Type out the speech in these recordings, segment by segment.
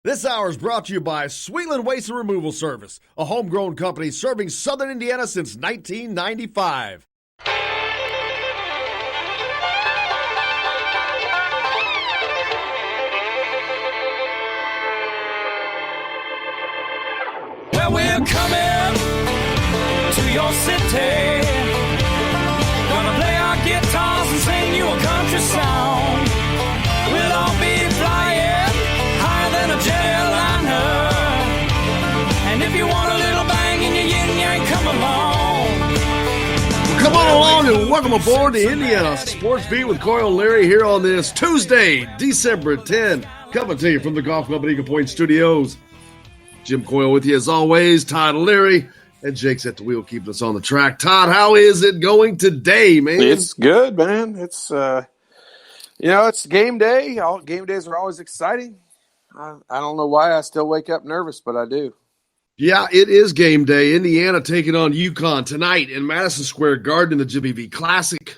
This hour is brought to you by Sweetland Waste and Removal Service, a homegrown company serving southern Indiana since 1995. Well, we're coming to your city. Gonna play our guitars and sing you a country song. We'll all be flying higher than a jetliner. And if you want a little bang in your yin yang, come along. Come on along and welcome aboard the Indiana Sports Beat with Coyle Leary here on this Tuesday, December 10th. Coming to you from the Golf Club at Eagle Point Studios. Jim Coyle with you as always, Todd Leary, and Jake's at the wheel keeping us on the track. Todd, how is it going today, man? It's good, man. It's, it's game day. Game days are always exciting. I don't know why I still wake up nervous, but I do. Yeah, it is game day. Indiana taking on UCONN tonight in Madison Square Garden in the GBV Classic.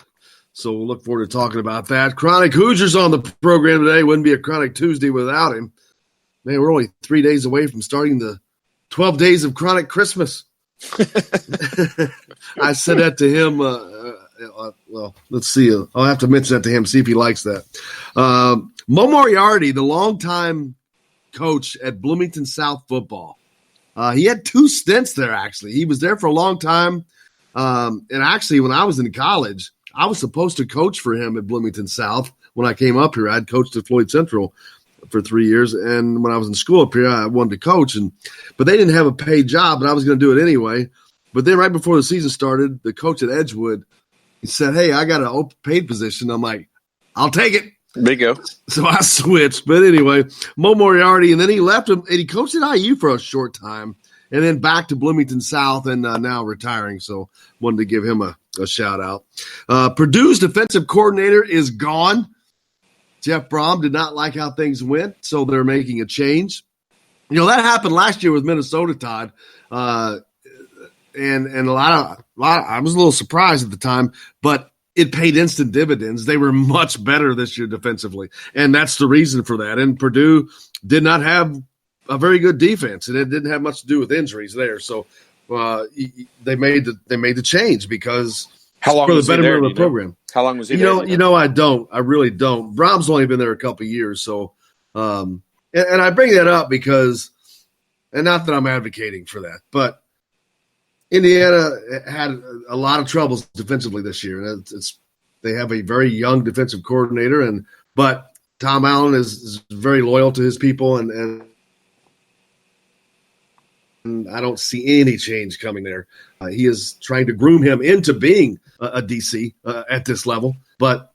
So we'll look forward to talking about that. Chronic Hoosiers on the program today. Wouldn't be a Chronic Tuesday without him. Man, we're only 3 days away from starting the 12 days of Chronic Christmas. I said that to him. Well, let's see. I'll have to mention that to him, see if he likes that. Mo Moriarty, the longtime coach at Bloomington South football. He had 2 stints there, actually. He was there for a long time. And actually, when I was in college, I was supposed to coach for him at Bloomington South. When I came up here, I'd coached at Floyd Central for 3 years, and when I was in school up here, I wanted to coach, but they didn't have a paid job, but I was going to do it anyway. But then right before the season started, the coach at Edgewood, he said, "Hey, I got an paid position." I'm like, "I'll take it." There you go. So I switched. But anyway, Mo Moriarty, and then he left him, and he coached at IU for a short time, and then back to Bloomington South, and now retiring. So wanted to give him a shout out. Purdue's defensive coordinator is gone. Jeff Brom did not like how things went, so they're making a change. That happened last year with Minnesota, Todd, and a lot of I was a little surprised at the time, but it paid instant dividends. They were much better this year defensively, and that's the reason for that. And Purdue did not have a very good defense, and it didn't have much to do with injuries there. So they made the change because how long for the was he betterment there, of the program. How long was he there? I don't. I really don't. Brom's only been there a couple of years. So, and I bring that up because, and not that I'm advocating for that, but Indiana had a lot of troubles defensively this year. And they have a very young defensive coordinator, but Tom Allen is very loyal to his people, and I don't see any change coming there. He is trying to groom him into being a DC at this level. But,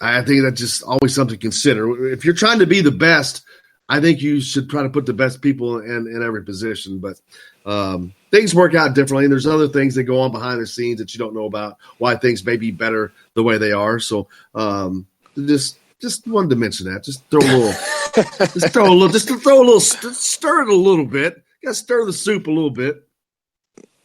I think that's just always something to consider. If you're trying to be the best, I think you should try to put the best people in every position. But things work out differently. And there's other things that go on behind the scenes that you don't know about, why things may be better the way they are. So just wanted to mention that. Just throw a little, stir it a little bit. Got to stir the soup a little bit.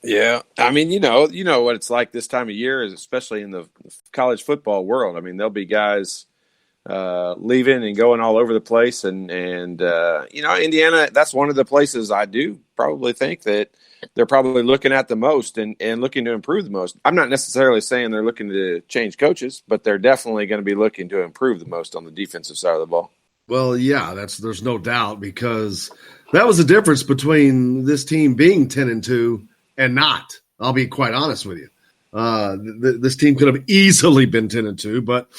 Yeah. I mean, you know what it's like this time of year, especially in the college football world. I mean, there'll be guys leaving and going all over the place. And Indiana, that's one of the places I do probably think that they're probably looking at the most and looking to improve the most. I'm not necessarily saying they're looking to change coaches, but they're definitely going to be looking to improve the most on the defensive side of the ball. Well, yeah, there's no doubt, because that was the difference between this team being 10-2 and not. I'll be quite honest with you. This team could have easily been 10-2, but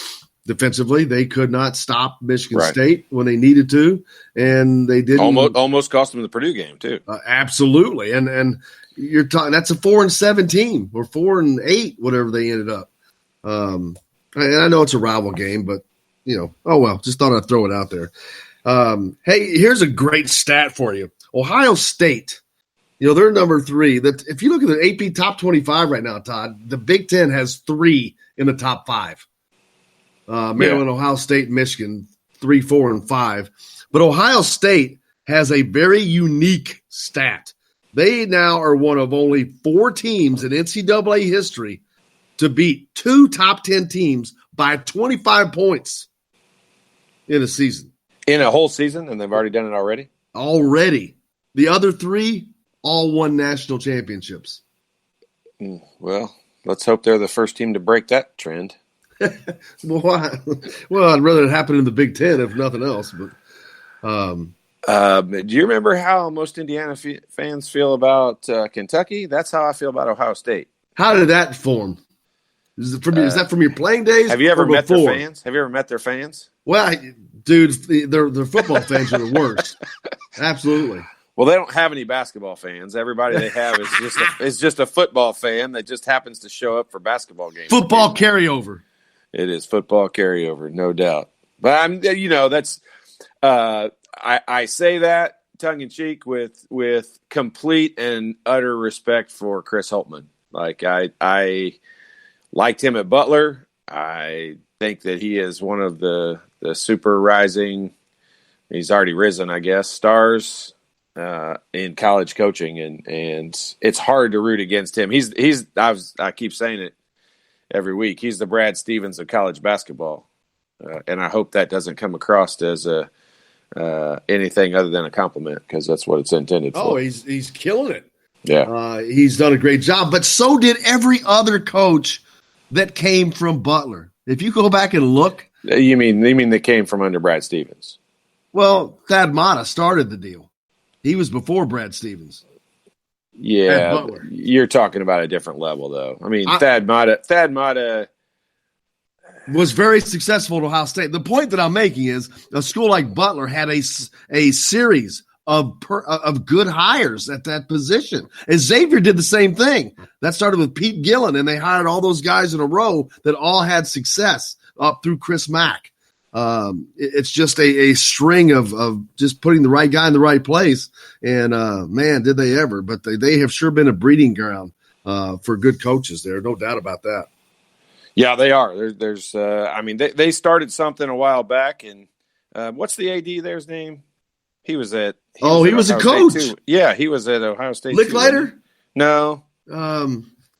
defensively they could not stop Michigan State when they needed to, and they didn't. Almost cost them the Purdue game too. Absolutely, and you're talking that's a 4-7 team or 4-8, whatever they ended up. And I know it's a rival game, but oh well. Just thought I'd throw it out there. Hey, here's a great stat for you. Ohio State. They're number 3. That if you look at the AP top 25 right now, Todd, the Big Ten has 3 in the top 5. Maryland, Ohio State, Michigan, 3, 4, and 5. But Ohio State has a very unique stat. They now are one of only 4 teams in NCAA history to beat 2 top 10 teams by 25 points in a season. In a whole season, and they've already done it already? Already. The other 3 all won national championships. Well, let's hope they're the first team to break that trend. Well, I'd rather it happen in the Big Ten if nothing else. But do you remember how most Indiana fans feel about Kentucky? That's how I feel about Ohio State. How did that form? Is that from your playing days? Have you ever met their fans? Have you ever met their fans? Well, dude, their football fans are the worst. Absolutely. Well, they don't have any basketball fans. Everybody they have is just a football fan that just happens to show up for basketball games. Football carryover. It is football carryover, no doubt. But that's I say that tongue in cheek with complete and utter respect for Chris Holtmann. Like I liked him at Butler. I think that he is one of the super rising. He's already risen, I guess, stars in college coaching, and it's hard to root against him. I keep saying it every week. He's the Brad Stevens of college basketball, and I hope that doesn't come across as anything other than a compliment, because that's what it's intended for. Oh, he's killing it. Yeah, he's done a great job, but so did every other coach that came from Butler. If you go back and look, you mean they came from under Brad Stevens? Well, Thad Matta started the deal. He was before Brad Stevens. Yeah, you're talking about a different level, though. I mean, Thad Matta was very successful at Ohio State. The point that I'm making is a school like Butler had a series of good hires at that position. And Xavier did the same thing. That started with Pete Gillen, and they hired all those guys in a row that all had success up through Chris Mack. It's just a string of just putting the right guy in the right place. And, man, did they ever. But they have sure been a breeding ground for good coaches there. No doubt about that. Yeah, they are. They started something a while back. And what's the AD there's name? He was a coach. Yeah, he was at Ohio State. Licklider? No.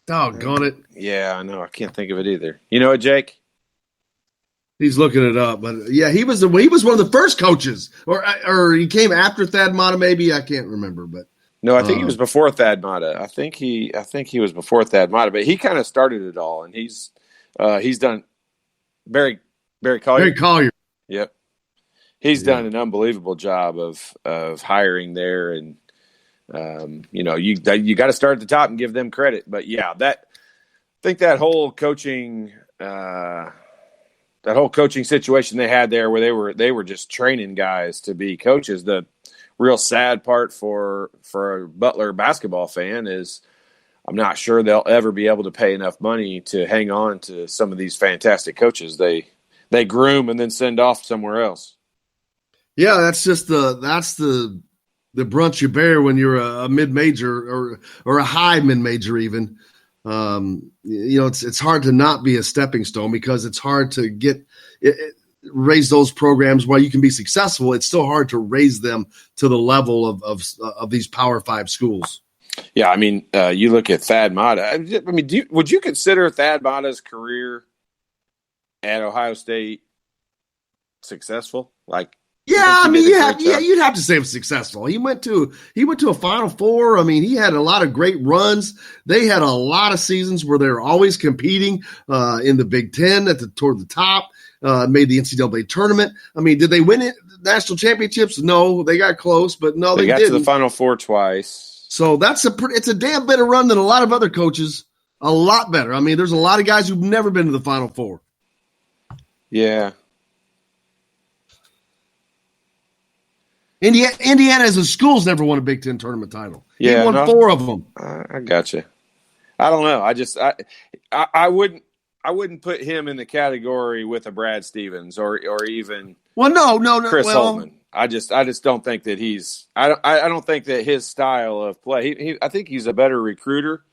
Doggone it. Yeah, I know. I can't think of it either. You know it, Jake? He's looking it up, but yeah, he was one of the first coaches, or he came after Thad Matta. Maybe I can't remember, but no, I think he was before Thad Matta. I think he was before Thad Matta, but he kind of started it all, and he's done Barry Collier. Barry Collier. Yep, he's done an unbelievable job of hiring there, and you got to start at the top and give them credit. But yeah, I think that whole coaching. That whole coaching situation they had there, where they were just training guys to be coaches. The real sad part for a Butler basketball fan is I'm not sure they'll ever be able to pay enough money to hang on to some of these fantastic coaches. They groom and then send off somewhere else. Yeah, that's the brunt you bear when you're a mid-major or a high mid-major even. It's hard to not be a stepping stone, because it's hard to raise those programs while you can be successful. It's still hard to raise them to the level of these Power 5 schools. Yeah, I mean, you look at Thad Matta. I mean, would you consider Thad Matta's career at Ohio State successful? Yeah, I mean, you'd have to say it was successful. He went to a Final Four. I mean, he had a lot of great runs. They had a lot of seasons where they were always competing in the Big Ten toward the top. Made the NCAA tournament. I mean, did they win it, national championships? No, they got close, but no, they got didn't. To the Final Four twice. So it's a damn better run than a lot of other coaches. A lot better. I mean, there's a lot of guys who've never been to the Final Four. Yeah. Indiana as a school's never won a Big Ten tournament title. Yeah, he won 4 of them. I got you. I don't know. I wouldn't put him in the category with a Brad Stevens or even no Chris Holtmann. I just don't think that he's. I don't think that his style of play. I think he's a better recruiter.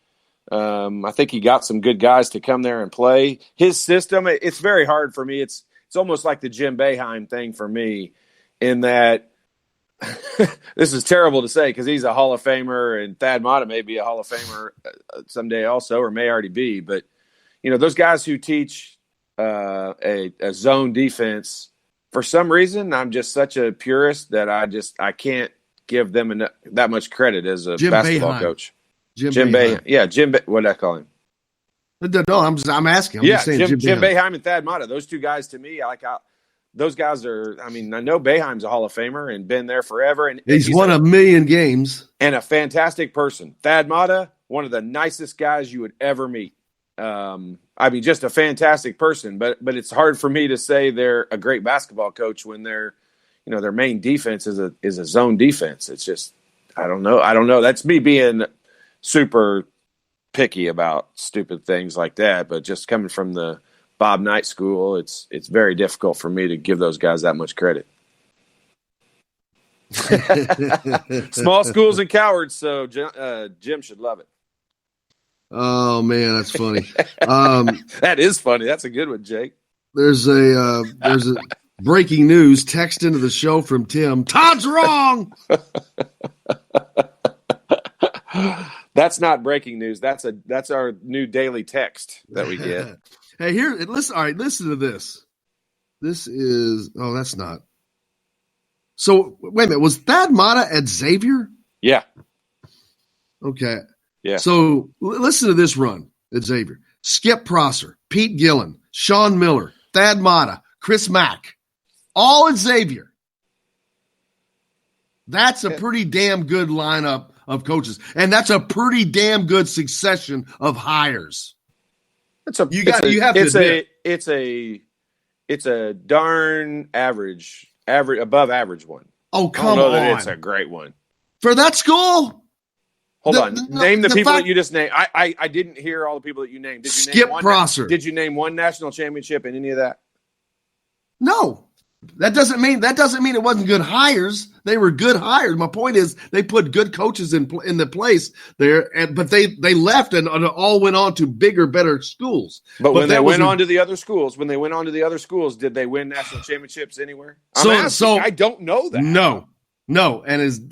I think he got some good guys to come there and play. His system. It's very hard for me. It's almost like the Jim Boeheim thing for me, in that. This is terrible to say because he's a Hall of Famer, and Thad Matta may be a Hall of Famer someday also, or may already be. But, those guys who teach a zone defense for some reason, I'm just such a purist that I can't give them that much credit as a basketball coach. Jim Boeheim. Yeah, what did I call him? No, I'm asking. I'm just saying Jim Boeheim and Thad Matta. Those two guys, to me, those guys are. I mean, I know Boeheim's a Hall of Famer and been there forever, and he's won a million games and a fantastic person. Thad Matta, one of the nicest guys you would ever meet. I mean, just a fantastic person. But it's hard for me to say they're a great basketball coach when their main defense is a zone defense. It's just I don't know. That's me being super picky about stupid things like that, but just coming from the Bob Knight school, it's very difficult for me to give those guys that much credit. Small schools and cowards, so Jim should love it. Oh man, that's funny. That is funny. That's a good one, Jake. There's a breaking news text into the show from Tim. Todd's wrong. That's not breaking news. That's our new daily text that we get. Hey, here, listen. All right, listen to this. This is that's not. So wait a minute. Was Thad Matta at Xavier? Yeah. Okay. Yeah. So listen to this run at Xavier: Skip Prosser, Pete Gillen, Sean Miller, Thad Matta, Chris Mack, all at Xavier. That's a pretty damn good lineup of coaches, and that's a pretty damn good succession of hires. It's a darn average above average one. Oh, come on! That it's a great one for that school. Hold on, name the people that you just named. I didn't hear all the people that you named. Did you Skip name Prosser? Did you name one national championship in any of that? No. That doesn't mean it wasn't good hires. They were good hires. My point is they put good coaches in the place there, but they left and all went on to bigger, better schools. But when they went on to the other schools, did they win national championships anywhere? So I don't know that. No,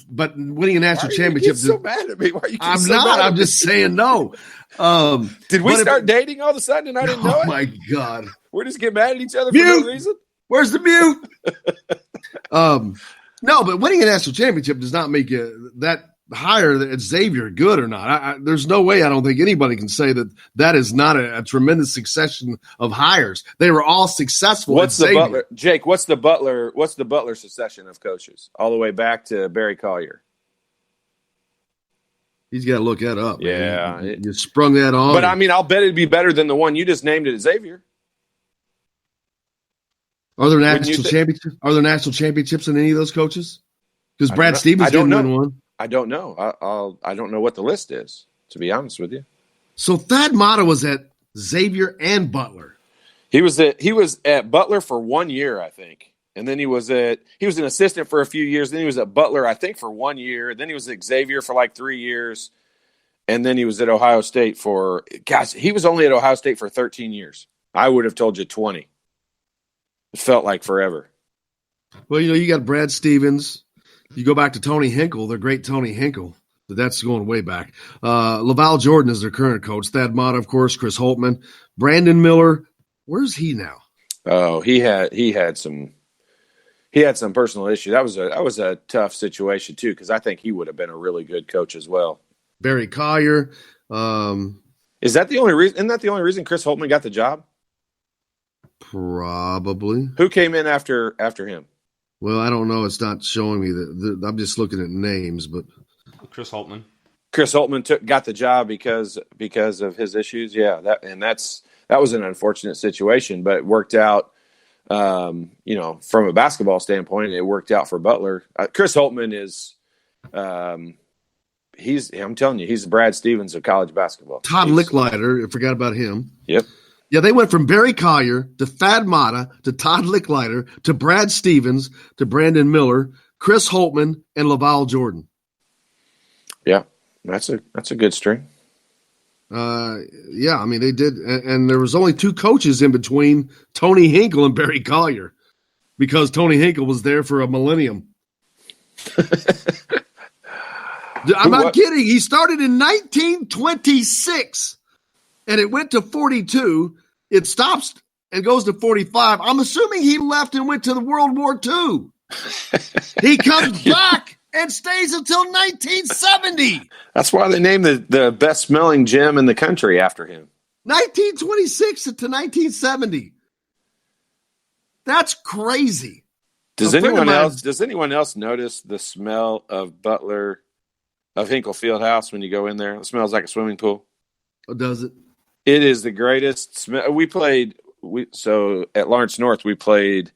but winning a national championship. So mad at me. Why are you? I'm not. I'm just saying no. Did we start dating all of a sudden and I didn't know it? Oh my God! We're just getting mad at each other for no reason. Where's the mute? No, but winning a national championship does not make that hire at Xavier good or not. There's no way I don't think anybody can say that is not a tremendous succession of hires. They were all successful. What's the Butler? Jake, what's the Butler succession of coaches all the way back to Barry Collier? He's got to look that up. Yeah. You sprung that on. But I mean, I'll bet it'd be better than the one you just named at Xavier. Are there national championships? Are there national championships in any of those coaches? Because Brad Stevens didn't win one. I don't know. I don't know what the list is, to be honest with you. So Thad Matta was at Xavier and Butler. He was at Butler for 1 year, I think, and then he was an assistant for a few years. Then he was at Butler, I think, for 1 year. Then he was at Xavier for like 3 years, and then he was at Ohio State for. Gosh, he was only at Ohio State for 13 years. I would have told you 20. It felt like forever. Well, you got Brad Stevens. You go back to Tony Hinkle, the great Tony Hinkle. But that's going way back. Laval Jordan is their current coach. Thad Matta, of course, Chris Holtman. Brandon Miller, where's he now? Oh, he had some personal issue. That was a tough situation too, because I think he would have been a really good coach as well. Barry Collier. Is that the only reason? Isn't that the only reason Chris Holtman got the job? Probably. Who came in after him? Well, I don't know. It's not showing me that. I'm just looking at names, but Chris Holtman. Chris Holtman got the job because of his issues. Yeah, that was an unfortunate situation, but it worked out. From a basketball standpoint, it worked out for Butler. Chris Holtman is, I'm telling you, he's the Brad Stevens of college basketball. Todd Licklider, I forgot about him. Yep. Yeah, they went from Barry Collier to Thad Matta to Todd Licklider to Brad Stevens to Brandon Miller, Chris Holtman, and Laval Jordan. Yeah, that's a good string. Yeah, I mean they did, and there was only two coaches in between Tony Hinkle and Barry Collier, because Tony Hinkle was there for a millennium. I'm not kidding. He started in 1926, and it went to 42. It stops and goes to 45. I'm assuming he left and went to the World War II. He comes back and stays until 1970. That's why they named the best smelling gym in the country after him. 1926 to 1970. That's crazy. Does anyone else notice the smell of Hinkle Fieldhouse when you go in there? It smells like a swimming pool. Oh, does it? It is the greatest smell. So at Lawrence North, we played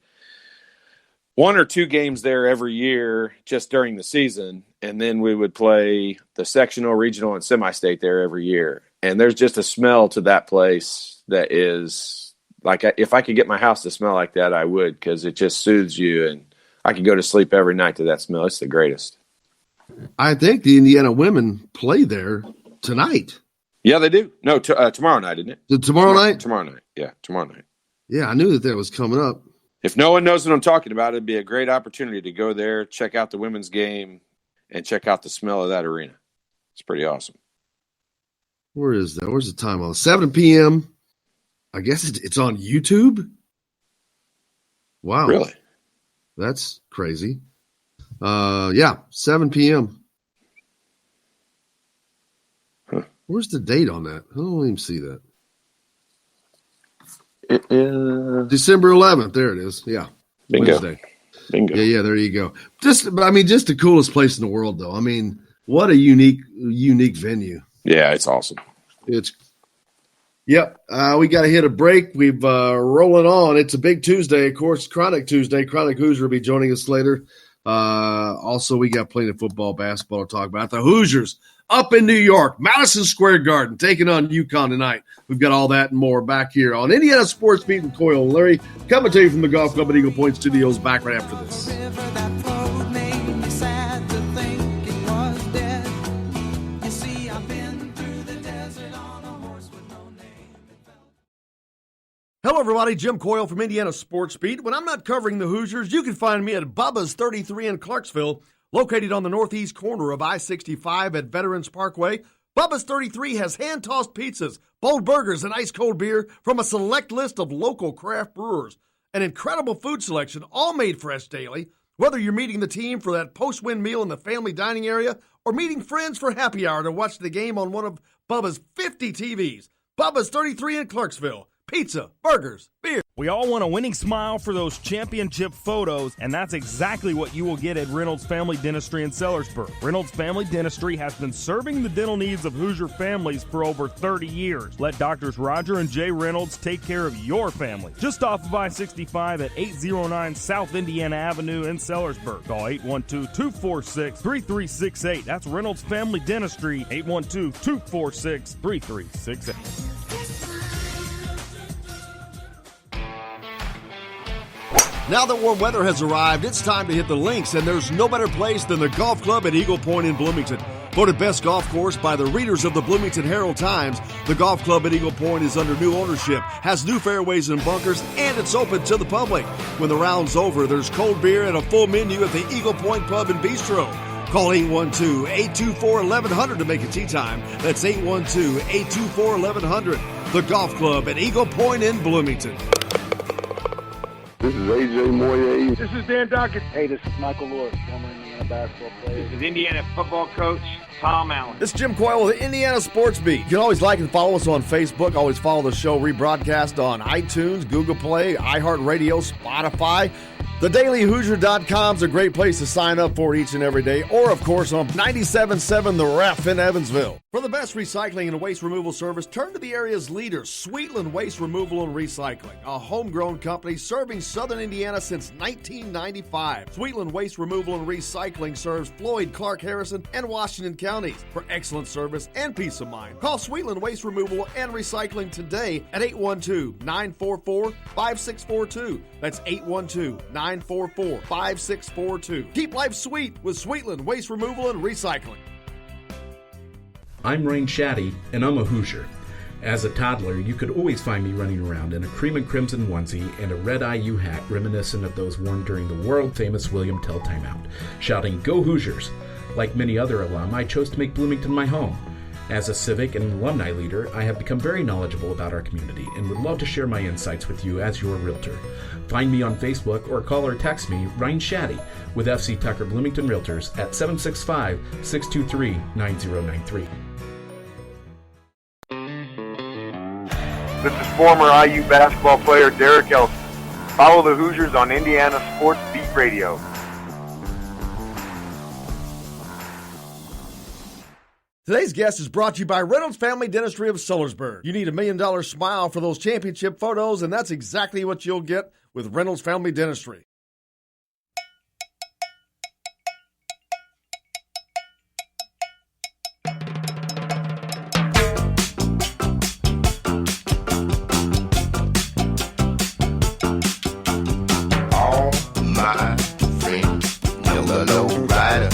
1 or 2 games there every year just during the season. And then we would play the sectional, regional, and semi-state there every year. And there's just a smell to that place that is like, if I could get my house to smell like that, I would, because it just soothes you. And I could go to sleep every night to that smell. It's the greatest. I think the Indiana women play there tonight. Yeah, they do. No, tomorrow night, isn't it? Tomorrow night? Tomorrow night. Yeah, tomorrow night. Yeah, I knew that was coming up. If no one knows what I'm talking about, it'd be a great opportunity to go there, check out the women's game, and check out the smell of that arena. It's pretty awesome. Where is that? Where's the time on? 7 p.m. I guess it's on YouTube? Wow. Really? That's crazy. Yeah, 7 p.m. Huh. Where's the date on that? I don't even see that. It is December 11th. There it is. Yeah. Bingo. Wednesday. Bingo. Yeah, there you go. Just the coolest place in the world, though. I mean, what a unique venue. Yeah, it's awesome. Yep. We got to hit a break. We've rolling on. It's a big Tuesday, of course, Chronic Tuesday. Chronic Hoosier will be joining us later. Also, we got plenty of football, basketball to talk about. The Hoosiers up in New York, Madison Square Garden, taking on UConn tonight. We've got all that and more back here on Indiana Sports Beat with Coyle and Larry. Coming to you from the Golf Club at Eagle Point Studios. Back right after this. Hello, everybody. Jim Coyle from Indiana Sports Beat. When I'm not covering the Hoosiers, you can find me at Bubba's 33 in Clarksville, located on the northeast corner of I-65 at Veterans Parkway. Bubba's 33 has hand-tossed pizzas, bold burgers, and ice-cold beer from a select list of local craft brewers. An incredible food selection, all made fresh daily. Whether you're meeting the team for that post-win meal in the family dining area or meeting friends for happy hour to watch the game on one of Bubba's 50 TVs. Bubba's 33 in Clarksville. Pizza, burgers, beer. We all want a winning smile for those championship photos, and that's exactly what you will get at Reynolds Family Dentistry in Sellersburg. Reynolds Family Dentistry has been serving the dental needs of Hoosier families for over 30 years. Let Doctors Roger and Jay Reynolds take care of your family. Just off of I-65 at 809 South Indiana Avenue in Sellersburg. Call 812-246-3368. That's Reynolds Family Dentistry, 812-246-3368. Now that warm weather has arrived, it's time to hit the links, and there's no better place than the Golf Club at Eagle Point in Bloomington. Voted best golf course by the readers of the Bloomington Herald-Times, the Golf Club at Eagle Point is under new ownership, has new fairways and bunkers, and it's open to the public. When the round's over, there's cold beer and a full menu at the Eagle Point Pub and Bistro. Call 812-824-1100 to make a tee time. That's 812-824-1100. The Golf Club at Eagle Point in Bloomington. This is A.J. Moye. This is Dan Dockett. Hey, this is Michael Lewis, former Indiana basketball player. This is Indiana football coach Tom Allen. This is Jim Coyle with the Indiana Sports Beat. You can always like and follow us on Facebook. Always follow the show rebroadcast on iTunes, Google Play, iHeartRadio, Spotify. TheDailyHoosier.com is a great place to sign up for each and every day. Or, of course, on 97.7 The Ref in Evansville. For the best recycling and waste removal service, turn to the area's leader, Sweetland Waste Removal and Recycling, a homegrown company serving southern Indiana since 1995. Sweetland Waste Removal and Recycling serves Floyd, Clark, Harrison, and Washington counties. For excellent service and peace of mind, call Sweetland Waste Removal and Recycling today at 812-944-5642. That's 812-944-5642. Keep life sweet with Sweetland Waste Removal and Recycling. I'm Rain Shaddy, and I'm a Hoosier. As a toddler, you could always find me running around in a cream and crimson onesie and a red IU hat reminiscent of those worn during the world-famous William Tell timeout, shouting, "Go Hoosiers!" Like many other alum, I chose to make Bloomington my home. As a civic and alumni leader, I have become very knowledgeable about our community and would love to share my insights with you as your realtor. Find me on Facebook or call or text me, Ryan Shaddy, with FC Tucker Bloomington Realtors at 765-623-9093. This is former IU basketball player Derek Elson. Follow the Hoosiers on Indiana Sports Beat Radio. Today's guest is brought to you by Reynolds Family Dentistry of Sellersburg. You need $1 million smile for those championship photos, and that's exactly what you'll get with Reynolds Family Dentistry. All my friends know the low rider.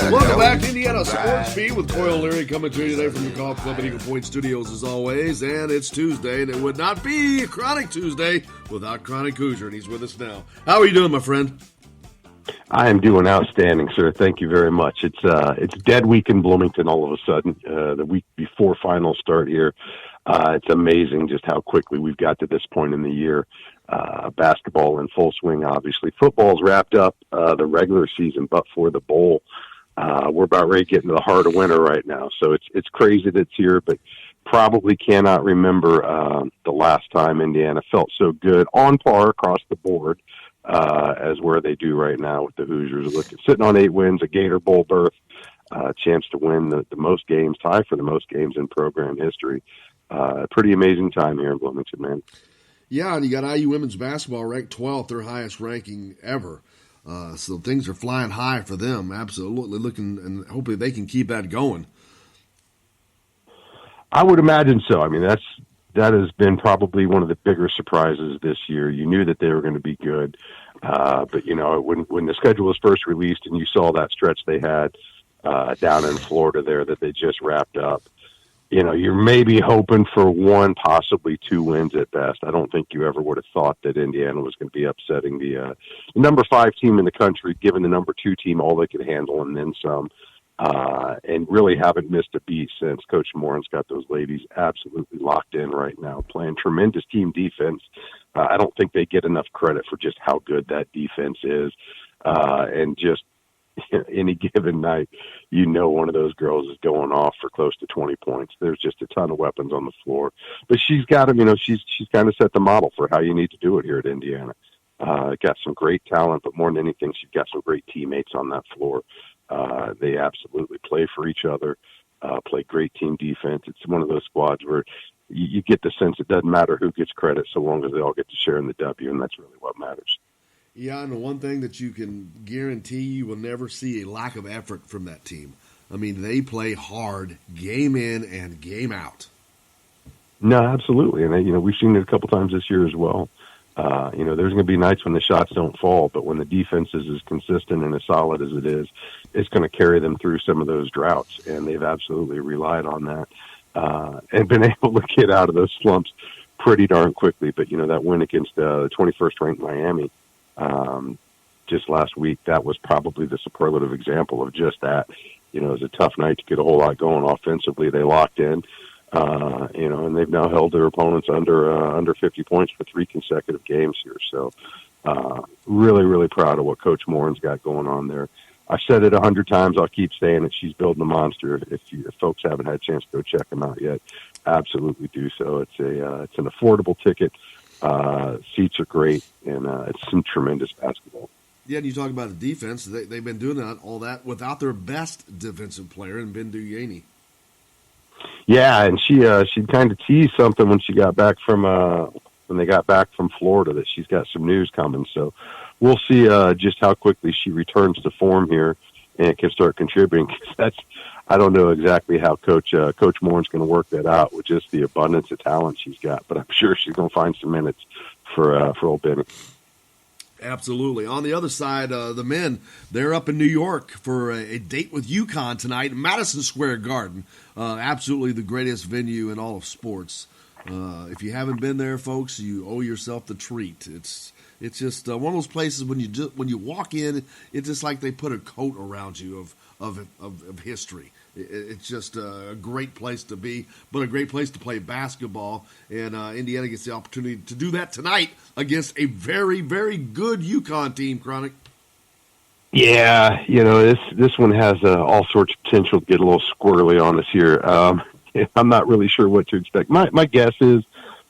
Welcome back to Indiana Sports Beat with Coyle Leary coming to you today from the Golf Club at Eagle Point Studios as always. And it's Tuesday, and it would not be a Chronic Tuesday without Chronic Hoosier, and he's with us now. How are you doing, my friend? I am doing outstanding, sir. Thank you very much. It's dead week in Bloomington all of a sudden. The week before finals start here. It's amazing just how quickly we've got to this point in the year. Basketball in full swing, obviously. Football's wrapped up the regular season, but for the bowl. We're about ready to get into the heart of winter right now. So it's crazy that it's here, but probably cannot remember the last time Indiana felt so good on par across the board as where they do right now with the Hoosiers. Sitting on 8 wins, a Gator Bowl berth, chance to win the most games, tie for the most games in program history. Pretty amazing time here in Bloomington, man. Yeah, and you got IU women's basketball ranked 12th, their highest ranking ever. So things are flying high for them. Absolutely looking, and hopefully they can keep that going. I would imagine so. I mean, that has been probably one of the bigger surprises this year. You knew that they were going to be good, but when the schedule was first released and you saw that stretch they had down in Florida there that they just wrapped up, you're maybe hoping for 1, possibly 2 wins at best. I don't think you ever would have thought that Indiana was going to be upsetting the number 5 team in the country, given the number 2 team all they could handle and then some, and really haven't missed a beat since. Coach Morin's got those ladies absolutely locked in right now, playing tremendous team defense. I don't think they get enough credit for just how good that defense is, and just any given night, one of those girls is going off for close to 20 points. There's just a ton of weapons on the floor. But she's got them, she's kind of set the model for how you need to do it here at Indiana. Got some great talent, but more than anything, she's got some great teammates on that floor. They absolutely play for each other, play great team defense. It's one of those squads where you get the sense it doesn't matter who gets credit so long as they all get to share in the W, and that's really what matters. Yeah, and the one thing that you can guarantee you will never see a lack of effort from that team. I mean, they play hard, game in and game out. No, absolutely. And, we've seen it a couple times this year as well. There's going to be nights when the shots don't fall, but when the defense is as consistent and as solid as it is, it's going to carry them through some of those droughts. And they've absolutely relied on that and been able to get out of those slumps pretty darn quickly. But, that win against the 21st ranked Miami, just last week, that was probably the superlative example of just that. It was a tough night to get a whole lot going offensively. They locked in, and they've now held their opponents under 50 points for 3 consecutive games here. So, really, really proud of what Coach Morin's got going on there. I've said it 100 times. I'll keep saying it. She's building a monster. If folks haven't had a chance to go check them out yet, absolutely do so. It's an affordable ticket. Seats are great, and it's some tremendous basketball. Yeah, and you talk about the defense. They've been doing all that without their best defensive player in Bindu Yaney. Yeah, and she kind of teased something when she got back from when they got back from Florida that she's got some news coming. So we'll see just how quickly she returns to form here and can start contributing. I don't know exactly how Coach Morin's going to work that out with just the abundance of talent she's got, but I'm sure she's going to find some minutes for old Benny. Absolutely. On the other side, the men, they're up in New York for a date with UConn tonight, Madison Square Garden. Absolutely the greatest venue in all of sports. If you haven't been there, folks, you owe yourself the treat. It's It's just one of those places when you walk in, it's just like they put a coat around you of history. It's just a great place to be, but a great place to play basketball. And Indiana gets the opportunity to do that tonight against a very, very good UConn team, Chronic. Yeah, this one has all sorts of potential to get a little squirrely on us here. I'm not really sure what to expect. My guess is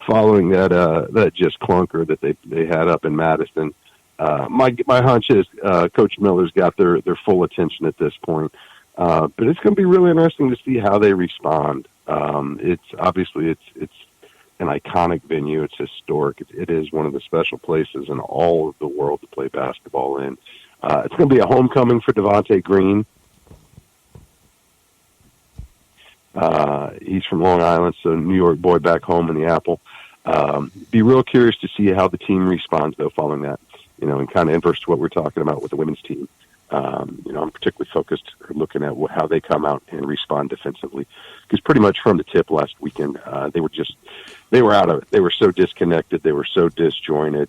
following that just clunker that they had up in Madison. My hunch is Coach Miller's got their full attention at this point. But it's going to be really interesting to see how they respond. It's obviously it's an iconic venue. It's historic. It is one of the special places in all of the world to play basketball in. It's going to be a homecoming for Devontae Green. He's from Long Island, so New York boy back home in the Apple. Be real curious to see how the team responds, though, following that, and kind of inverse to what we're talking about with the women's team. I'm particularly focused looking at how they come out and respond defensively, because pretty much from the tip last weekend, they were out of it. They were so disconnected. They were so disjointed.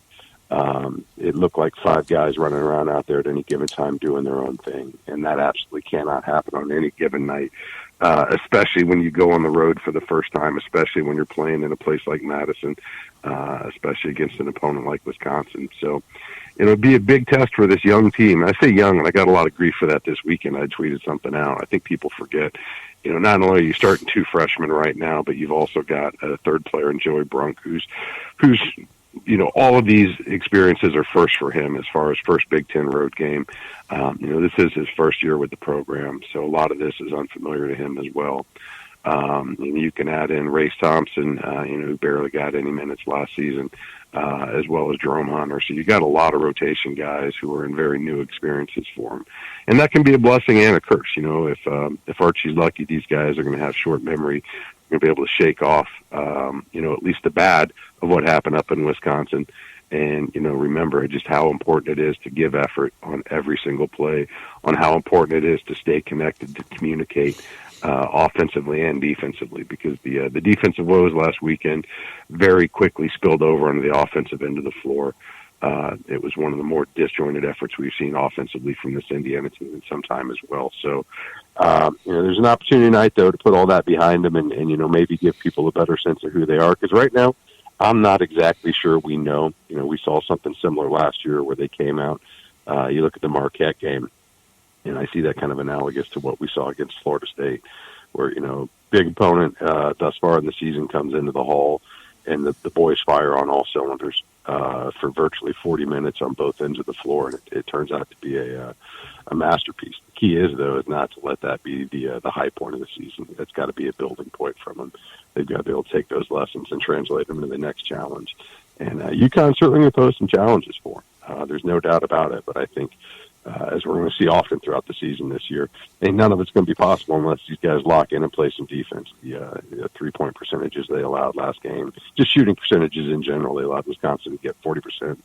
It looked like five guys running around out there at any given time doing their own thing. And that absolutely cannot happen on any given night, especially when you go on the road for the first time, especially when you're playing in a place like Madison, especially against an opponent like Wisconsin. So it'll be a big test for this young team. I say young, and I got a lot of grief for that this weekend. I tweeted something out. I think people forget, not only are you starting two freshmen right now, but you've also got a third player in Joey Brunk, who's all of these experiences are first for him as far as first Big Ten road game. This is his first year with the program, so a lot of this is unfamiliar to him as well. You can add in Race Thompson, who barely got any minutes last season, as well as Jerome Hunter. So you got a lot of rotation guys who are in very new experiences for him. And that can be a blessing and a curse. If Archie's lucky, these guys are going to have short memory. They're going to be able to shake off, at least the bad of what happened up in Wisconsin. And, remember just how important it is to give effort on every single play, on how important it is to stay connected, to communicate offensively and defensively, because the defensive woes last weekend very quickly spilled over onto the offensive end of the floor. It was one of the more disjointed efforts we've seen offensively from this Indiana team in some time as well. So, there's an opportunity tonight, though, to put all that behind them and maybe give people a better sense of who they are. Because right now, I'm not exactly sure we know. We saw something similar last year where they came out. You look at the Marquette game, and I see that kind of analogous to what we saw against Florida State, where, big opponent thus far in the season comes into the hall, and the boys fire on all cylinders for virtually 40 minutes on both ends of the floor, and it turns out to be a masterpiece. The key is, though, is not to let that be the high point of the season. It's got to be a building point from them. They've got to be able to take those lessons and translate them into the next challenge. And UConn certainly going to pose some challenges for them. There's no doubt about it, but I think as we're going to see often throughout the season this year, and none of it's going to be possible unless these guys lock in and play some defense. The three-point percentages they allowed last game, just shooting percentages in general, they allowed Wisconsin to get 40%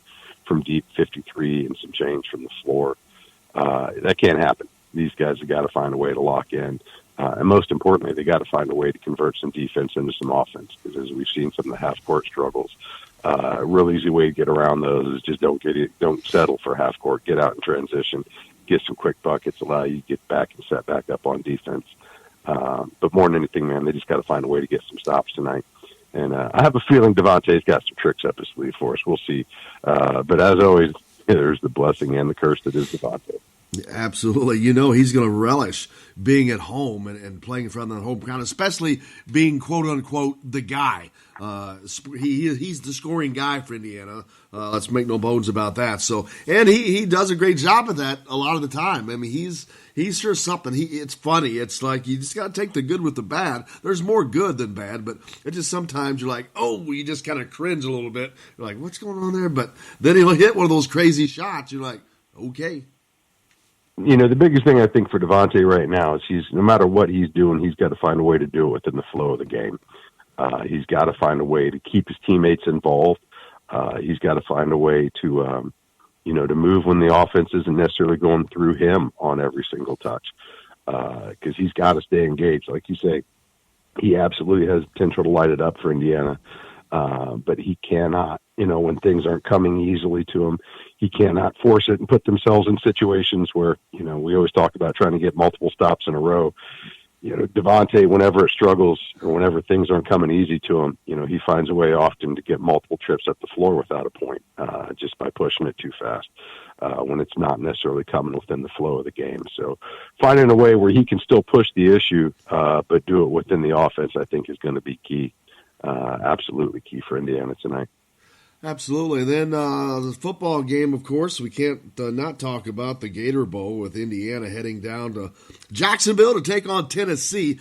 from deep, 53 and some change from the floor. That can't happen. These guys have got to find a way to lock in. And most importantly, they got to find a way to convert some defense into some offense, because as we've seen some of the half-court struggles, a real easy way to get around those is just don't settle for half-court. Get out in transition, get some quick buckets, allow you to get back and set back up on defense. But more than anything, man, they just got to find a way to get some stops tonight. And I have a feeling Devontae's got some tricks up his sleeve for us. We'll see. But as always, there's the blessing and the curse that is Devontae. Absolutely. He's going to relish being at home and playing in front of the home crowd, especially being, quote unquote, the guy. He's the scoring guy for Indiana. Let's make no bones about that. So, and he does a great job of that a lot of the time. I mean, he's sure something. It's funny. It's like you just got to take the good with the bad. There's more good than bad, but it just sometimes you're like, oh, you just kind of cringe a little bit. You're like, what's going on there? But then he'll hit one of those crazy shots. You're like, okay. The biggest thing I think for Devontae right now is no matter what he's doing, he's got to find a way to do it within the flow of the game. He's got to find a way to keep his teammates involved. He's got to find a way to, to move when the offense isn't necessarily going through him on every single touch, because he's got to stay engaged. Like you say, he absolutely has potential to light it up for Indiana. But he cannot, when things aren't coming easily to him, he cannot force it and put themselves in situations where, we always talk about trying to get multiple stops in a row. Devontae, whenever it struggles or whenever things aren't coming easy to him, he finds a way often to get multiple trips up the floor without a point, just by pushing it too fast, when it's not necessarily coming within the flow of the game. So finding a way where he can still push the issue, but do it within the offense, I think is going to be key. Absolutely key for Indiana tonight. Absolutely. And then the football game, of course, we can't not talk about the Gator Bowl with Indiana heading down to Jacksonville to take on Tennessee,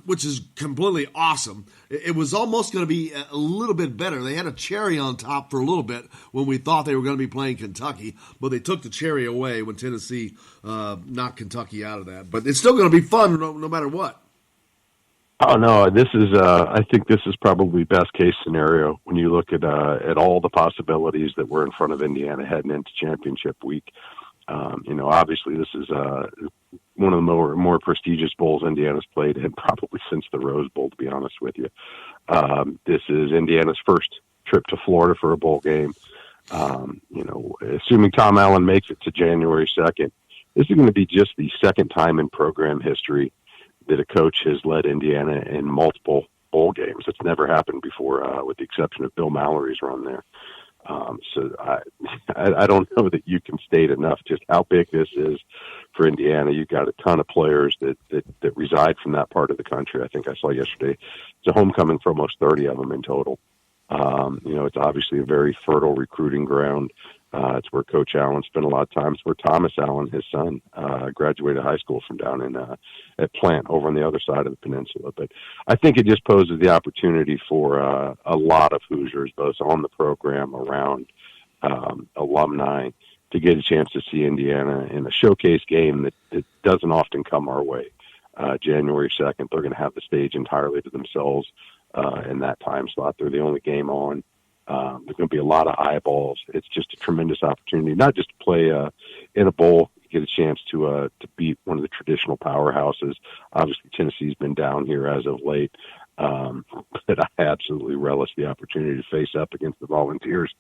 which is completely awesome. It was almost going to be a little bit better. They had a cherry on top for a little bit when we thought they were going to be playing Kentucky, but they took the cherry away when Tennessee knocked Kentucky out of that. But it's still going to be fun no matter what. Oh no, this is. I think this is probably best case scenario when you look at all the possibilities that were in front of Indiana heading into championship week. Obviously this is one of the more prestigious bowls Indiana's played in probably since the Rose Bowl. To be honest with you, this is Indiana's first trip to Florida for a bowl game. Assuming Tom Allen makes it to January 2nd, this is going to be just the second time in program history that a coach has led Indiana in multiple bowl games. It's never happened before, with the exception of Bill Mallory's run there. So I don't know that you can state enough just how big this is for Indiana. You've got a ton of players that reside from that part of the country. I think I saw yesterday it's a homecoming for almost 30 of them in total. It's obviously a very fertile recruiting ground. It's where Coach Allen spent a lot of time. It's where Thomas Allen, his son, graduated high school from down in at Plant over on the other side of the peninsula. But I think it just poses the opportunity for a lot of Hoosiers, both on the program, around alumni, to get a chance to see Indiana in a showcase game that doesn't often come our way. January 2nd, they're going to have the stage entirely to themselves in that time slot. They're the only game on. There's going to be a lot of eyeballs. It's just a tremendous opportunity, not just to play in a bowl, get a chance to beat one of the traditional powerhouses. Obviously, Tennessee's been down here as of late, but I absolutely relish the opportunity to face up against the Volunteers.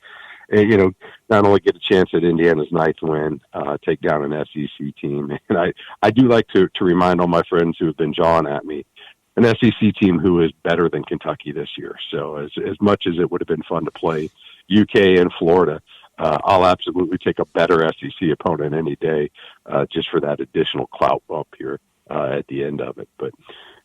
And, not only get a chance at Indiana's ninth win, take down an SEC team. And I do like to remind all my friends who have been jawing at me, an SEC team who is better than Kentucky this year. So as much as it would have been fun to play UK and Florida, I'll absolutely take a better SEC opponent any day, just for that additional clout bump here at the end of it. But,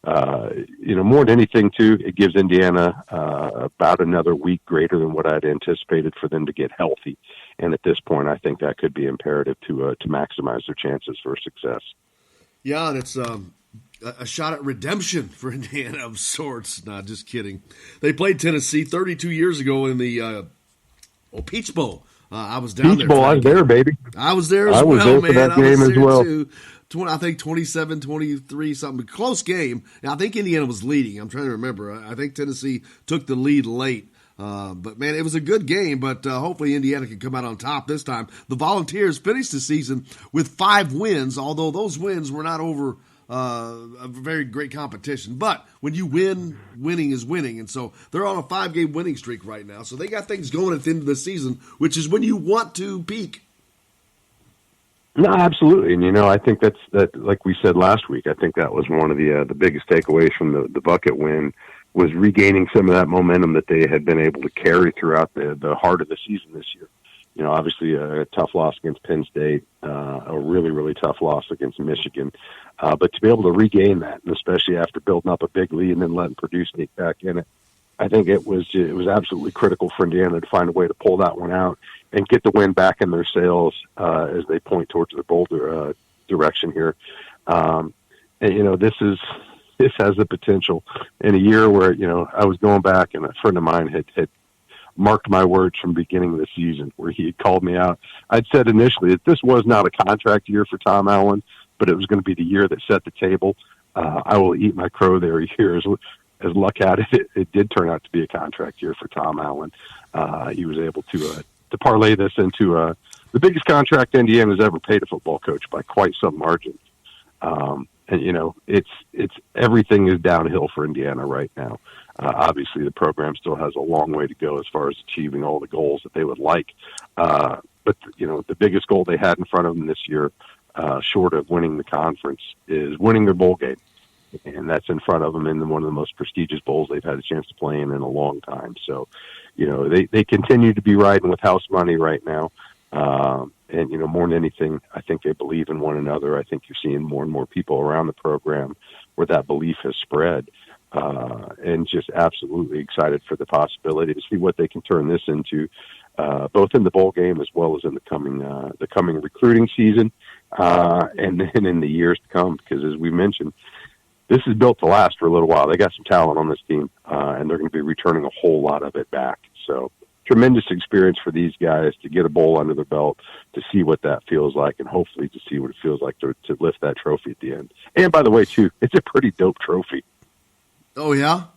more than anything, too, it gives Indiana about another week greater than what I'd anticipated for them to get healthy. And at this point, I think that could be imperative to maximize their chances for success. Yeah, and it's a shot at redemption for Indiana of sorts. Nah, just kidding. They played Tennessee 32 years ago in the Peach Bowl. I was down there. Peach Bowl, I was there, baby. I was there as well, man. I was there for that game as well. Too. I think 27-23, something. Close game. Now, I think Indiana was leading. I'm trying to remember. I think Tennessee took the lead late. But, man, it was a good game, but hopefully Indiana can come out on top this time. The Volunteers finished the season with 5 wins, although those wins were not over a very great competition. But when you win, winning is winning. And so they're on a 5-game winning streak right now. So they got things going at the end of the season, which is when you want to peak. No, absolutely. And, I think that, like we said last week, I think that was one of the biggest takeaways from the bucket win, was regaining some of that momentum that they had been able to carry throughout the heart of the season this year. Obviously a tough loss against Penn State, a really, really tough loss against Michigan. But to be able to regain that, and especially after building up a big lead and then letting Purdue sneak back in it, I think it was absolutely critical for Indiana to find a way to pull that one out and get the win back in their sails as they point towards the bowl direction here. And this has the potential in a year where, I was going back and a friend of mine had marked my words from the beginning of the season where he had called me out. I'd said initially that this was not a contract year for Tom Allen, but it was going to be the year that set the table. I will eat my crow there here. As luck had it, it did turn out to be a contract year for Tom Allen. He was able to parlay this into the biggest contract Indiana's ever paid a football coach by quite some margin. And it's everything is downhill for Indiana right now. Obviously, the program still has a long way to go as far as achieving all the goals that they would like. But, the biggest goal they had in front of them this year, short of winning the conference, is winning their bowl game. And that's in front of them in one of the most prestigious bowls they've had a chance to play in a long time. So, they continue to be riding with house money right now. And, more than anything, I think they believe in one another. I think you're seeing more and more people around the program where that belief has spread. And just absolutely excited for the possibility to see what they can turn this into, both in the bowl game as well as in the coming recruiting season, and then in the years to come. Because as we mentioned, this is built to last for a little while. They got some talent on this team, and they're going to be returning a whole lot of it back. So tremendous experience for these guys to get a bowl under their belt, to see what that feels like, and hopefully to see what it feels like to lift that trophy at the end. And by the way, too, it's a pretty dope trophy. Oh, yeah?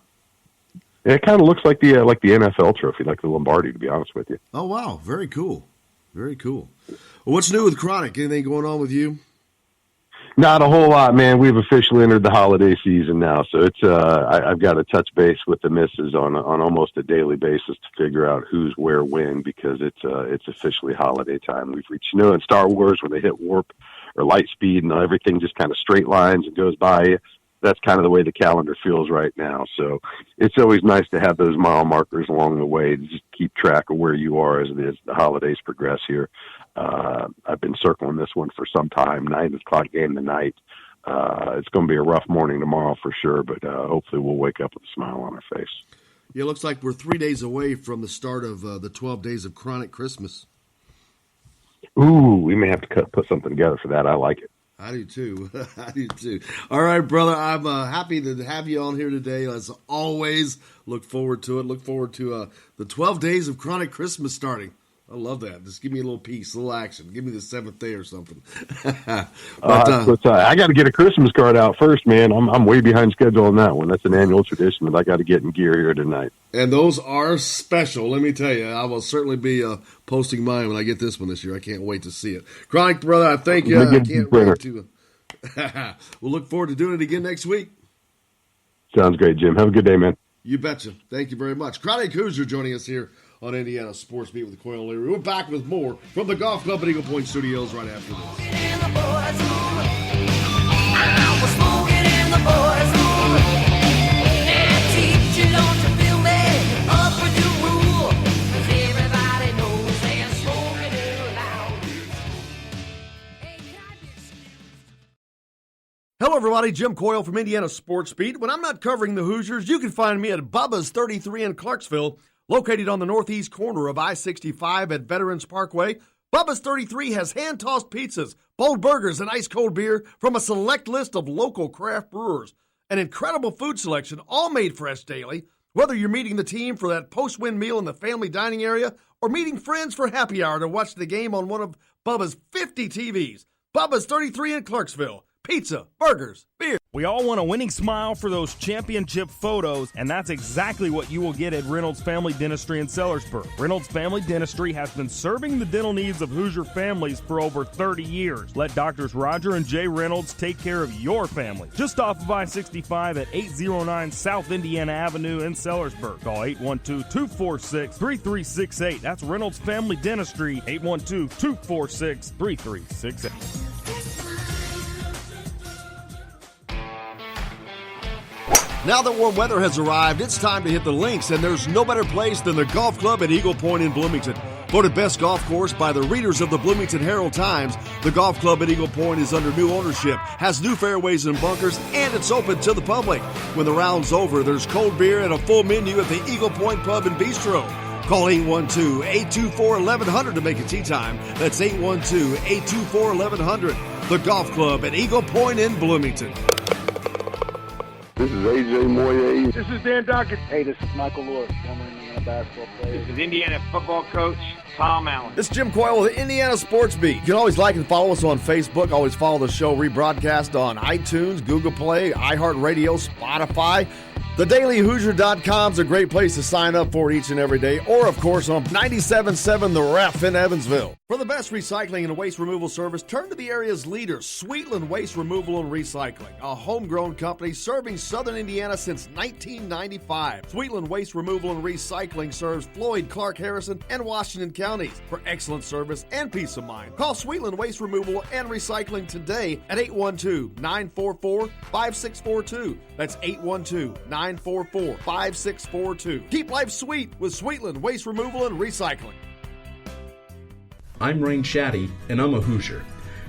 It kind of looks like the NFL trophy, like the Lombardi, to be honest with you. Oh, wow. Very cool. Very cool. Well, what's new with Chronic? Anything going on with you? Not a whole lot, man. We've officially entered the holiday season now, so it's I've got to touch base with the missus on almost a daily basis to figure out who's where when, because it's officially holiday time. We've reached, in Star Wars when they hit warp or light speed and everything just kind of straight lines and goes by you. That's kind of the way the calendar feels right now. So it's always nice to have those mile markers along the way to just keep track of where you are as the holidays progress here. I've been circling this one for some time, 9 o'clock game tonight. It's going to be a rough morning tomorrow for sure, but hopefully we'll wake up with a smile on our face. Yeah, it looks like we're 3 days away from the start of the 12 days of Chronic Christmas. Ooh, we may have to put something together for that. I like it. I do too. I do too. All right, brother. I'm happy to have you on here today. As always, look forward to it. Look forward to the 12 days of Chronic Christmas starting. I love that. Just give me a little piece, a little action. Give me the 7th day or something. I got to get a Christmas card out first, man. I'm way behind schedule on that one. That's an annual tradition that I got to get in gear here tonight. And those are special. Let me tell you, I will certainly be posting mine when I get this one this year. I can't wait to see it. Chronic, brother, I thank you. I can't wait to. We'll look forward to doing it again next week. Sounds great, Jim. Have a good day, man. You betcha. Thank you very much. Chronic Hoosier joining us here on Indiana Sports Beat with Coyle Leary. We're back with more from the Golf Club at Eagle Point Studios right after Hello, everybody. Jim Coyle from Indiana Sports Beat. When I'm not covering the Hoosiers, you can find me at Bubba's 33 in Clarksville, located on the northeast corner of I-65 at Veterans Parkway. Bubba's 33 has hand-tossed pizzas, bold burgers, and ice-cold beer from a select list of local craft brewers. An incredible food selection, all made fresh daily. Whether you're meeting the team for that post-win meal in the family dining area or meeting friends for happy hour to watch the game on one of Bubba's 50 TVs. Bubba's 33 in Clarksville. Pizza, burgers, beer. We all want a winning smile for those championship photos, and that's exactly what you will get at Reynolds Family Dentistry in Sellersburg. Reynolds Family Dentistry has been serving the dental needs of Hoosier families for over 30 years. Let Doctors Roger and Jay Reynolds take care of your family. Just off of I-65 at 809 South Indiana Avenue in Sellersburg. Call 812-246-3368. That's Reynolds Family Dentistry, 812-246-3368. Now that warm weather has arrived, it's time to hit the links, and there's no better place than the Golf Club at Eagle Point in Bloomington. Voted best golf course by the readers of the Bloomington Herald-Times, the Golf Club at Eagle Point is under new ownership, has new fairways and bunkers, and it's open to the public. When the round's over, there's cold beer and a full menu at the Eagle Point Pub and Bistro. Call 812-824-1100 to make a tee time. That's 812-824-1100. The Golf Club at Eagle Point in Bloomington. This is AJ Moye. This is Dan Dockett. Hey, this is Michael Lord, former Indiana basketball player. This is Indiana football coach Tom Allen. This is Jim Coyle with Indiana Sports Beat. You can always like and follow us on Facebook. Always follow the show rebroadcast on iTunes, Google Play, iHeartRadio, Spotify. TheDailyHoosier.com is a great place to sign up for each and every day, or, of course, on 97.7 The Ref in Evansville. For the best recycling and waste removal service, turn to the area's leader, Sweetland Waste Removal and Recycling, a homegrown company serving southern Indiana since 1995. Sweetland Waste Removal and Recycling serves Floyd, Clark, Harrison, and Washington counties. For excellent service and peace of mind, call Sweetland Waste Removal and Recycling today at 812-944-5642. That's 812-944-5642. Keep life sweet with Sweetland Waste Removal and Recycling. I'm Rain Shaddy, and I'm a Hoosier.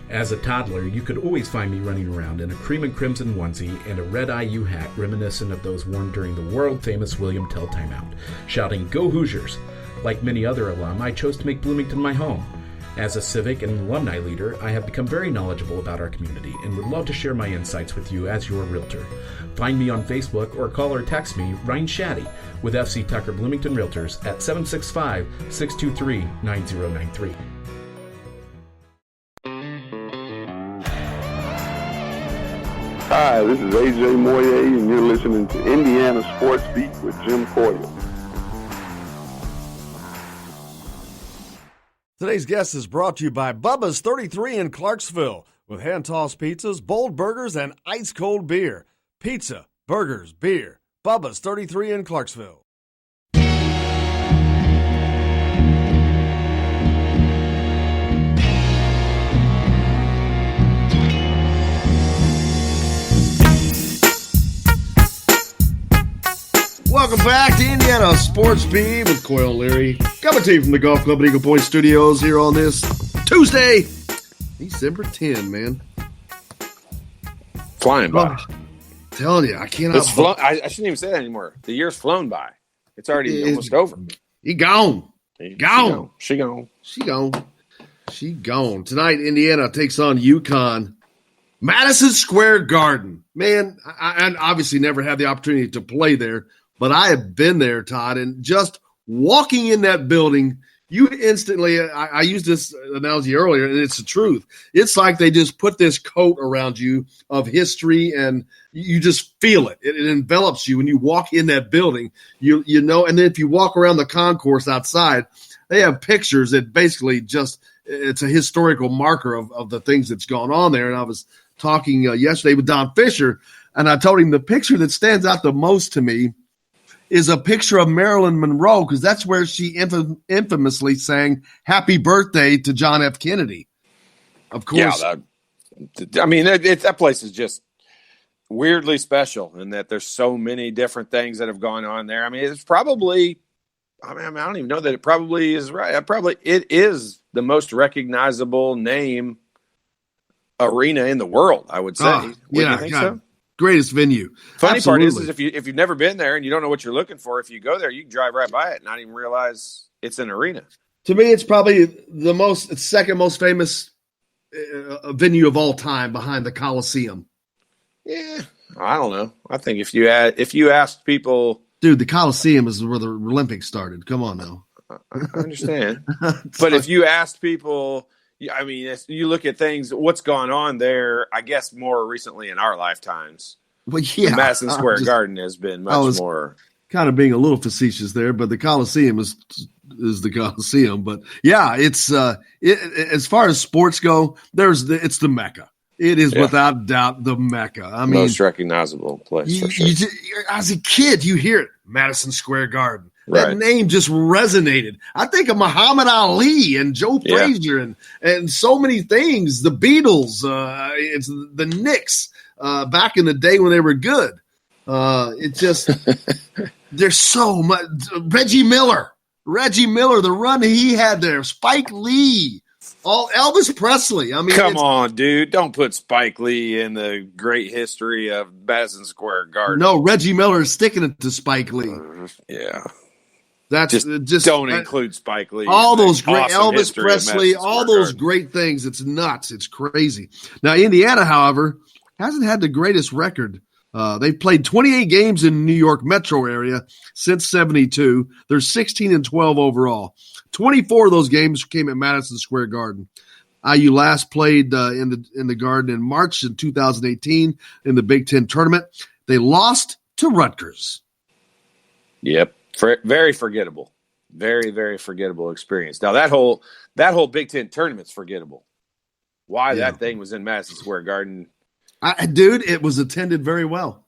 As a toddler, you could always find me running around in a cream and crimson onesie and a red IU hat reminiscent of those worn during the world-famous William Tell timeout, shouting, "Go Hoosiers!" Like many other alum, I chose to make Bloomington my home. As a civic and alumni leader, I have become very knowledgeable about our community and would love to share my insights with you as your realtor. Find me on Facebook or call or text me, Ryan Shaddy, with FC Tucker Bloomington Realtors at 765-623-9093. Hi, this is AJ Moyer, and you're listening to Indiana Sports Beat with Jim Coyle. Today's guest is brought to you by Bubba's 33 in Clarksville, with hand-tossed pizzas, bold burgers, and ice-cold beer. Pizza, burgers, beer. Bubba's 33 in Clarksville. Welcome back to Indiana Sports Beat with Coyle Leary. Coming to you from the Golf Club at Eagle Point Studios here on this Tuesday, December 10, man. Flying by. Telling you, I cannot. I shouldn't even say that anymore. The year's flown by. It's already almost over. He gone. Gone. She gone. Tonight, Indiana takes on UCONN. Madison Square Garden. Man, I obviously never had the opportunity to play there, but I have been there, Todd, and just walking in that building, you instantly, I used this analogy earlier, and it's the truth. It's like they just put this coat around you of history, and you just feel it. It envelops you when you walk in that building. You know, and then if you walk around the concourse outside, they have pictures that basically just, it's a historical marker of the things that's gone on there. And I was talking yesterday with Don Fisher, and I told him the picture that stands out the most to me is a picture of Marilyn Monroe, because that's where she infamously sang "Happy Birthday" to John F. Kennedy. Of course. Yeah, that place is just weirdly special in that there's so many different things that have gone on there. I mean, it's probably, I don't even know that it probably is right. It is the most recognizable name arena in the world, I would say. Wouldn't you think so? Greatest venue. Funny Absolutely. part is if you've never been there and you don't know what you're looking for, if you go there, you can drive right by it and not even realize it's an arena. To me, it's probably the second most famous venue of all time, behind the Coliseum. Yeah, I don't know. I think if you asked people, dude, the Coliseum is where the Olympics started. Come on now. I understand, but if you asked people. I mean, you look at things, what's gone on there, I guess more recently in our lifetimes. Well, yeah. The Madison Square Garden has been much more. Kind of being a little facetious there, but the Coliseum is the Coliseum. But yeah, it's as far as sports go, it's the Mecca. It is without doubt the Mecca. I mean, most recognizable place for sure. As a kid, you hear it, Madison Square Garden. Right. That name just resonated. I think of Muhammad Ali and Joe Frazier and so many things. The Beatles, it's the Knicks back in the day when they were good. It just there's so much. Reggie Miller, the run he had there. Spike Lee, all Elvis Presley. I mean, come on, dude! Don't put Spike Lee in the great history of Madison Square Garden. No, Reggie Miller is sticking it to Spike Lee. Yeah. That's just don't include Spike Lee. All those great Elvis Presley, all those great things. It's nuts. It's crazy. Now, Indiana, however, hasn't had the greatest record They've played 28 games in the New York metro area since 72. They're 16-12 overall. 24 of those games came at Madison Square Garden. IU last played in the Garden in March in 2018 in the Big Ten tournament. They lost to Rutgers. Yep, very forgettable. Very, very forgettable experience. Now that whole Big Ten tournament's forgettable. Why that thing was in Madison Square Garden, dude? It was attended very well.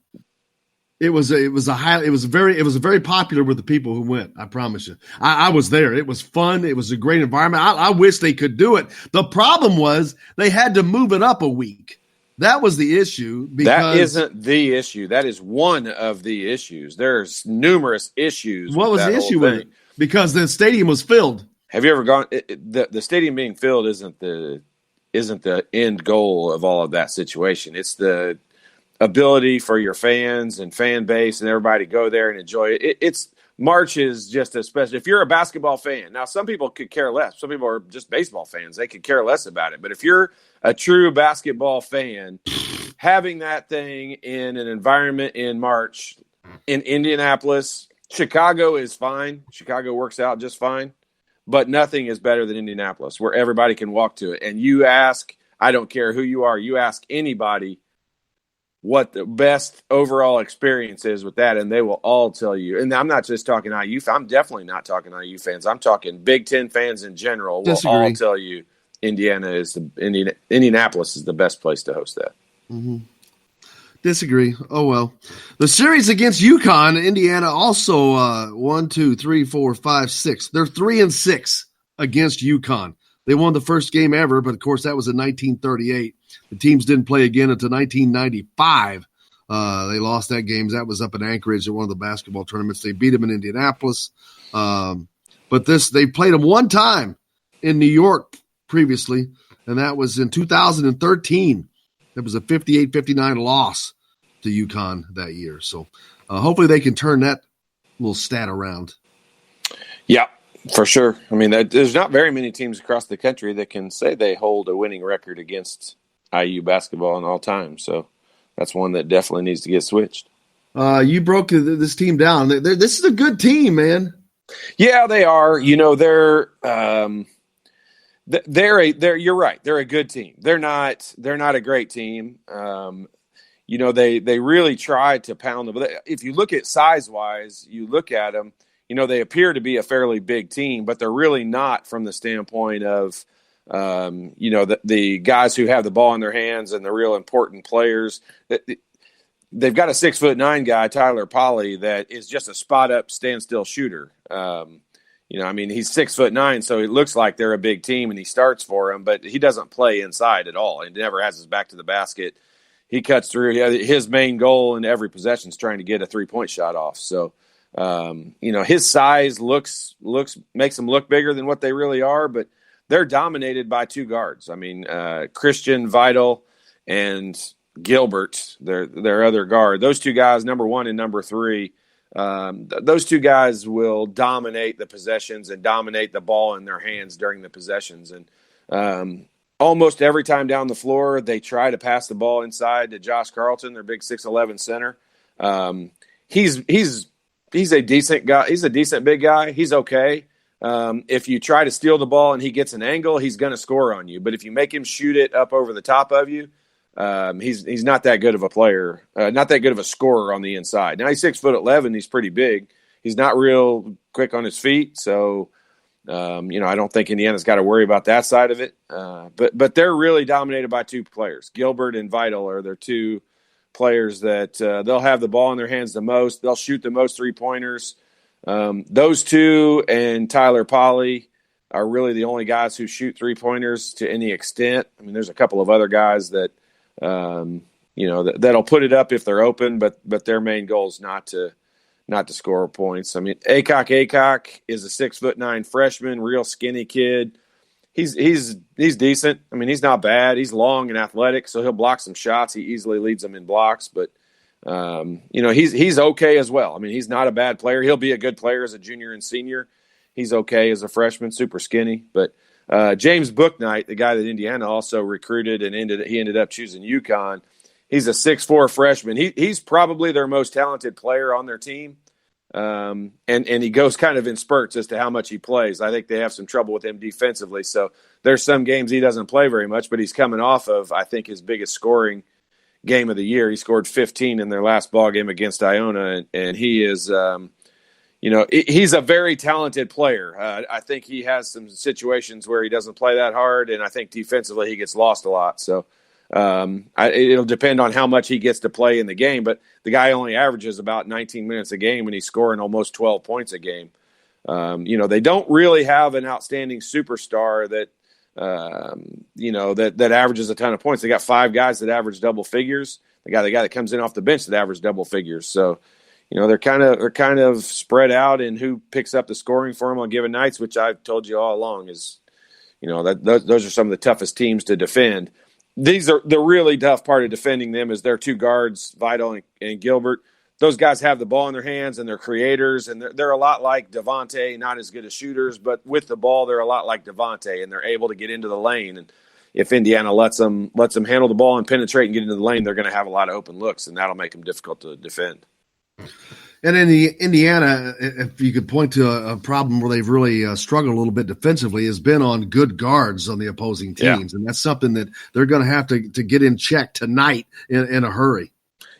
It was very popular with the people who went. I promise you. I was there. It was fun. It was a great environment. I wish they could do it. The problem was they had to move it up a week. That was the issue. That isn't the issue. That is one of the issues. There's numerous issues. What was the issue with it? Because the stadium was filled. Have you ever gone? The stadium being filled isn't the end goal of all of that situation. It's the ability for your fans and fan base and everybody to go there and enjoy it. It's March is just a special. If you're a basketball fan, now some people could care less. Some people are just baseball fans. They could care less about it. But if you're a true basketball fan, having that thing in an environment in March in Indianapolis, Chicago is fine. Chicago works out just fine. But nothing is better than Indianapolis, where everybody can walk to it. And you ask, I don't care who you are, you ask anybody what the best overall experience is with that, and they will all tell you. And I'm not just talking IU. I'm definitely not talking IU fans. I'm talking Big Ten fans in general will all tell you Indianapolis is the best place to host that. Mm-hmm. Disagree. Oh, well. The series against UConn, Indiana also 1, 2, 3, 4, 5, 6. They're 3-6 against UConn. They won the first game ever, but of course that was in 1938. The teams didn't play again until 1995. They lost that game. That was up in Anchorage at one of the basketball tournaments. They beat them in Indianapolis. But they played them one time in New York previously, and that was in 2013. It was a 58-59 loss to UConn that year. So hopefully they can turn that little stat around. Yeah, for sure. I mean, there's not very many teams across the country that can say they hold a winning record against IU basketball in all time. So that's one that definitely needs to get switched. You broke this team down. This is a good team, man. Yeah, they are. You know, they're you're right. They're a good team. They're not a great team. You know, they really tried to pound them. If you look at size-wise, you look at them, you know, they appear to be a fairly big team, but they're really not from the standpoint of, you know, the guys who have the ball in their hands and the real important players. They've got a 6'9" guy, Tyler Polley, that is just a spot-up, standstill shooter. You know, I mean, he's 6'9", so it looks like they're a big team, and he starts for them, but he doesn't play inside at all. He never has his back to the basket. He cuts through. His main goal in every possession is trying to get a three-point shot off. So, you know, his size makes them look bigger than what they really are, but they're dominated by two guards. I mean, Christian Vital and Gilbert, their other guard. Those two guys, number 1 and number 3, those two guys will dominate the possessions and dominate the ball in their hands during the possessions. And almost every time down the floor, they try to pass the ball inside to Josh Carlton, their big 6'11" center. He's a decent guy. He's a decent big guy. He's okay. If you try to steal the ball and he gets an angle, he's going to score on you. But if you make him shoot it up over the top of you, he's not that good of a player, not that good of a scorer on the inside. Now he's 6'11". He's pretty big. He's not real quick on his feet. So, you know, I don't think Indiana's got to worry about that side of it. But they're really dominated by two players. Gilbert and Vital are their two players that they'll have the ball in their hands the most. They'll shoot the most three-pointers. Those two and Tyler Polley are really the only guys who shoot three-pointers to any extent. I mean, there's a couple of other guys that, you know, that'll put it up if they're open, but their main goal is not to score points. I mean, Aycock is a 6'9" freshman, real skinny kid. He's decent. I mean, he's not bad. He's long and athletic, so he'll block some shots. He easily leads them in blocks, but you know, he's okay as well. I mean, he's not a bad player. He'll be a good player as a junior and senior. He's okay as a freshman, super skinny. But James Bouknight, the guy that Indiana also recruited and ended up choosing UConn, He's a 6'4" freshman. He's probably their most talented player on their team. And he goes kind of in spurts as to how much he plays. I think they have some trouble with him defensively. So there's some games he doesn't play very much, but he's coming off of, I think, his biggest scoring game of the year. He scored 15 in their last ball game against Iona, and he is, he's a very talented player. I think he has some situations where he doesn't play that hard, and I think defensively he gets lost a lot. So it'll depend on how much he gets to play in the game, but the guy only averages about 19 minutes a game, and he's scoring almost 12 points a game. They don't really have an outstanding superstar that averages a ton of points. They got 5 guys that average double figures. The guy that comes in off the bench that average double figures. So, they're kind of spread out in who picks up the scoring for them on given nights, which I've told you all along is, those are some of the toughest teams to defend. These are the really tough part of defending them is their 2 guards, Vital and Gilbert. Those guys have the ball in their hands and they're creators, and they're a lot like Devontae, not as good as shooters, but with the ball they're a lot like Devontae, and they're able to get into the lane. And if Indiana lets them handle the ball and penetrate and get into the lane, they're going to have a lot of open looks, and that'll make them difficult to defend. And in Indiana, if you could point to a problem where they've really struggled a little bit defensively, has been on good guards on the opposing teams. Yeah. And that's something that they're going to have to get in check tonight in a hurry.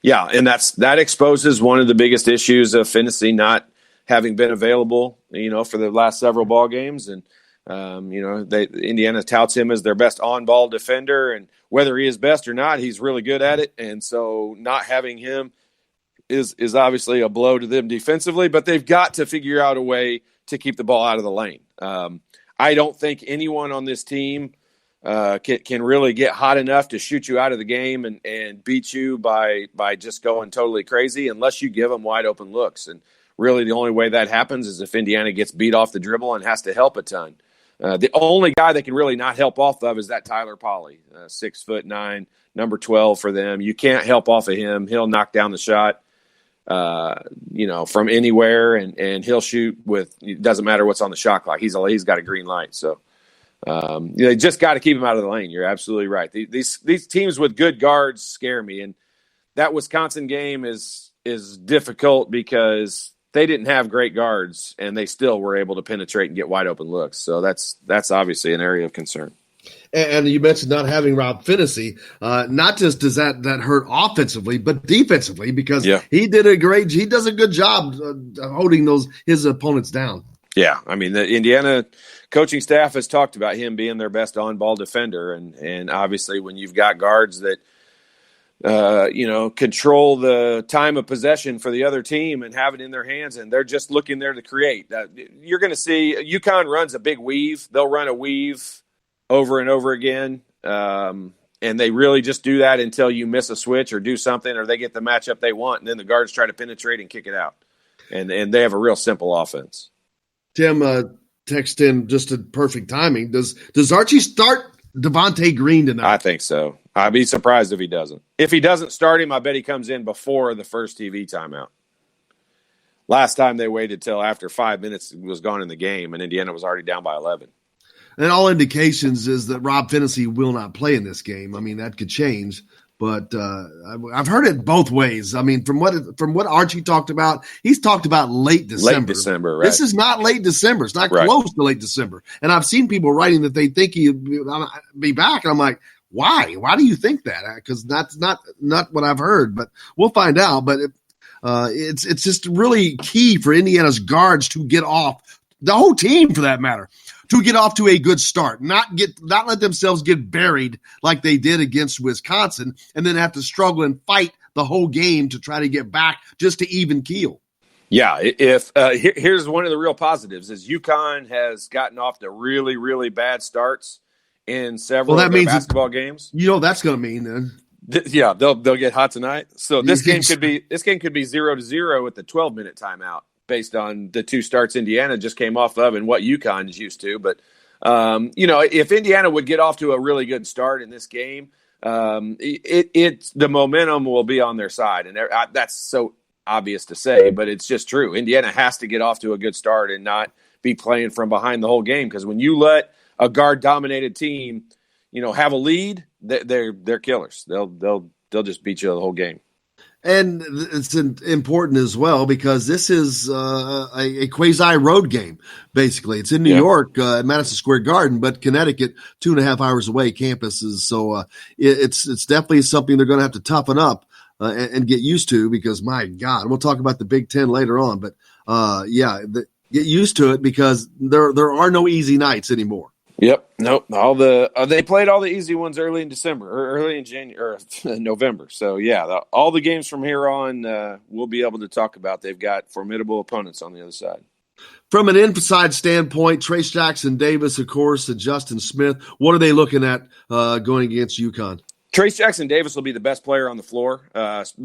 Yeah, and that exposes one of the biggest issues of Finney not having been available, for the last several ball games. And, Indiana touts him as their best on-ball defender. And whether he is best or not, he's really good at it. And so not having him is obviously a blow to them defensively, but they've got to figure out a way to keep the ball out of the lane. I don't think anyone on this team can really get hot enough to shoot you out of the game and beat you by just going totally crazy unless you give them wide open looks. And really the only way that happens is if Indiana gets beat off the dribble and has to help a ton. The only guy that can really not help off of is that Tyler Polley, 6'9", number 12 for them. You can't help off of him. He'll knock down the shot. From anywhere, and he'll shoot with. It doesn't matter what's on the shot clock. He's got a green light. So they just got to keep him out of the lane. You're absolutely right. These teams with good guards scare me, and that Wisconsin game is difficult because they didn't have great guards, and they still were able to penetrate and get wide open looks. So that's obviously an area of concern. And you mentioned not having Rob Finney. Not just does that hurt offensively, but defensively because he does a good job holding his opponents down. Yeah, I mean the Indiana coaching staff has talked about him being their best on-ball defender, and obviously when you've got guards that control the time of possession for the other team and have it in their hands, and they're just looking there to create. You're going to see UConn runs a big weave. They'll run a weave over and over again, and they really just do that until you miss a switch or do something or they get the matchup they want, and then the guards try to penetrate and kick it out. And they have a real simple offense. Tim text in just a perfect timing. Does Archie start Devontae Green tonight? I think so. I'd be surprised if he doesn't. If he doesn't start him, I bet he comes in before the first TV timeout. Last time they waited till after 5 minutes was gone in the game, and Indiana was already down by 11. And all indications is that Rob Finney will not play in this game. I mean, that could change, but I've heard it both ways. I mean, from what Archie talked about, he's talked about late December. Late December, right? This is not late December. It's not close to late December. And I've seen people writing that they think he'll be back. And I'm like, why? Why do you think that? Because that's not what I've heard. But we'll find out. But it's just really key for Indiana's guards to get off, the whole team for that matter, to get off to a good start, not let themselves get buried like they did against Wisconsin and then have to struggle and fight the whole game to try to get back just to even keel. Yeah, here's one of the real positives is UConn has gotten off to really, really bad starts in several of their basketball games. That's going to mean then. Yeah, they'll get hot tonight. So this game could be 0-0 with the 12-minute timeout, based on the 2 starts Indiana just came off of and what UConn is used to. But, if Indiana would get off to a really good start in this game, the momentum will be on their side. And that's so obvious to say, but it's just true. Indiana has to get off to a good start and not be playing from behind the whole game. Because when you let a guard-dominated team, have a lead, they're killers. They'll just beat you the whole game. And it's important as well because this is a quasi road game. Basically, it's in New York, Madison Square Garden, but Connecticut, 2.5 hours away, campuses. So it's definitely something they're going to have to toughen up and get used to because my God, we'll talk about the Big Ten later on, but get used to it because there are no easy nights anymore. Yep. Nope. They played all the easy ones early in December or early in January or November. So all the games from here on, we'll be able to talk about. They've got formidable opponents on the other side. From an inside standpoint, Trace Jackson Davis, of course, and Justin Smith. What are they looking at going against UConn? Trace Jackson Davis will be the best player on the floor.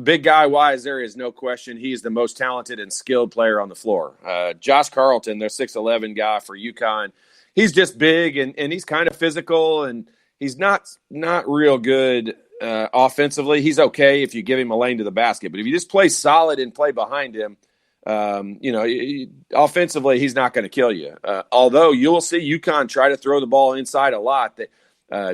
Big guy wise, there is no question. He's the most talented and skilled player on the floor. Josh Carlton, their 6'11" guy for UConn. He's just big and he's kind of physical and he's not real good offensively. He's okay if you give him a lane to the basket, but if you just play solid and play behind him, offensively he's not going to kill you. Although you will see UConn try to throw the ball inside a lot.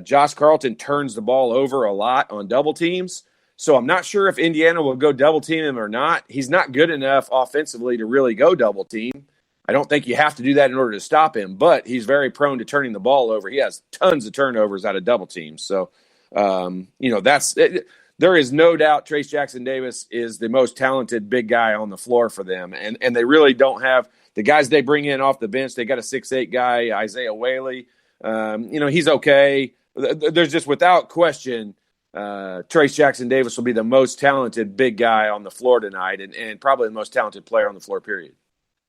Josh Carlton turns the ball over a lot on double teams, so I'm not sure if Indiana will go double team him or not. He's not good enough offensively to really go double team. I don't think you have to do that in order to stop him, but he's very prone to turning the ball over. He has tons of turnovers out of double teams. So, that's it. There is no doubt Trace Jackson Davis is the most talented big guy on the floor for them. And they really don't have the guys they bring in off the bench. They got a 6'8" guy, Isaiah Whaley. He's okay. There's just without question, Trace Jackson Davis will be the most talented big guy on the floor tonight and probably the most talented player on the floor, period.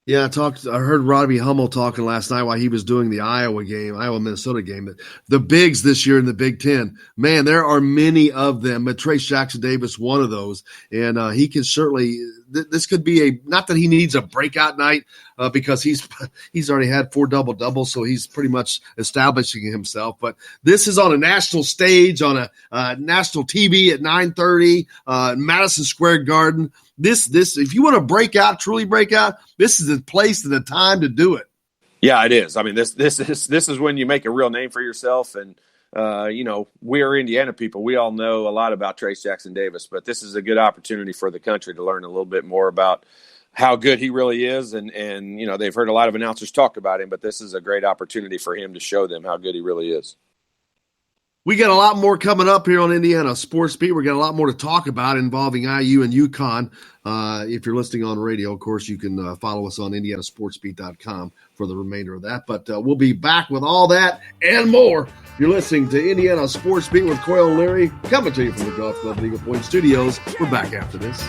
Yeah, I heard Robbie Hummel talking last night while he was doing the Iowa-Minnesota game. The bigs this year in the Big Ten, man, there are many of them, but Trace Jackson Davis, one of those. And he can certainly this could be not that he needs a breakout night because he's already had 4 double-doubles, so he's pretty much establishing himself. But this is on a national stage, on a national TV at 9:30, Madison Square Garden. This if you want to truly break out, this is the place and the time to do it. Yeah, it is. I mean, this is when you make a real name for yourself. And we are Indiana people. We all know a lot about Trace Jackson Davis, but this is a good opportunity for the country to learn a little bit more about how good he really is. And they've heard a lot of announcers talk about him, but this is a great opportunity for him to show them how good he really is. We got a lot more coming up here on Indiana Sports Beat. We got a lot more to talk about involving IU and UConn. If you're listening on radio, of course, you can follow us on indianasportsbeat.com for the remainder of that. But we'll be back with all that and more. You're listening to Indiana Sports Beat with Coyle and Leary, coming to you from the Golf Club Eagle Point Studios. We're back after this.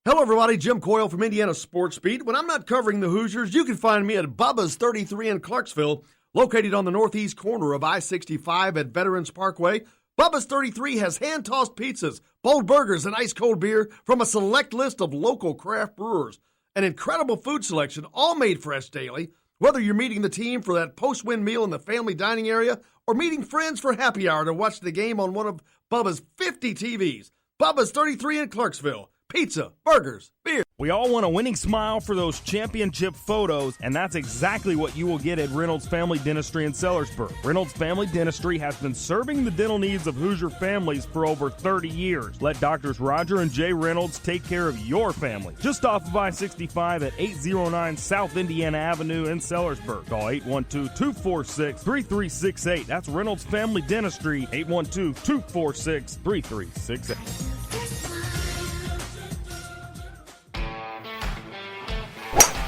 Hello, everybody. Jim Coyle from Indiana Sports Beat. When I'm not covering the Hoosiers, you can find me at Bubba's 33 in Clarksville, located on the northeast corner of I-65 at Veterans Parkway. Bubba's 33 has hand-tossed pizzas, bold burgers, and ice-cold beer from a select list of local craft brewers. An incredible food selection, all made fresh daily. Whether you're meeting the team for that post-win meal in the family dining area or meeting friends for happy hour to watch the game on one of Bubba's 50 TVs. Bubba's 33 in Clarksville. Pizza, burgers, beer. We all want a winning smile for those championship photos, and that's exactly what you will get at Reynolds Family Dentistry in Sellersburg. Reynolds Family Dentistry has been serving the dental needs of Hoosier families for over 30 years. Let Doctors Roger and Jay Reynolds take care of your family. Just off of I-65 at 809 South Indiana Avenue in Sellersburg. Call 812-246-3368. That's Reynolds Family Dentistry, 812-246-3368.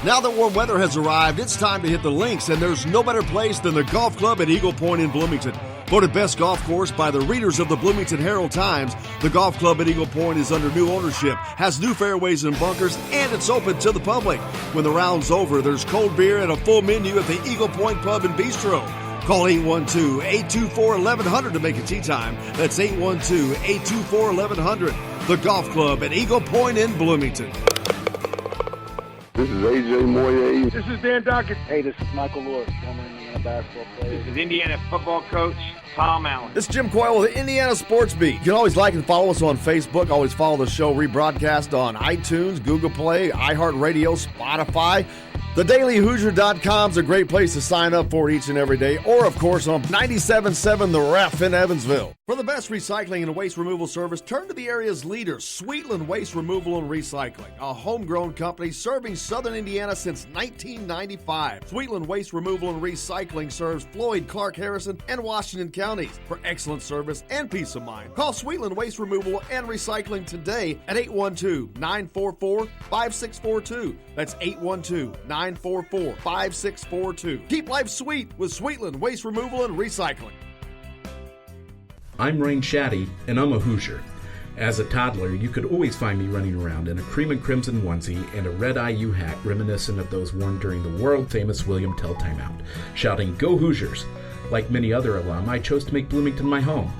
Now that warm weather has arrived, it's time to hit the links, and there's no better place than the golf club at Eagle Point in Bloomington. Voted best golf course by the readers of the Bloomington Herald-Times, the golf club at Eagle Point is under new ownership, has new fairways and bunkers, and it's open to the public. When the round's over, there's cold beer and a full menu at the Eagle Point Pub and Bistro. Call 812-824-1100 to make a tee time. That's 812-824-1100. The golf club at Eagle Point in Bloomington. This is AJ Moye. This is Dan Dockett. Hey, this is Michael Lord, former Indiana basketball player. This is Indiana football coach Tom Allen. This is Jim Coyle with the Indiana Sports Beat. You can always like and follow us on Facebook. Always follow the show rebroadcast on iTunes, Google Play, iHeartRadio, Spotify. TheDailyHoosier.com is a great place to sign up for each and every day, or, of course, on 97.7 The Ref in Evansville. For the best recycling and waste removal service, turn to the area's leader, Sweetland Waste Removal and Recycling, a homegrown company serving southern Indiana since 1995. Sweetland Waste Removal and Recycling serves Floyd, Clark, Harrison, and Washington counties. For excellent service and peace of mind, call Sweetland Waste Removal and Recycling today at 812-944-5642. That's 812-944-5642. Keep life sweet with Sweetland Waste Removal and Recycling. I'm Rain Shaddy, and I'm a Hoosier. As a toddler, you could always find me running around in a cream and crimson onesie and a red IU hat reminiscent of those worn during the world-famous William Tell timeout, shouting, "Go Hoosiers!" Like many other alum, I chose to make Bloomington my home.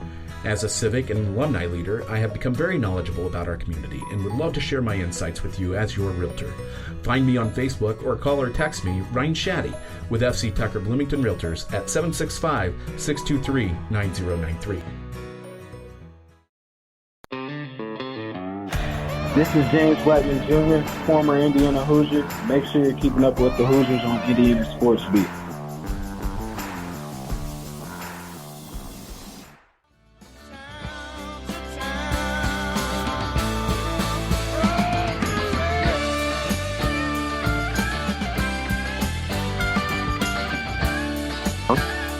As a civic and alumni leader, I have become very knowledgeable about our community and would love to share my insights with you as your realtor. Find me on Facebook or call or text me, Ryan Shaddy, with FC Tucker Bloomington Realtors at 765-623-9093. This is James Blackman Jr., former Indiana Hoosier. Make sure you're keeping up with the Hoosiers on Indiana Sports Beat.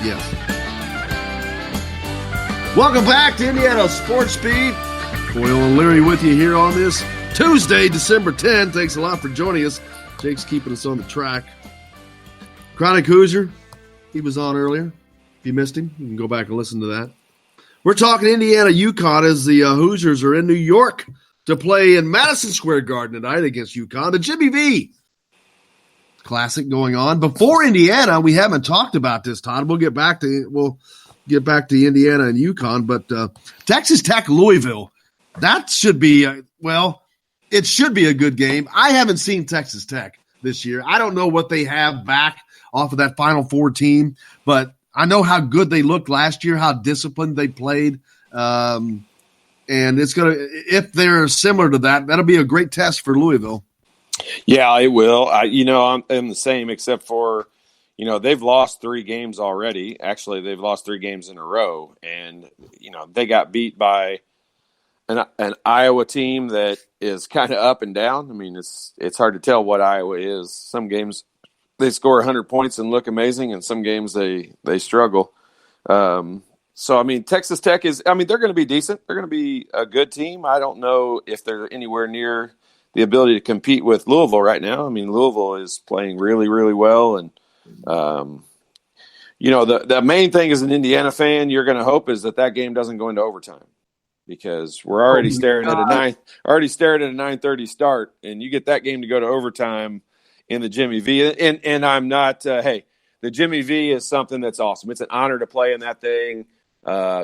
Yes. Welcome back to Indiana Sports Beat. Coyle and Leary with you here on this Tuesday, December 10th. Thanks a lot for joining us. Jake's keeping us on the track. Chronic Hoosier, he was on earlier. If you missed him, you can go back and listen to that. We're talking Indiana UConn as the Hoosiers are in New York to play in Madison Square Garden tonight against UConn. The Jimmy V Classic going on. Before Indiana, we haven't talked about this, Todd. We'll get back to Indiana and UConn, but Texas Tech Louisville. That should be it should be a good game. I haven't seen Texas Tech this year. I don't know what they have back off of that Final Four team, but I know how good they looked last year, how disciplined they played. And it's if they're similar to that, that'll be a great test for Louisville. Yeah, it will. I'm the same, except for, they've lost 3 games already. Actually, they've lost 3 games in a row, and they got beat by an Iowa team that is kind of up and down. I mean, it's hard to tell what Iowa is. Some games they score 100 points and look amazing, and some games they struggle. So I mean, Texas Tech they're going to be decent. They're going to be a good team. I don't know if they're anywhere near the ability to compete with Louisville right now. I mean, Louisville is playing really, really well. And, the main thing as an Indiana fan, you're going to hope is that game doesn't go into overtime, because we're already staring at a 9:30 start, and you get that game to go to overtime in the Jimmy V. And I'm not, the Jimmy V is something that's awesome. It's an honor to play in that thing.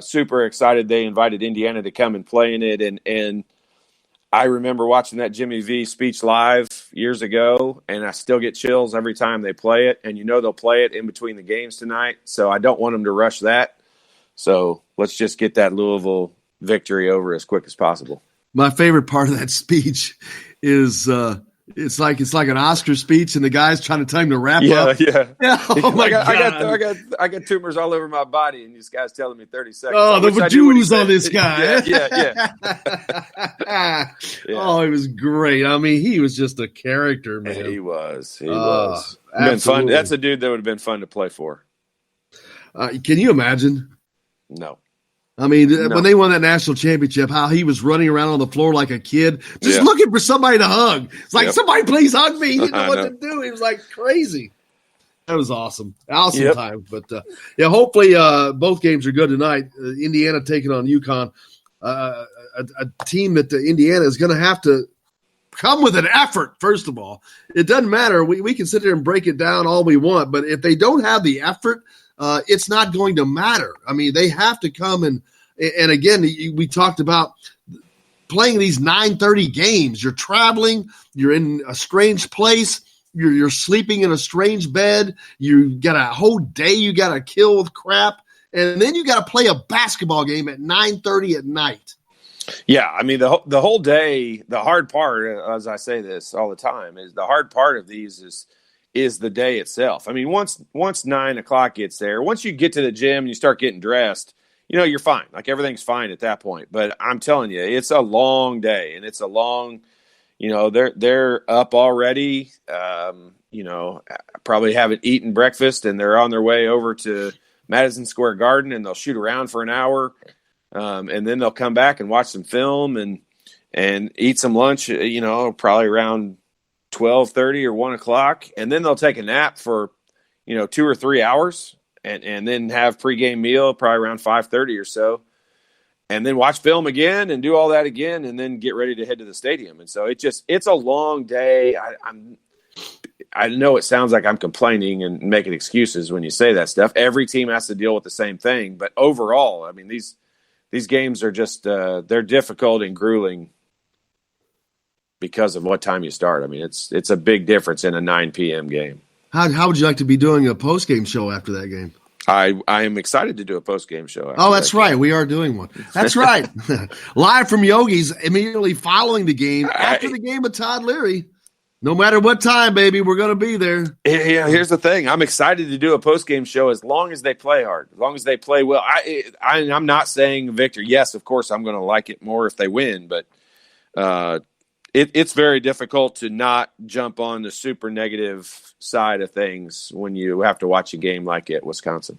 Super excited they invited Indiana to come and play in it. And I remember watching that Jimmy V speech live years ago, and I still get chills every time they play it. And they'll play it in between the games tonight, so I don't want them to rush that. So let's just get that Louisville victory over as quick as possible. My favorite part of that speech is it's like an Oscar speech, and the guy's trying to tell him to wrap up. Yeah. Oh my God! I got tumors all over my body, and this guy's telling me 30 seconds. Oh, the Jews on this guy. Yeah. Oh, it was great. I mean, he was just a character, man. He was. Been fun. That's a dude that would have been fun to play for. Can you imagine? No. I mean, when they won that national championship, how he was running around on the floor like a kid, just looking for somebody to hug. It's like, somebody please hug me. He didn't know what to do. He was like crazy. That was awesome. Awesome time. But, hopefully both games are good tonight. Indiana taking on UConn, a team that Indiana is going to have to come with an effort, first of all. It doesn't matter. We can sit there and break it down all we want, but if they don't have the effort, it's not going to matter. I mean, they have to come and again, we talked about playing these 9:30 games. You're traveling. You're in a strange place. You're sleeping in a strange bed. You got a whole day you got to kill with crap. And then you got to play a basketball game at 9:30 at night. Yeah, I mean, the whole day, the hard part, as I say this all the time, is the hard part of these is the day itself. I mean, once 9 o'clock gets there, once you get to the gym and you start getting dressed, you're fine. Like, everything's fine at that point. But I'm telling you, it's a long day, and it's a long, they're up already, probably haven't eaten breakfast, and they're on their way over to Madison Square Garden, and they'll shoot around for an hour. And then they'll come back and watch some film and eat some lunch, probably around 12:30 or 1 o'clock. And then they'll take a nap for, 2 or 3 hours and then have pregame meal probably around 5:30 or so. And then watch film again and do all that again and then get ready to head to the stadium. And so it's a long day. I know it sounds like I'm complaining and making excuses when you say that stuff. Every team has to deal with the same thing. But overall, I mean, these games are just they're difficult and grueling because of what time you start. I mean, it's a big difference in a 9 p.m. game. How would you like to be doing a post-game show after that game? I am excited to do a post-game show. Oh, that's right. We are doing one. That's right. Live from Yogi's immediately following the game, after the game with Todd Leary. No matter what time, baby, we're going to be there. Yeah, here's the thing. I'm excited to do a post-game show as long as they play hard, as long as they play well. I'm not saying victory. Yes, of course, I'm going to like it more if they win, but it's very difficult to not jump on the super negative side of things when you have to watch a game like at Wisconsin.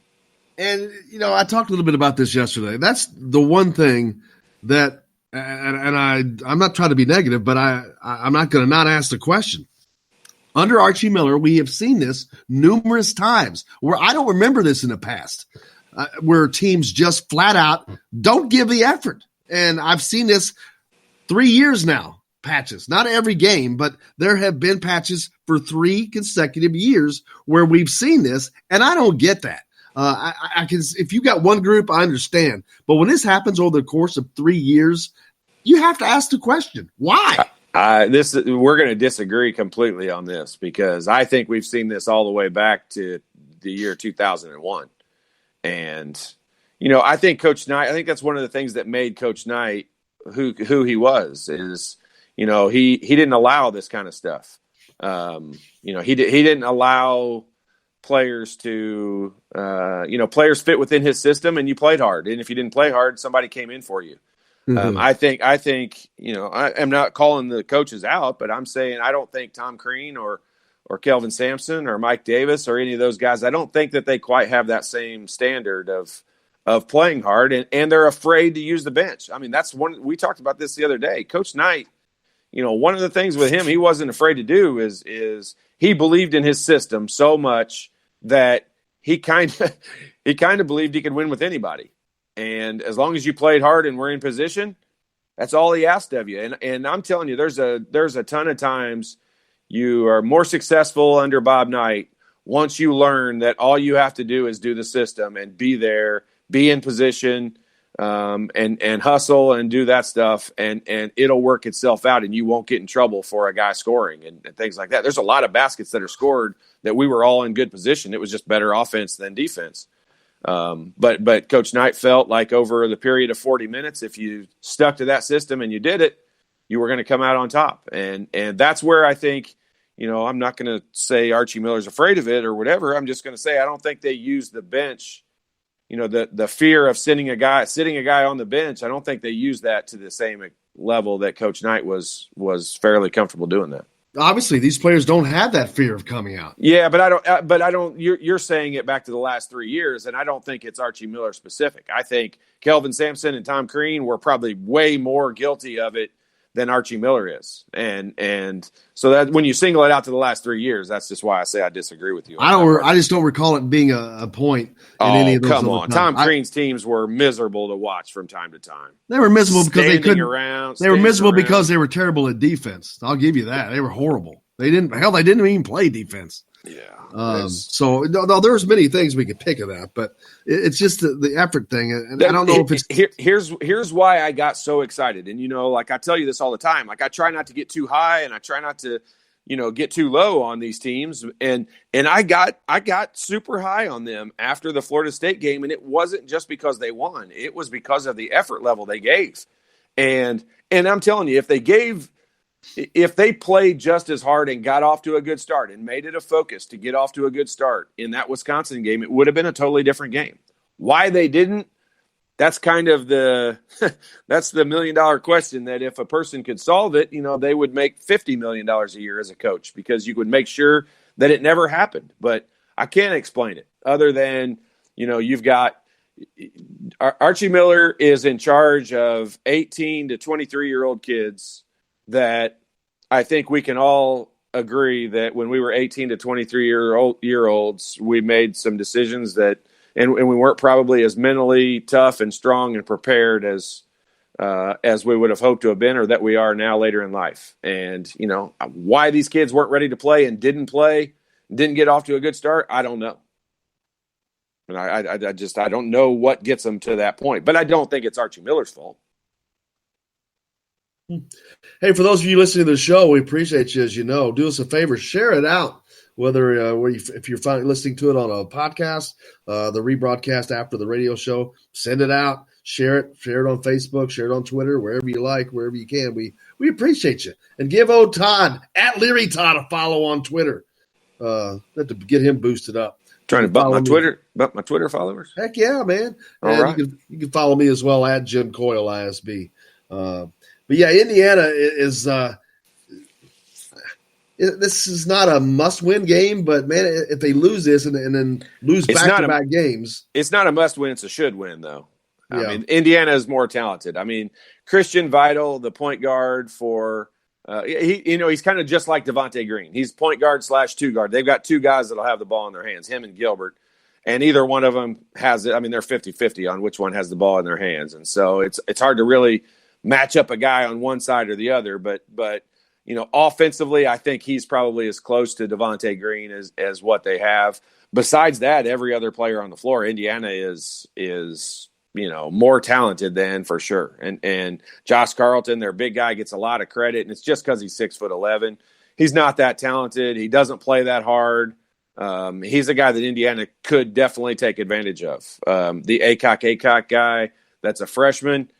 And, I talked a little bit about this yesterday. That's the one thing that I'm not trying to be negative, but I'm not going to not ask the question. Under Archie Miller, we have seen this numerous times where I don't remember this in the past, where teams just flat out don't give the effort. And I've seen this 3 years now, patches, not every game, but there have been patches for 3 consecutive years where we've seen this, and I don't get that. I can, if you got one group, I understand. But when this happens over the course of 3 years, you have to ask the question, why? We're going to disagree completely on this because I think we've seen this all the way back to the year 2001. And, I think Coach Knight, I think that's one of the things that made Coach Knight who he was is, he didn't allow this kind of stuff. He didn't allow players to, players fit within his system and you played hard. And if you didn't play hard, somebody came in for you. Mm-hmm. I think, I am not calling the coaches out, but I'm saying I don't think Tom Crean or Kelvin Sampson or Mike Davis or any of those guys, I don't think that they quite have that same standard of playing hard and they're afraid to use the bench. I mean, that's one, we talked about this the other day. Coach Knight, one of the things with him he wasn't afraid to do is he believed in his system so much that he kind of believed he could win with anybody. And as long as you played hard and were in position, that's all he asked of you. And I'm telling you, there's a ton of times you are more successful under Bob Knight once you learn that all you have to do is do the system and be there, be in position, and hustle and do that stuff, and it'll work itself out, and you won't get in trouble for a guy scoring and things like that. There's a lot of baskets that are scored that we were all in good position. It was just better offense than defense. But Coach Knight felt like over the period of 40 minutes, if you stuck to that system and you did it, you were going to come out on top. And that's where I think, I'm not going to say Archie Miller's afraid of it or whatever. I'm just going to say I don't think they use the bench, the fear of sitting a guy on the bench. I don't think they use that to the same level that Coach Knight was fairly comfortable doing that. Obviously, these players don't have that fear of coming out. Yeah, but I don't. You're saying it back to the last 3 years, and I don't think it's Archie Miller specific. I think Kelvin Sampson and Tom Crean were probably way more guilty of it than Archie Miller is, and so that when you single it out to the last 3 years, that's just why I say I disagree with you. I just don't recall it being a point. In any of those come on! Tom Crean's teams were miserable to watch from time to time. They were miserable because they couldn't. They were miserable around. Because they were terrible at defense. I'll give you that. They were horrible. They didn't even play defense. Yeah. So no, there's many things we could pick of that, but it's just the effort thing. And I don't know if it's here's why I got so excited. And, like I tell you this all the time, like I try not to get too high and I try not to, get too low on these teams. And I got super high on them after the Florida State game. And it wasn't just because they won. It was because of the effort level they gave. And I'm telling you, if they played just as hard and got off to a good start and made it a focus to get off to a good start in that Wisconsin game, it would have been a totally different game. Why they didn't, that's kind of that's the $1 million question, that if a person could solve it, they would make $50 million a year as a coach, because you would make sure that it never happened. But I can't explain it other than, you've got Archie Miller is in charge of 18 to 23-year-old kids that I think we can all agree that when we were 18 to 23-year-olds, we made some decisions that, and we weren't probably as mentally tough and strong and prepared as we would have hoped to have been, or that we are now later in life. And, why these kids weren't ready to play and didn't get off to a good start, I don't know. And I don't know what gets them to that point, but I don't think it's Archie Miller's fault. Hey, for those of you listening to the show, we appreciate you. As you know, do us a favor, share it out. Whether if you're finally listening to it on a podcast, the rebroadcast after the radio show, send it out, share it on Facebook, share it on Twitter, wherever you like, wherever you can. We appreciate you, and give old Todd at Leary Todd a follow on Twitter. To get him boosted up. Trying to bump my Twitter followers. Heck yeah, man! All and right. You can follow me as well at Jim Coyle ISB. But yeah, Indiana is. This is not a must-win game, but man, if they lose this and then lose back-to-back games, it's not a must-win. It's a should-win, though. Yeah. I mean, Indiana is more talented. I mean, Christian Vital, the point guard for, he's kind of just like Devontae Green. He's point guard / two guard. They've got two guys that'll have the ball in their hands, him and Gilbert, and either one of them has it. I mean, they're 50-50 on which one has the ball in their hands, and so it's hard to really match up a guy on one side or the other, but offensively, I think he's probably as close to Devontae Green as what they have. Besides that, every other player on the floor, Indiana is more talented than, for sure. And Josh Carlton, their big guy, gets a lot of credit, and it's just because he's 6'11". He's not that talented. He doesn't play that hard. He's a guy that Indiana could definitely take advantage of. The Aycock guy, that's a freshman.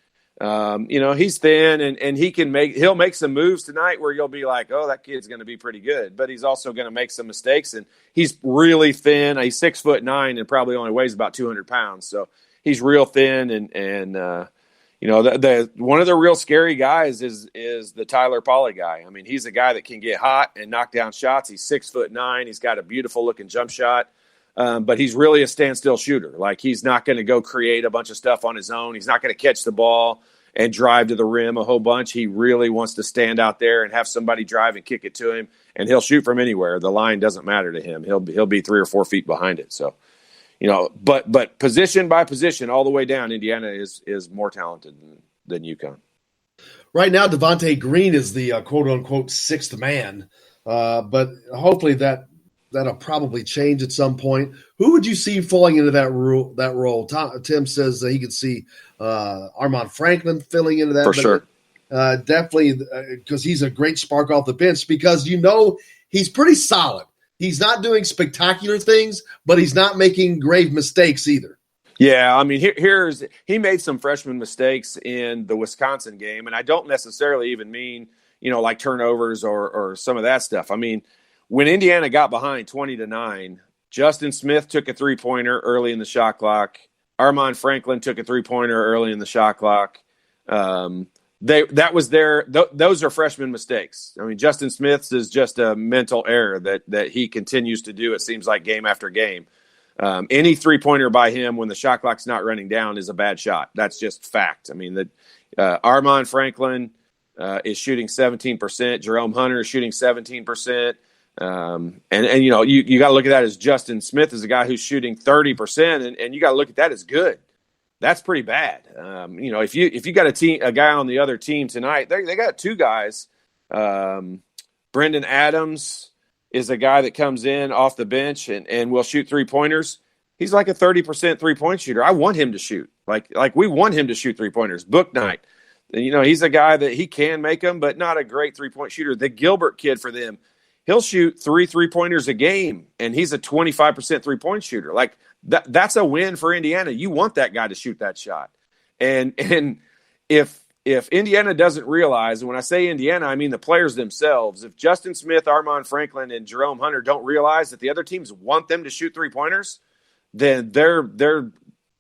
He's thin and he'll make some moves tonight where you'll be like, oh, that kid's going to be pretty good, but he's also going to make some mistakes, and he's really thin. He's 6'9" and probably only weighs about 200 pounds. So he's real thin. And the one of the real scary guys is the Tyler Polley guy. I mean, he's a guy that can get hot and knock down shots. He's 6'9". He's got a beautiful looking jump shot. But he's really a standstill shooter. Like, he's not going to go create a bunch of stuff on his own. He's not going to catch the ball and drive to the rim a whole bunch. He really wants to stand out there and have somebody drive and kick it to him, and he'll shoot from anywhere. The line doesn't matter to him. He'll be 3 or 4 feet behind it. So, but position by position all the way down, Indiana is more talented than UConn. Right now, Devontae Green is the quote-unquote sixth man, but hopefully that'll probably change at some point. Who would you see falling into that role? Tim says he could see Armand Franklin filling into that. For sure. Definitely, because he's a great spark off the bench, because he's pretty solid. He's not doing spectacular things, but he's not making grave mistakes either. Yeah, I mean, he made some freshman mistakes in the Wisconsin game, and I don't necessarily even mean, like turnovers or some of that stuff. I mean, when Indiana got behind 20-9, Justin Smith took a three-pointer early in the shot clock. Armand Franklin took a three-pointer early in the shot clock. Those are freshman mistakes. I mean, Justin Smith's is just a mental error that he continues to do, it seems like, game after game. Any three-pointer by him when the shot clock's not running down is a bad shot. That's just fact. I mean, Armand Franklin is shooting 17%. Jerome Hunter is shooting 17%. And you got to look at that as Justin Smith is a guy who's shooting 30%, and you got to look at that as good. That's pretty bad. If you got a guy on the other team tonight, they got two guys. Brendan Adams is a guy that comes in off the bench and will shoot 3-pointers. He's like a 30% 3-point shooter. I want him to shoot. Like we want him to shoot 3-pointers. Book night. You know, he's a guy that he can make them, but not a great 3-point shooter. The Gilbert kid for them, he'll shoot 3-3-pointers a game, and he's a 25% 3-point shooter. Like that's a win for Indiana. You want that guy to shoot that shot. And if Indiana doesn't realize, and when I say Indiana, I mean the players themselves, if Justin Smith, Armand Franklin, and Jerome Hunter don't realize that the other teams want them to shoot 3-pointers, then they're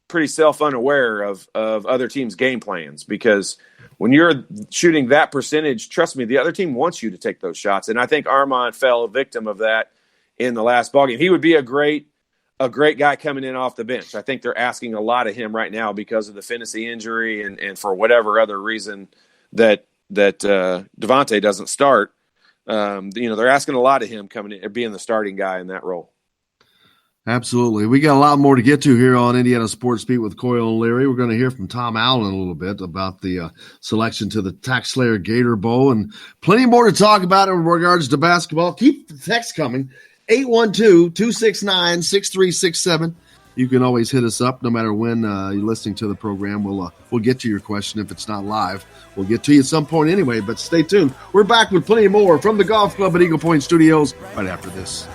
pretty self-unaware of other teams' game plans, because when you're shooting that percentage, trust me, the other team wants you to take those shots. And I think Armand fell a victim of that in the last ballgame. He would be a great guy coming in off the bench. I think they're asking a lot of him right now because of the Finney injury and for whatever other reason that Devontae doesn't start. They're asking a lot of him coming in, being the starting guy in that role. Absolutely. We got a lot more to get to here on Indiana Sports Beat with Coyle and Leary. We're going to hear from Tom Allen a little bit about the selection to the Tax Slayer Gator Bowl, and plenty more to talk about in regards to basketball. Keep the text coming, 812-269-6367. You can always hit us up no matter when you're listening to the program. We'll get to your question if it's not live. We'll get to you at some point anyway, but stay tuned. We're back with plenty more from the Golf Club at Eagle Point Studios right after this.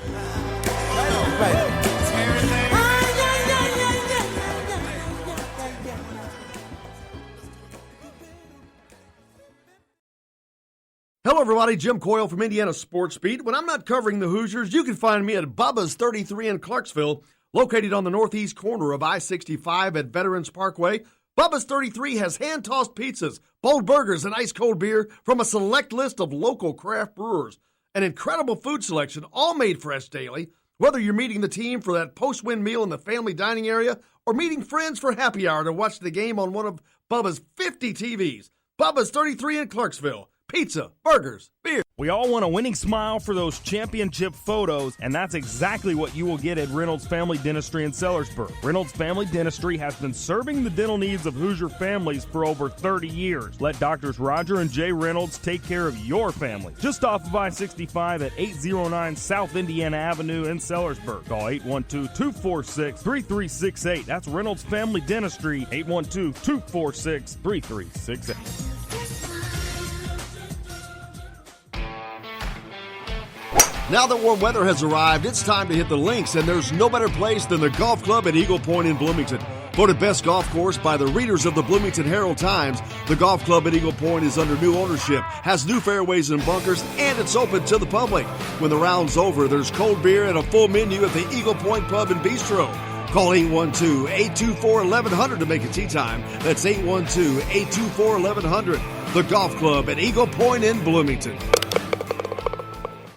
Hello, everybody. Jim Coyle from Indiana Sports Beat. When I'm not covering the Hoosiers, you can find me at Bubba's 33 in Clarksville, located on the northeast corner of I-65 at Veterans Parkway. Bubba's 33 has hand-tossed pizzas, bold burgers, and ice-cold beer from a select list of local craft brewers. An incredible food selection, all made fresh daily. Whether you're meeting the team for that post-win meal in the family dining area or meeting friends for happy hour to watch the game on one of Bubba's 50 TVs. Bubba's 33 in Clarksville. Pizza, burgers, beer. We all want a winning smile for those championship photos, and that's exactly what you will get at Reynolds Family Dentistry in Sellersburg. Reynolds Family Dentistry has been serving the dental needs of Hoosier families for over 30 years. Let Doctors Roger and Jay Reynolds take care of your family. Just off of I-65 at 809 South Indiana Avenue in Sellersburg. Call 812-246-3368. That's Reynolds Family Dentistry, 812-246-3368. Now that warm weather has arrived, it's time to hit the links, and there's no better place than the Golf Club at Eagle Point in Bloomington. Voted best golf course by the readers of the Bloomington Herald-Times, the Golf Club at Eagle Point is under new ownership, has new fairways and bunkers, and it's open to the public. When the round's over, there's cold beer and a full menu at the Eagle Point Pub and Bistro. Call 812-824-1100 to make a tee time. That's 812-824-1100. The Golf Club at Eagle Point in Bloomington.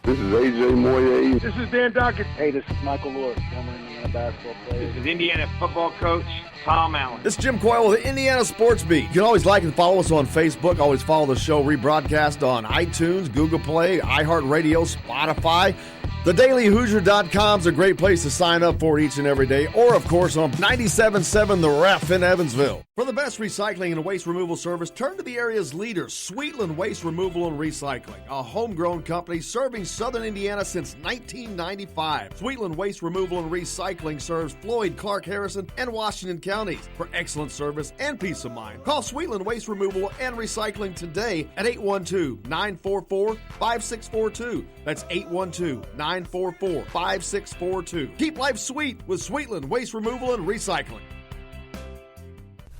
This is A.J. Moyer. This is Dan Dockett. Hey, this is Michael Lord, former Indiana basketball player. This is Indiana football coach Tom Allen. This is Jim Coyle with the Indiana Sports Beat. You can always like and follow us on Facebook. Always follow the show rebroadcast on iTunes, Google Play, iHeartRadio, Spotify. TheDailyHoosier.com is a great place to sign up for each and every day. Or, of course, on 97.7 The Ref in Evansville. For the best recycling and waste removal service, turn to the area's leader, Sweetland Waste Removal and Recycling, a homegrown company serving southern Indiana since 1995. Sweetland Waste Removal and Recycling serves Floyd, Clark, Harrison, and Washington counties. For excellent service and peace of mind, call Sweetland Waste Removal and Recycling today at 812-944-5642. That's 812-944-5642. Keep life sweet with Sweetland Waste Removal and Recycling.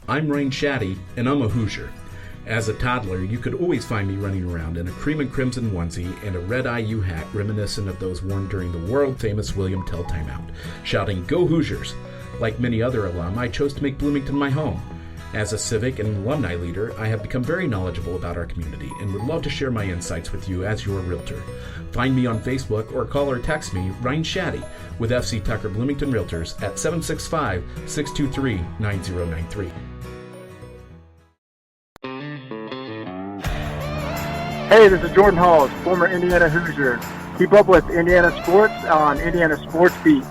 I'm Rain Shaddy, and I'm a Hoosier. As a toddler, you could always find me running around in a cream and crimson onesie and a red IU hat reminiscent of those worn during the world-famous William Tell timeout, shouting, "Go Hoosiers!" Like many other alum, I chose to make Bloomington my home. As a civic and alumni leader, I have become very knowledgeable about our community and would love to share my insights with you as your realtor. Find me on Facebook or call or text me, Ryan Shaddy, with FC Tucker Bloomington Realtors at 765-623-9093. Hey, this is Jordan Halls, former Indiana Hoosier. Keep up with Indiana sports on Indiana Sports Beat.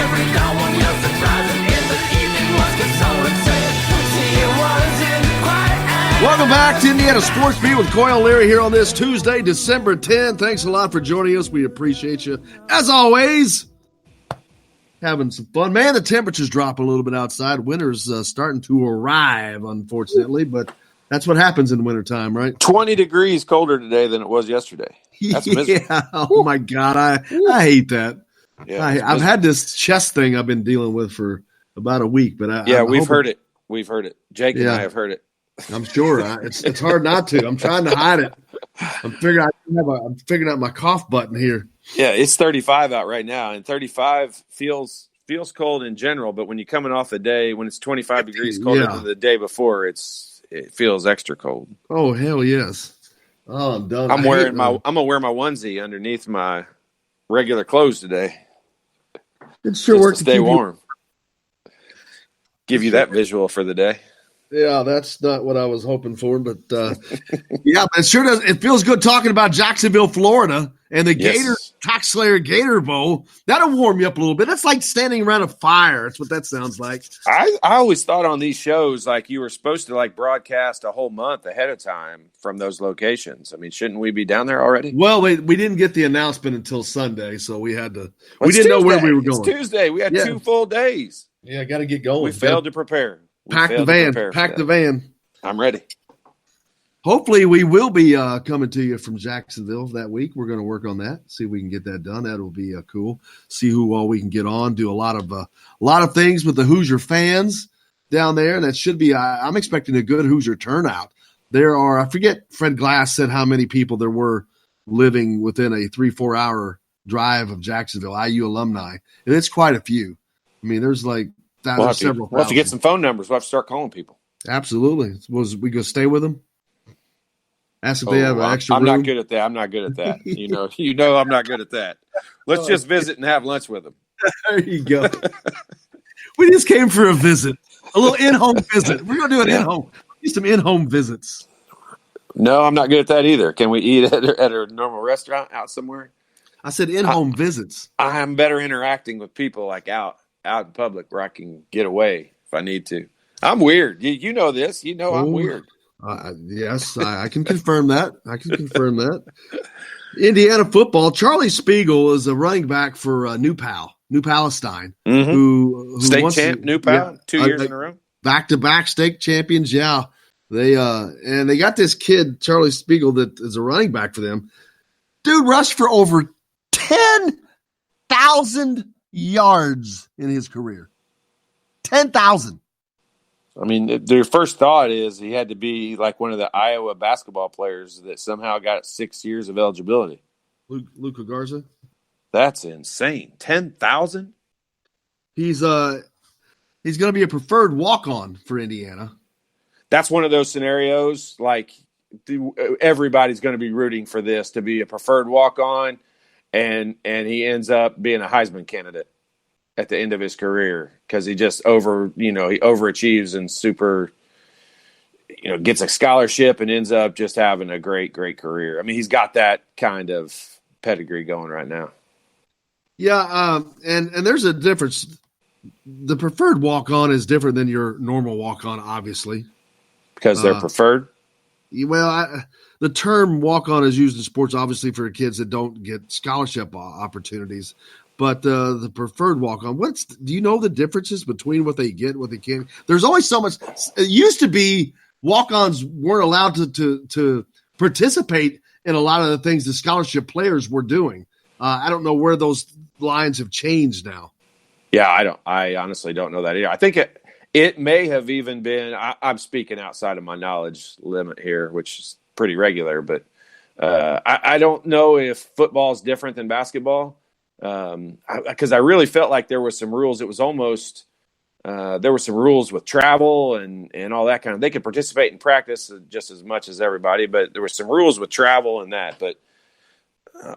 Every dawn one year surprising in the evening was consoling, saying, "See you was in Welcome back to Indiana Sports Beat with Coy O'Leary here on this Tuesday, December 10th. Thanks a lot for joining us. We appreciate you. As always, having some fun. Man, the temperature's dropping a little bit outside. Winter's starting to arrive, unfortunately, but that's what happens in wintertime, right? 20 degrees colder today than it was yesterday. That's miserable. Yeah. Oh, my God. I hate that. Yeah, I've had this chest thing I've been dealing with for about a week. But we've heard it. We've heard it. Jake and I have heard it. I'm sure. It's hard not to. I'm trying to hide it. I'm figuring out my cough button here. Yeah, it's 35 out right now, and 35 feels cold in general. But when you're coming off a day when it's 25 degrees colder than the day before, it feels extra cold. Oh hell yes! Oh, I'm done. I'm gonna wear my onesie underneath my regular clothes today. It sure works to stay warm. Give you that visual for the day. Yeah, that's not what I was hoping for, but yeah, but it sure does. It feels good talking about Jacksonville, Florida, and the Gator Tax Slayer Gator Bowl. That'll warm you up a little bit. That's like standing around a fire. That's what that sounds like. I always thought on these shows like you were supposed to like broadcast a whole month ahead of time from those locations. I mean, shouldn't we be down there already? Well, we didn't get the announcement until Sunday, so we had to. We didn't know where we were going. It's Tuesday. We had 2 full days. Yeah, got to get going. We failed to prepare. Pack the van. I'm ready. Hopefully, we will be coming to you from Jacksonville that week. We're going to work on that. See if we can get that done. That'll be cool. See who all we can get on. Do a lot of things with the Hoosier fans down there. And that should be. I'm expecting a good Hoosier turnout. There are. I forget. Fred Glass said how many people there were living within a 3-4 hour drive of Jacksonville. IU alumni, and it's quite a few. I mean, there's like. We'll have to get some phone numbers. We'll have to start calling people. Absolutely. Was we go stay with them? Ask if they have an extra room. I'm not good at that. I'm not good at that. You know, I'm not good at that. Let's just visit and have lunch with them. There you go. We just came for a visit, a little in-home visit. We're going to do an in-home. Do some in-home visits. No, I'm not good at that either. Can we eat at a normal restaurant out somewhere? I said in-home visits. I'm better interacting with people like out in public where I can get away if I need to. I'm weird. You know this. You know I'm weird. Yes, I can confirm that. Indiana football. Charlie Spiegel is a running back for New Palestine, who state champ. New Pal, 2 years in a row, back-to-back state champions. Yeah, they got this kid Charlie Spiegel that is a running back for them. Dude rushed for over 10,000 yards in his career. 10,000. I mean, their first thought is he had to be like one of the Iowa basketball players that somehow got 6 years of eligibility. Luka Garza? That's insane. 10,000? He's going to be a preferred walk-on for Indiana. That's one of those scenarios like everybody's going to be rooting for this to be a preferred walk-on. And he ends up being a Heisman candidate at the end of his career because he just he overachieves and super, gets a scholarship and ends up just having a great, great career. I mean, he's got that kind of pedigree going right now. Yeah, and there's a difference. The preferred walk-on is different than your normal walk-on, obviously. Because they're preferred? Well, the term walk-on is used in sports, obviously, for kids that don't get scholarship opportunities. But the preferred walk-on, do you know the differences between what they get and what they can't? There's always so much. It used to be walk-ons weren't allowed to participate in a lot of the things the scholarship players were doing. I don't know where those lines have changed now. Yeah, I honestly don't know that either. I think it may have even been. I'm speaking outside of my knowledge limit here, which is pretty regular, but I don't know if football is different than basketball because I really felt like there were some rules. It was almost there were some rules with travel and all that kind of. They could participate in practice just as much as everybody, but there were some rules with travel and that. But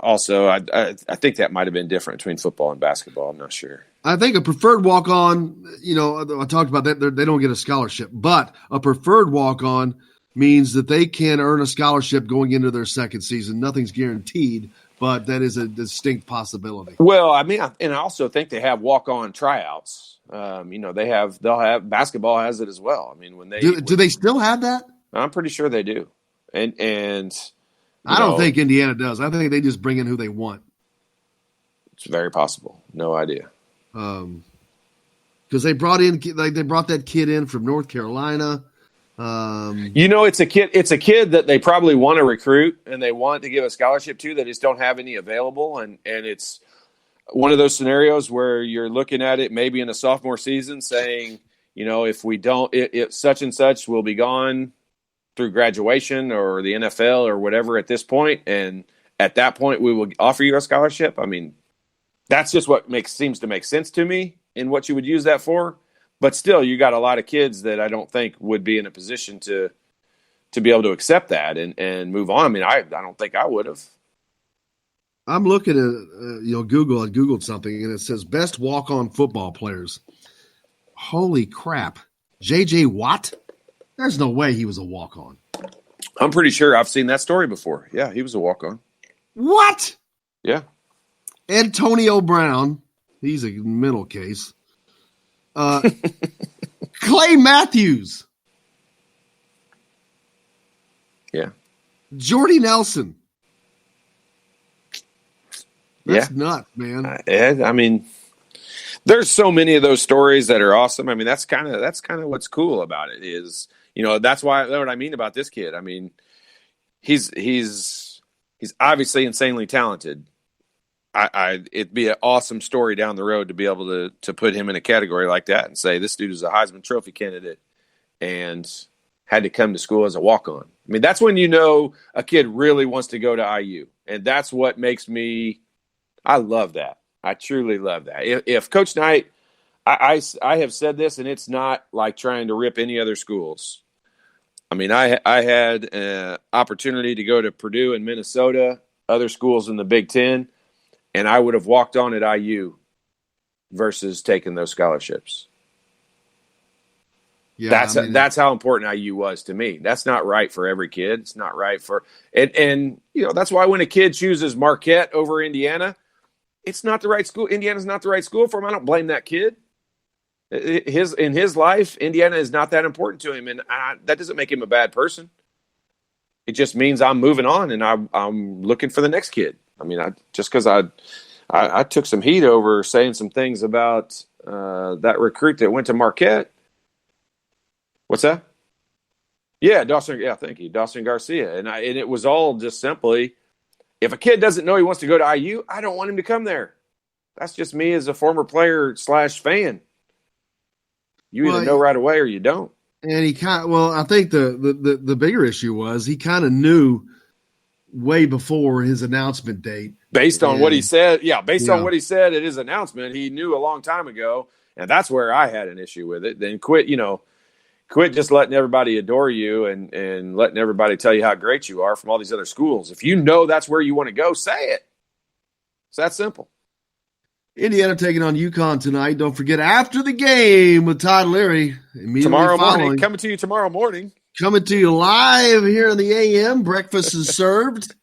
also, I think that might have been different between football and basketball. I'm not sure. I think a preferred walk-on, I talked about that. They don't get a scholarship, but a preferred walk-on means that they can earn a scholarship going into their second season. Nothing's guaranteed, but that is a distinct possibility. Well, I mean, and I also think they have walk-on tryouts. They'll have basketball has it as well. I mean, do they still have that? I'm pretty sure they do. And I don't think Indiana does. I think they just bring in who they want. It's very possible. No idea. Because they brought that kid in from North Carolina. It's a kid that they probably want to recruit and they want to give a scholarship to. They just don't have any available, and it's one of those scenarios where you're looking at it maybe in a sophomore season, saying, if we don't, it such and such will be gone through graduation or the NFL or whatever at this point, and at that point we will offer you a scholarship. I mean, that's just what seems to make sense to me in what you would use that for. But still, you got a lot of kids that I don't think would be in a position to be able to accept that and move on. I mean, I don't think I would have. I'm looking at Google. I Googled something and it says best walk-on football players. Holy crap. J.J. Watt? There's no way he was a walk-on. I'm pretty sure I've seen that story before. Yeah, he was a walk-on. What? Yeah. Antonio Brown. He's a mental case. Clay Matthews. Yeah. Jordy Nelson. That's nuts, man. I mean, there's so many of those stories that are awesome. I mean, that's kind of what's cool about it is, that's what I mean about this kid. I mean, he's obviously insanely talented. It'd be an awesome story down the road to be able to put him in a category like that and say this dude is a Heisman Trophy candidate and had to come to school as a walk-on. I mean, that's when a kid really wants to go to IU, and that's what makes me. I love that. I truly love that. If Coach Knight, I have said this, and it's not like trying to rip any other schools. I mean, I had an opportunity to go to Purdue and Minnesota, other schools in the Big Ten, and I would have walked on at IU versus taking those scholarships. Yeah, that's how important IU was to me. That's not right for every kid. It's not right for and that's why when a kid chooses Marquette over Indiana, it's not the right school. Indiana's not the right school for him. I don't blame that kid. In his life, Indiana is not that important to him, and that doesn't make him a bad person. It just means I'm moving on, and I'm looking for the next kid. I mean, just because I took some heat over saying some things about that recruit that went to Marquette. What's that? Yeah, Dawson. Yeah, thank you, Dawson Garcia. And it was all just simply, if a kid doesn't know he wants to go to IU, I don't want him to come there. That's just me as a former player / fan. You either know right away or you don't. And I think the bigger issue was he kind of knew way before his announcement date. Based on what he said. Yeah, on what he said at his announcement, he knew a long time ago. And that's where I had an issue with it. Then quit just letting everybody adore you and letting everybody tell you how great you are from all these other schools. If you know that's where you want to go, say it. It's that simple. Indiana taking on UConn tonight. Don't forget, after the game with Todd Leary. Tomorrow morning. Coming to you tomorrow morning. Coming to you live here in the AM. Breakfast is served.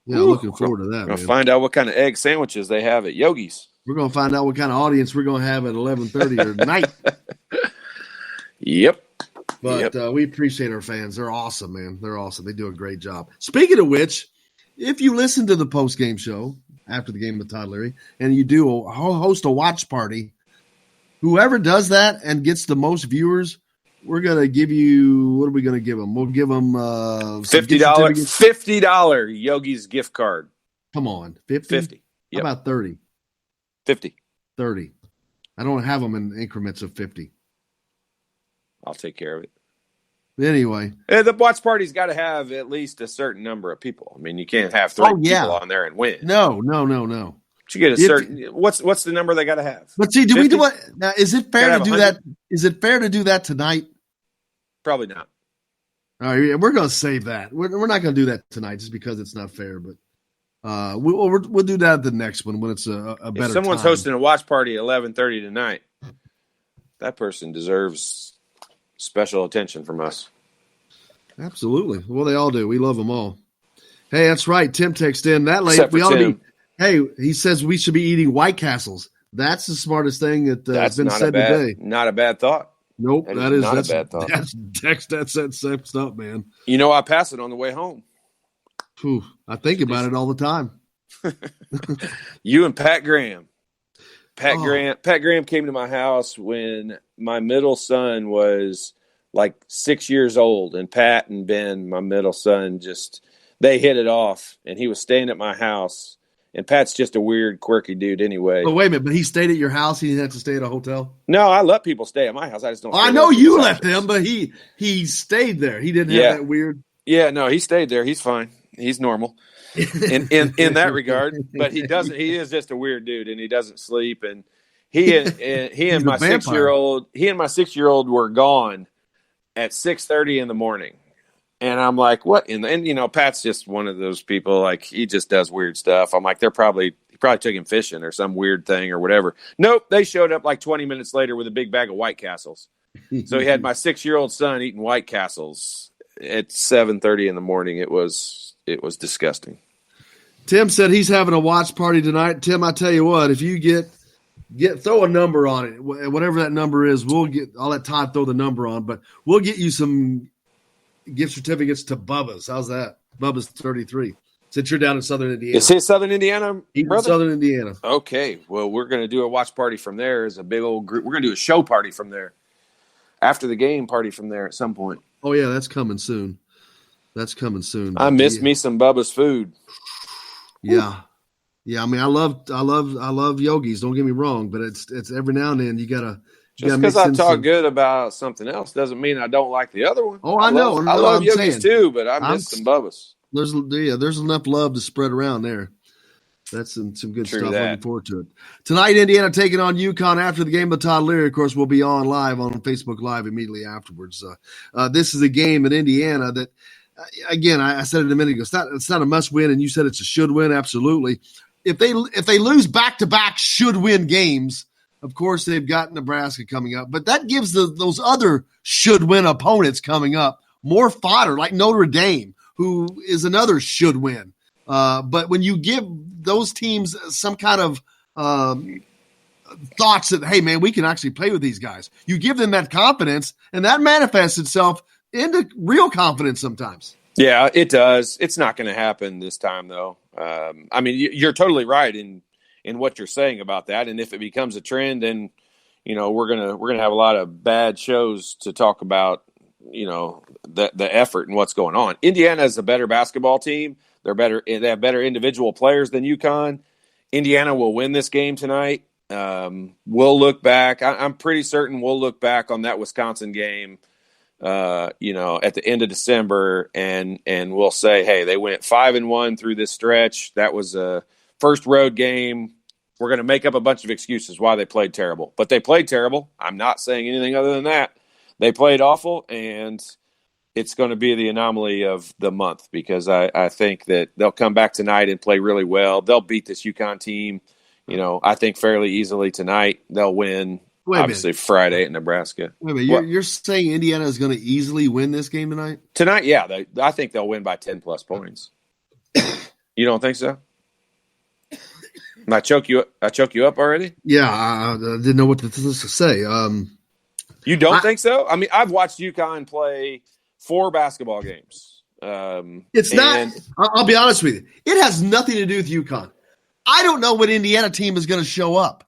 Yeah, looking forward to that. We're going to find out what kind of egg sandwiches they have at Yogi's. We're going to find out what kind of audience we're going to have at 11:30 tonight. Yep. But we appreciate our fans. They're awesome, man. They're awesome. They do a great job. Speaking of which, if you listen to the post-game show after the game with Todd Leary and you do host a watch party, whoever does that and gets the most viewers, we're going to give you – what are we going to give them? We'll give them $50 Yogi's gift card. Come on. 50? Yep. How about 30? 50. 30. I don't have them in increments of 50. I'll take care of it. Anyway. The watch party's got to have at least a certain number of people. I mean, you can't have 3 people on there and win. No. But you get a certain – what's the number they got to have? But see, do 50? We do what – now, is it fair to do 100? That? Is it fair to do that tonight? Probably not. All right, we're going to save that. We're not going to do that tonight just because it's not fair. But we'll do that at the next one when it's a better. If someone's hosting a watch party at 11:30 tonight, that person deserves special attention from us. Absolutely. Well, they all do. We love them all. Hey, that's right. Tim texted in that late. Except for Tim. Hey, he says we should be eating White Castles. That's the smartest thing that's been said today. Not a bad thought. Nope, That's not that's a bad thought. That's that sets up, man. You know, I pass it on the way home. Whew, I think about it all the time. You and Pat Graham. Pat Graham came to my house when my middle son was like 6 years old, and Pat and Ben, my middle son, they hit it off, and he was staying at my house. And Pat's just a weird, quirky dude anyway. But wait a minute, but he stayed at your house? He didn't have to stay at a hotel? No, I let people stay at my house. I just don't. I know you let them, but he stayed there. He didn't have that weird. Yeah, no, he stayed there. He's fine. He's normal in that regard. But he doesn't. He is just a weird dude, and he doesn't sleep. And he and my 6-year-old were gone at 6:30 in the morning. And I'm like, what? And you know, Pat's just one of those people, like, he just does weird stuff. I'm like, he probably took him fishing or some weird thing or whatever. Nope, they showed up like 20 minutes later with a big bag of White Castles. So he had my 6-year-old son eating White Castles at 7:30 in the morning. It was disgusting. Tim said he's having a watch party tonight. Tim, I tell you what, if you get throw a number on it, whatever that number is, I'll let Todd throw the number on, but we'll get you some gift certificates to Bubba's. How's that? Bubba's 33. Since you're down in Southern Indiana. Is he Southern Indiana, brother? Southern Indiana. Okay. Well, we're going to do a watch party from there as a big old group. We're going to do a show party from there. After the game party from there at some point. Oh, yeah, that's coming soon. I miss me some Bubba's food. Yeah. Yeah, I mean, I love Yogi's, don't get me wrong, but it's every now and then you got to. Just because I talk good about something else doesn't mean I don't like the other one. Oh, I know. I love Yogi's too, but I miss some Bubba's. There's enough love to spread around there. That's some good True stuff. that. Looking forward to it. Tonight, Indiana taking on UConn after the game. But Todd Leary, of course, will be on live on Facebook Live immediately afterwards. This is a game in Indiana that, again, I said it a minute ago. It's not a must win, and you said it's a should win. Absolutely. If they lose back-to-back should win games, of course, they've got Nebraska coming up, but that gives those other should-win opponents coming up more fodder, like Notre Dame, who is another should-win. But when you give those teams some kind of thoughts that, hey, man, we can actually play with these guys, you give them that confidence, and that manifests itself into real confidence sometimes. Yeah, it does. It's not going to happen this time, though. I mean, you're totally right in what you're saying about that. And if it becomes a trend, then, you know, we're gonna have a lot of bad shows to talk about, you know, the effort and what's going on. Indiana is a better basketball team. They have better individual players than UConn. Indiana will win this game tonight. We'll look back. I'm pretty certain we'll look back on that Wisconsin game, you know, at the end of December, and we'll say, hey, they went 5-1 through this stretch. That was a first road game. We're going to make up a bunch of excuses why they played terrible, but they played terrible. I'm not saying anything other than that. They played awful, and it's going to be the anomaly of the month because I think that they'll come back tonight and play really well. They'll beat this UConn team, you know, I think fairly easily tonight. They'll win. Obviously, Friday at Nebraska. Wait a minute, you're saying Indiana is going to easily win this game tonight? Tonight, yeah. I think they'll win by 10-plus points. You don't think so? I choke you up already? Yeah, I didn't know what to say. You don't think so? I mean, I've watched UConn play 4 basketball games. It's not – I'll be honest with you. It has nothing to do with UConn. I don't know what Indiana team is going to show up.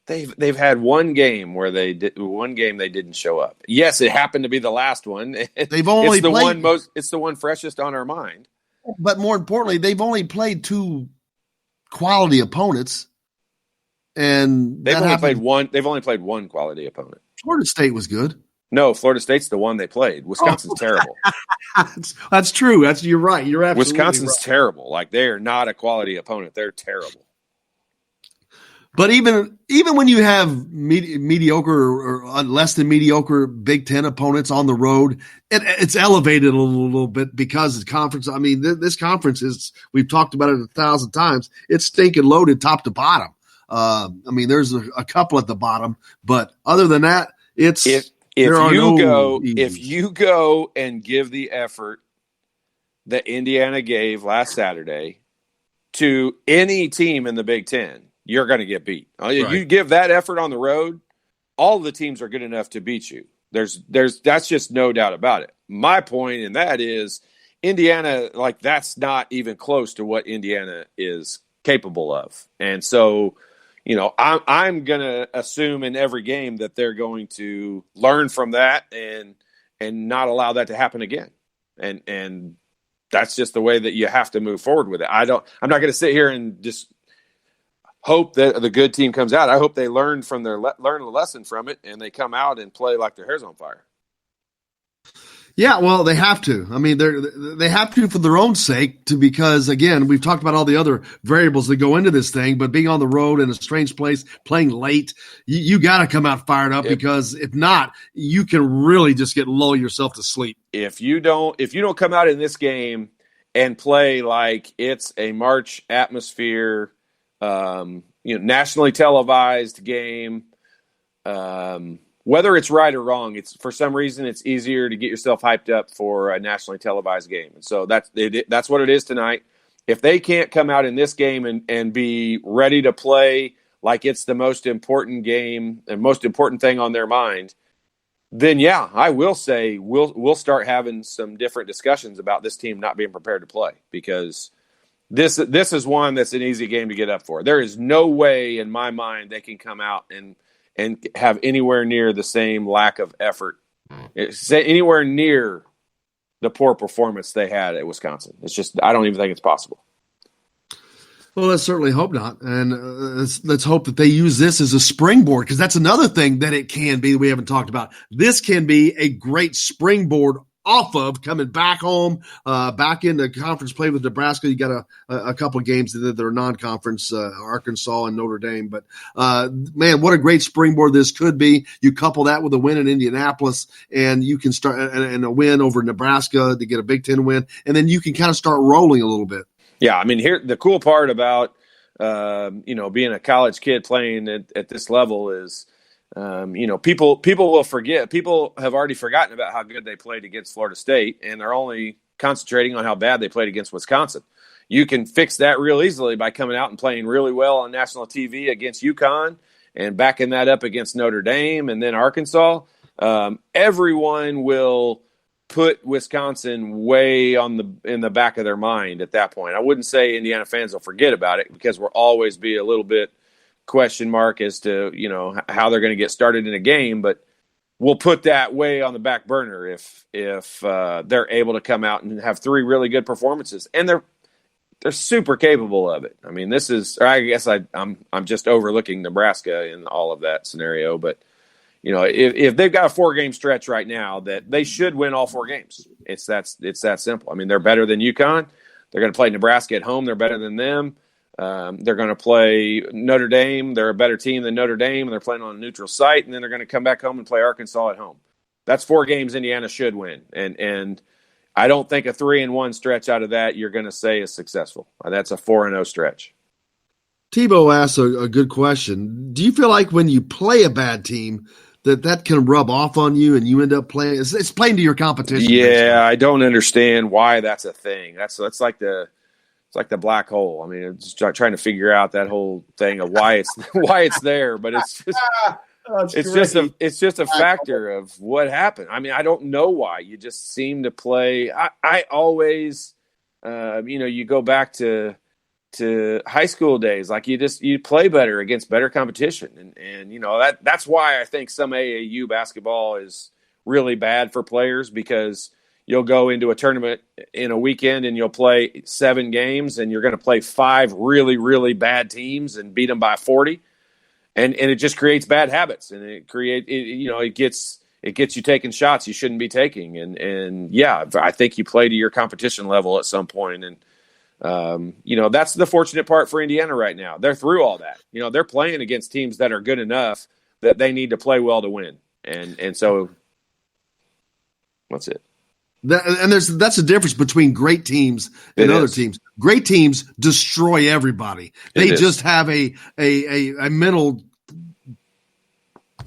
They've had one game where they didn't show up. Yes, it happened to be the last one. They've only played it's the one freshest on our mind. But more importantly, they've only played 2 quality opponents, and they've only played one quality opponent. Florida State was good. No, Florida State's the one they played. Wisconsin's terrible. That's true. You're right. You're absolutely Wisconsin's right. terrible. Like, they are not a quality opponent. They're terrible. But even when you have mediocre or less than mediocre Big Ten opponents on the road, it's elevated a little bit because it's conference. I mean, this conference is, we've talked about it 1,000 times. It's stinking loaded top to bottom. I mean, there's a couple at the bottom, but other than that, it's if you go and give the effort that Indiana gave last Saturday to any team in the Big Ten, you're going to get beat. Right. You give that effort on the road, all the teams are good enough to beat you. That's just no doubt about it. My point in that is Indiana, like, that's not even close to what Indiana is capable of. And so, I'm going to assume in every game that they're going to learn from that and not allow that to happen again. And that's just the way that you have to move forward with it. I'm not going to sit here and just hope that the good team comes out. I hope they learn a lesson from it and they come out and play like their hair's on fire. Yeah, well, they have to. I mean, they have to for their own sake, because, again, we've talked about all the other variables that go into this thing, but being on the road in a strange place, playing late, you got to come out fired up, because if not, you can really just lull yourself to sleep. If you don't come out in this game and play like it's a March atmosphere, nationally televised game, whether it's right or wrong, it's for some reason it's easier to get yourself hyped up for a nationally televised game. And so that's what it is tonight. If they can't come out in this game and be ready to play like it's the most important game and most important thing on their mind, then yeah, I will say we'll start having some different discussions about this team not being prepared to play, because this is one that's an easy game to get up for. There is no way in my mind they can come out and have anywhere near the same lack of effort, anywhere near the poor performance they had at Wisconsin. It's just, I don't even think it's possible. Well, let's certainly hope not. And let's hope that they use this as a springboard, because that's another thing that it can be that we haven't talked about. This can be a great springboard off of coming back home, back into conference play with Nebraska. You got a couple of games that are non-conference, Arkansas and Notre Dame. But, man, what a great springboard this could be. You couple that with a win in Indianapolis, and you can start and a win over Nebraska to get a Big Ten win, and then you can kind of start rolling a little bit. Yeah, I mean, here the cool part about being a college kid playing at this level is, people will forget. People have already forgotten about how good they played against Florida State, and they're only concentrating on how bad they played against Wisconsin. You can fix that real easily by coming out and playing really well on national TV against UConn and backing that up against Notre Dame and then Arkansas. Everyone will put Wisconsin way in the back of their mind at that point. I wouldn't say Indiana fans will forget about it, because we'll always be a little bit question mark as to how they're going to get started in a game, but we'll put that way on the back burner if they're able to come out and have three really good performances, and they're super capable of it. I mean, I guess I'm just overlooking Nebraska in all of that scenario, but if they've got a 4-game stretch right now, that they should win all 4 games. It's that simple. I mean, they're better than UConn. They're going to play Nebraska at home. They're better than them. They're going to play Notre Dame. They're a better team than Notre Dame, and they're playing on a neutral site. And then they're going to come back home and play Arkansas at home. That's 4 games Indiana should win. And I don't think a 3-1 stretch out of that you're going to say is successful. That's a 4-0 stretch. Tebow asked a good question. Do you feel like when you play a bad team that can rub off on you and you end up playing? It's playing to your competition. Yeah, basically. I don't understand why that's a thing. That's like the black hole. I mean, I'm just trying to figure out that whole thing of why it's there, but it's just it's just a factor of what happened. I mean, I don't know why. You just seem to play. I always, you go back to high school days, like you play better against better competition, and that's why I think some AAU basketball is really bad for players, because you'll go into a tournament in a weekend and you'll play 7 games and you're going to play 5 really, really bad teams and beat them by 40. And it just creates bad habits, and it gets you taking shots you shouldn't be taking. And yeah, I think you play to your competition level at some point. And, that's the fortunate part for Indiana right now. They're through all that. They're playing against teams that are good enough that they need to play well to win. And so that's it. That's the difference between great teams and other teams. Great teams destroy everybody. They just have a mental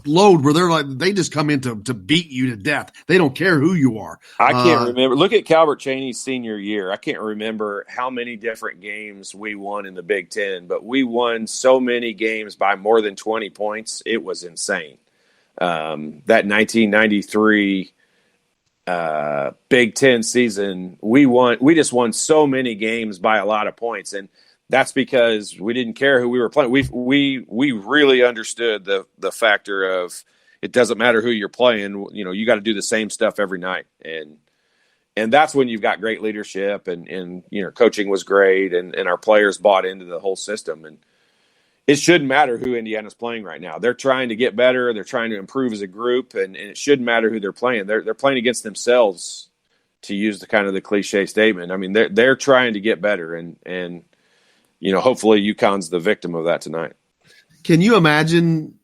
load where they just come in to beat you to death. They don't care who you are. I can't remember. Look at Calvert Chaney's senior year. I can't remember how many different games we won in the Big Ten, but we won so many games by more than 20 points. It was insane. That 1993 Big Ten season, we just won so many games by a lot of points, and that's because we didn't care who we were playing. We really understood the factor of it doesn't matter who you're playing. You got to do the same stuff every night, and that's when you've got great leadership, and coaching was great, and our players bought into the whole system. And it shouldn't matter who Indiana's playing right now. They're trying to get better. They're trying to improve as a group, and it shouldn't matter who they're playing. They're playing against themselves, to use the cliche statement. I mean, they're trying to get better, and hopefully UConn's the victim of that tonight. Can you imagine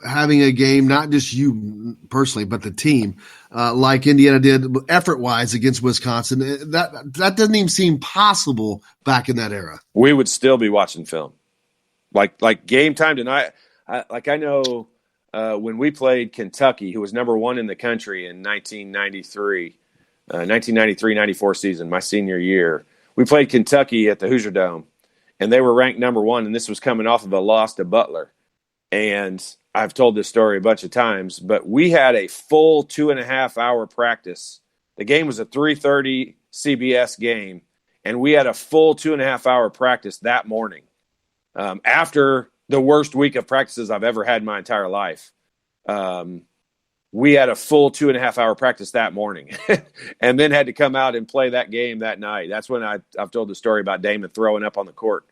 having a game, not just you personally, but the team, like Indiana did effort-wise against Wisconsin? That doesn't even seem possible back in that era. We would still be watching film. Like game time tonight, I know when we played Kentucky, who was number 1 in the country in 1993-94 season, my senior year, we played Kentucky at the Hoosier Dome, and they were ranked number 1, and this was coming off of a loss to Butler. And I've told this story a bunch of times, but we had a full 2.5-hour practice. The game was a 3:30 CBS game, and we had a full 2.5-hour practice that morning. After the worst week of practices I've ever had in my entire life, we had a full 2.5-hour practice that morning and then had to come out and play that game that night. That's when I've told the story about Damon throwing up on the court.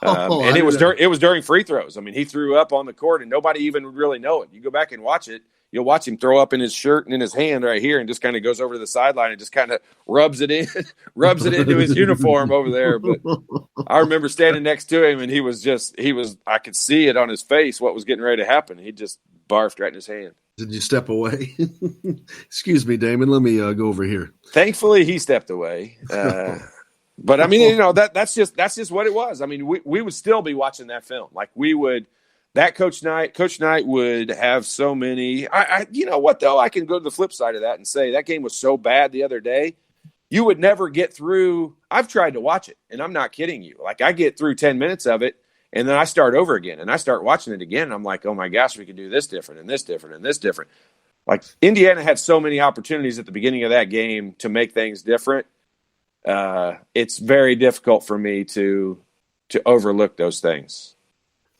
And it was during free throws. I mean, he threw up on the court and nobody even would really know it. You go back and watch it, you'll watch him throw up in his shirt and in his hand right here and just kind of goes over to the sideline and just kind of rubs it into his uniform over there. But I remember standing next to him and he was I could see it on his face, what was getting ready to happen. He just barfed right in his hand. Did you step away? Excuse me, Damon. Let me go over here. Thankfully, he stepped away. But I mean, that's just what it was. I mean, we would still be watching that film. Like we would, that Coach Knight would have so many. You know what though? I can go to the flip side of that and say that game was so bad the other day, you would never get through. I've tried to watch it, and I'm not kidding you. Like I get through 10 minutes of it, and then I start over again, and I start watching it again. And I'm like, oh my gosh, we could do this different and this different and this different. Like Indiana had so many opportunities at the beginning of that game to make things different. It's very difficult for me to overlook those things.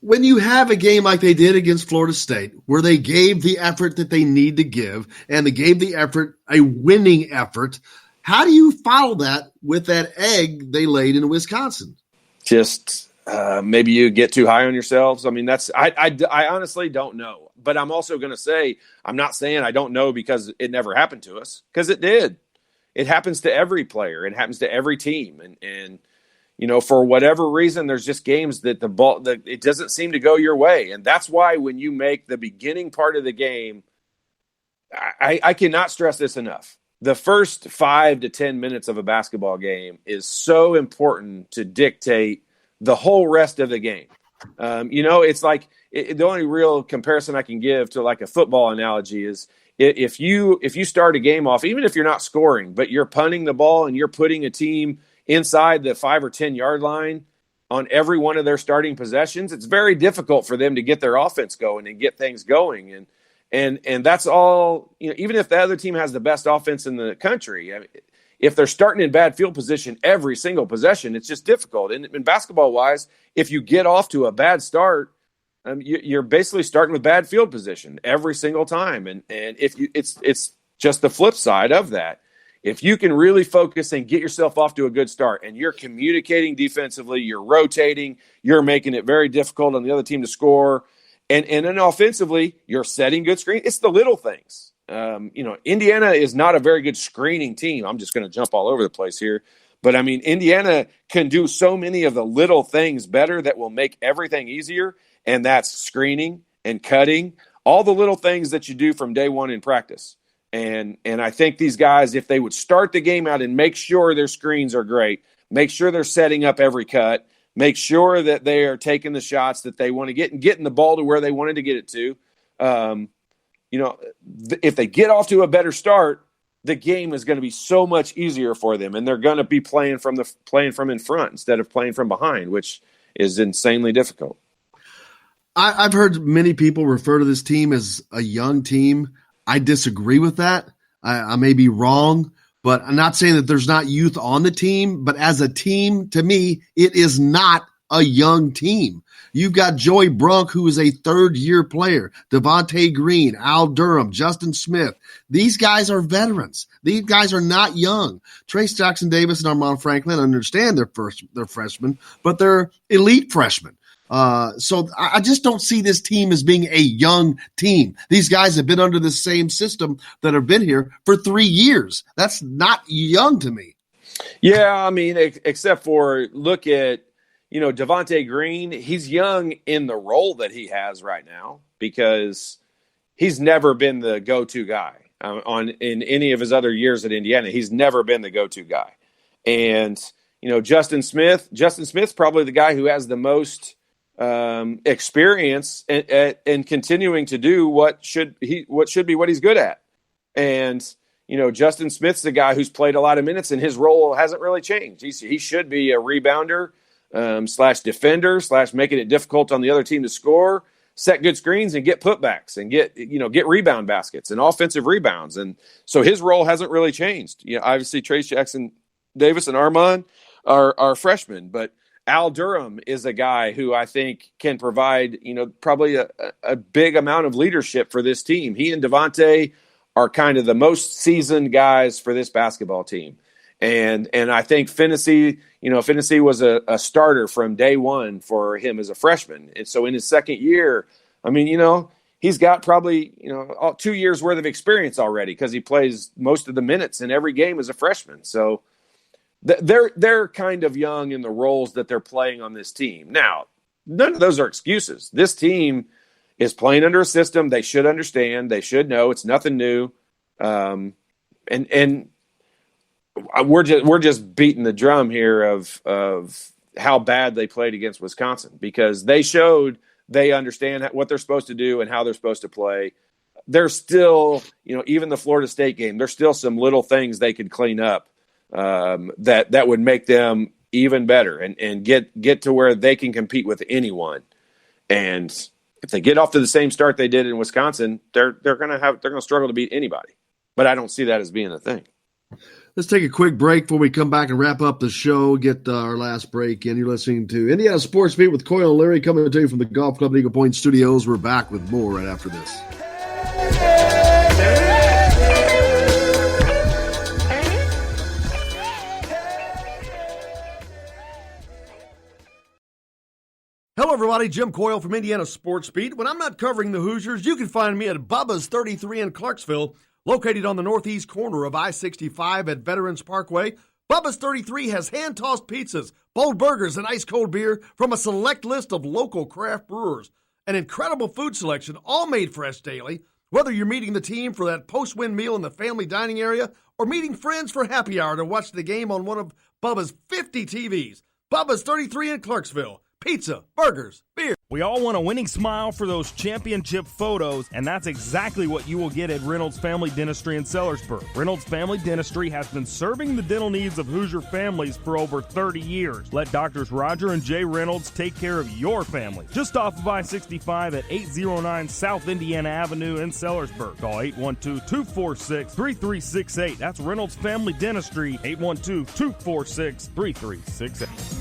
When you have a game like they did against Florida State, where they gave the effort that they need to give, and they gave the effort, a winning effort, how do you follow that with that egg they laid in Wisconsin? Just maybe you get too high on yourselves. I mean, I honestly don't know. But I'm also going to say, I'm not saying I don't know because it never happened to us, because it did. It happens to every player. It happens to every team. And for whatever reason, there's just games that the ball that it doesn't seem to go your way. And that's why when you make the beginning part of the game, I cannot stress this enough. The first 5 to 10 minutes of a basketball game is so important to dictate the whole rest of the game. It's like the only real comparison I can give to like a football analogy is if you start a game off, even if you're not scoring, but you're punting the ball and you're putting a team inside the 5 or 10 yard line on every one of their starting possessions, it's very difficult for them to get their offense going and get things going. And that's all, even if the other team has the best offense in the country, I mean, if they're starting in bad field position every single possession, it's just difficult. And basketball wise, if you get off to a bad start, you're basically starting with bad field position every single time. And if it's just the flip side of that. If you can really focus and get yourself off to a good start and you're communicating defensively, you're rotating, you're making it very difficult on the other team to score. And then offensively, you're setting good screen. It's the little things. Indiana is not a very good screening team. I'm just going to jump all over the place here. But, I mean, Indiana can do so many of the little things better that will make everything easier, and that's screening and cutting, all the little things that you do from day one in practice. And I think these guys, if they would start the game out and make sure their screens are great, make sure they're setting up every cut, make sure that they are taking the shots that they want to get and getting the ball to where they wanted to get it to. If they get off to a better start, the game is going to be so much easier for them, and they're going to be playing from in front instead of playing from behind, which is insanely difficult. I've heard many people refer to this team as a young team. I disagree with that. I may be wrong, but I'm not saying that there's not youth on the team. But as a team, to me, it is not a young team. You've got Joey Brunk, who is a third-year player, Devontae Green, Al Durham, Justin Smith. These guys are veterans. These guys are not young. Trace Jackson Davis and Armand Franklin understand they're freshmen, but they're elite freshmen. So I just don't see this team as being a young team. These guys have been under the same system that have been here for 3 years. That's not young to me. Yeah, I mean, except for look at, Devontae Green, he's young in the role that he has right now because he's never been the go-to guy in any of his other years at Indiana. He's never been the go-to guy. And, Justin Smith's probably the guy who has the most experience in continuing to do what should be what he's good at. And, Justin Smith's the guy who's played a lot of minutes and his role hasn't really changed. He should be a rebounder, / defender / making it difficult on the other team to score, set good screens and get putbacks and get rebound baskets and offensive rebounds. And so his role hasn't really changed. Obviously Trace Jackson Davis and Armand are freshmen, but Al Durham is a guy who I think can provide, probably a big amount of leadership for this team. He and Devontae are kind of the most seasoned guys for this basketball team. And I think Finney was a starter from day one for him as a freshman. And so in his second year, I mean, he's got probably, 2 years worth of experience already because he plays most of the minutes in every game as a freshman. So they're kind of young in the roles that they're playing on this team. Now, none of those are excuses. This team is playing under a system they should understand. They should know it's nothing new. And we're just beating the drum here of how bad they played against Wisconsin because they showed they understand what they're supposed to do and how they're supposed to play. There's still, even the Florida State game, there's still some little things they could clean up that would make them even better and get to where they can compete with anyone. And if they get off to the same start they did in Wisconsin, they're going to struggle to beat anybody. But I don't see that as being a thing. Let's take a quick break before we come back and wrap up the show, get our last break in. You're listening to Indiana Sports Beat with Coyle and Larry coming to you from the Golf Club at Eagle Point Studios. We're back with more right after this. Hello, everybody. Jim Coyle from Indiana Sports Beat. When I'm not covering the Hoosiers, you can find me at Bubba's 33 in Clarksville, located on the northeast corner of I-65 at Veterans Parkway. Bubba's 33 has hand-tossed pizzas, bold burgers, and ice-cold beer from a select list of local craft brewers. An incredible food selection, all made fresh daily. Whether you're meeting the team for that post-win meal in the family dining area or meeting friends for happy hour to watch the game on one of Bubba's 50 TVs. Bubba's 33 in Clarksville. Pizza, burgers, beer. We all want a winning smile for those championship photos, and that's exactly what you will get at Reynolds Family Dentistry in Sellersburg. Reynolds Family Dentistry has been serving the dental needs of Hoosier families for over 30 years. Let Doctors Roger and Jay Reynolds take care of your family. Just off of I-65 at 809 South Indiana Avenue in Sellersburg. Call 812-246-3368. That's Reynolds Family Dentistry, 812-246-3368.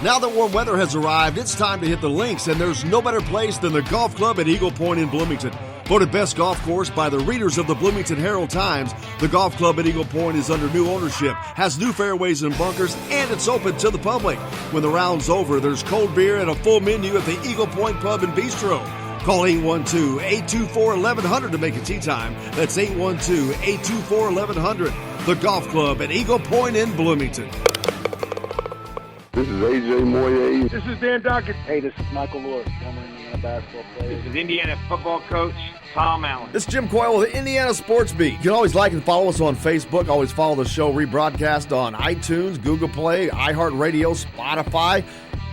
Now that warm weather has arrived, it's time to hit the links, and there's no better place than the golf club at Eagle Point in Bloomington. Voted best golf course by the readers of the Bloomington Herald-Times, the golf club at Eagle Point is under new ownership, has new fairways and bunkers, and it's open to the public. When the round's over, there's cold beer and a full menu at the Eagle Point Pub and Bistro. Call 812-824-1100 to make a tee time. That's 812-824-1100. The golf club at Eagle Point in Bloomington. This is A.J. Moye. This is Dan Dockett. Hey, this is Michael Lord, former Indiana basketball player. This is Indiana football coach Tom Allen. This is Jim Coyle with the Indiana Sports Beat. You can always like and follow us on Facebook. Always follow the show rebroadcast on iTunes, Google Play, iHeartRadio, Spotify.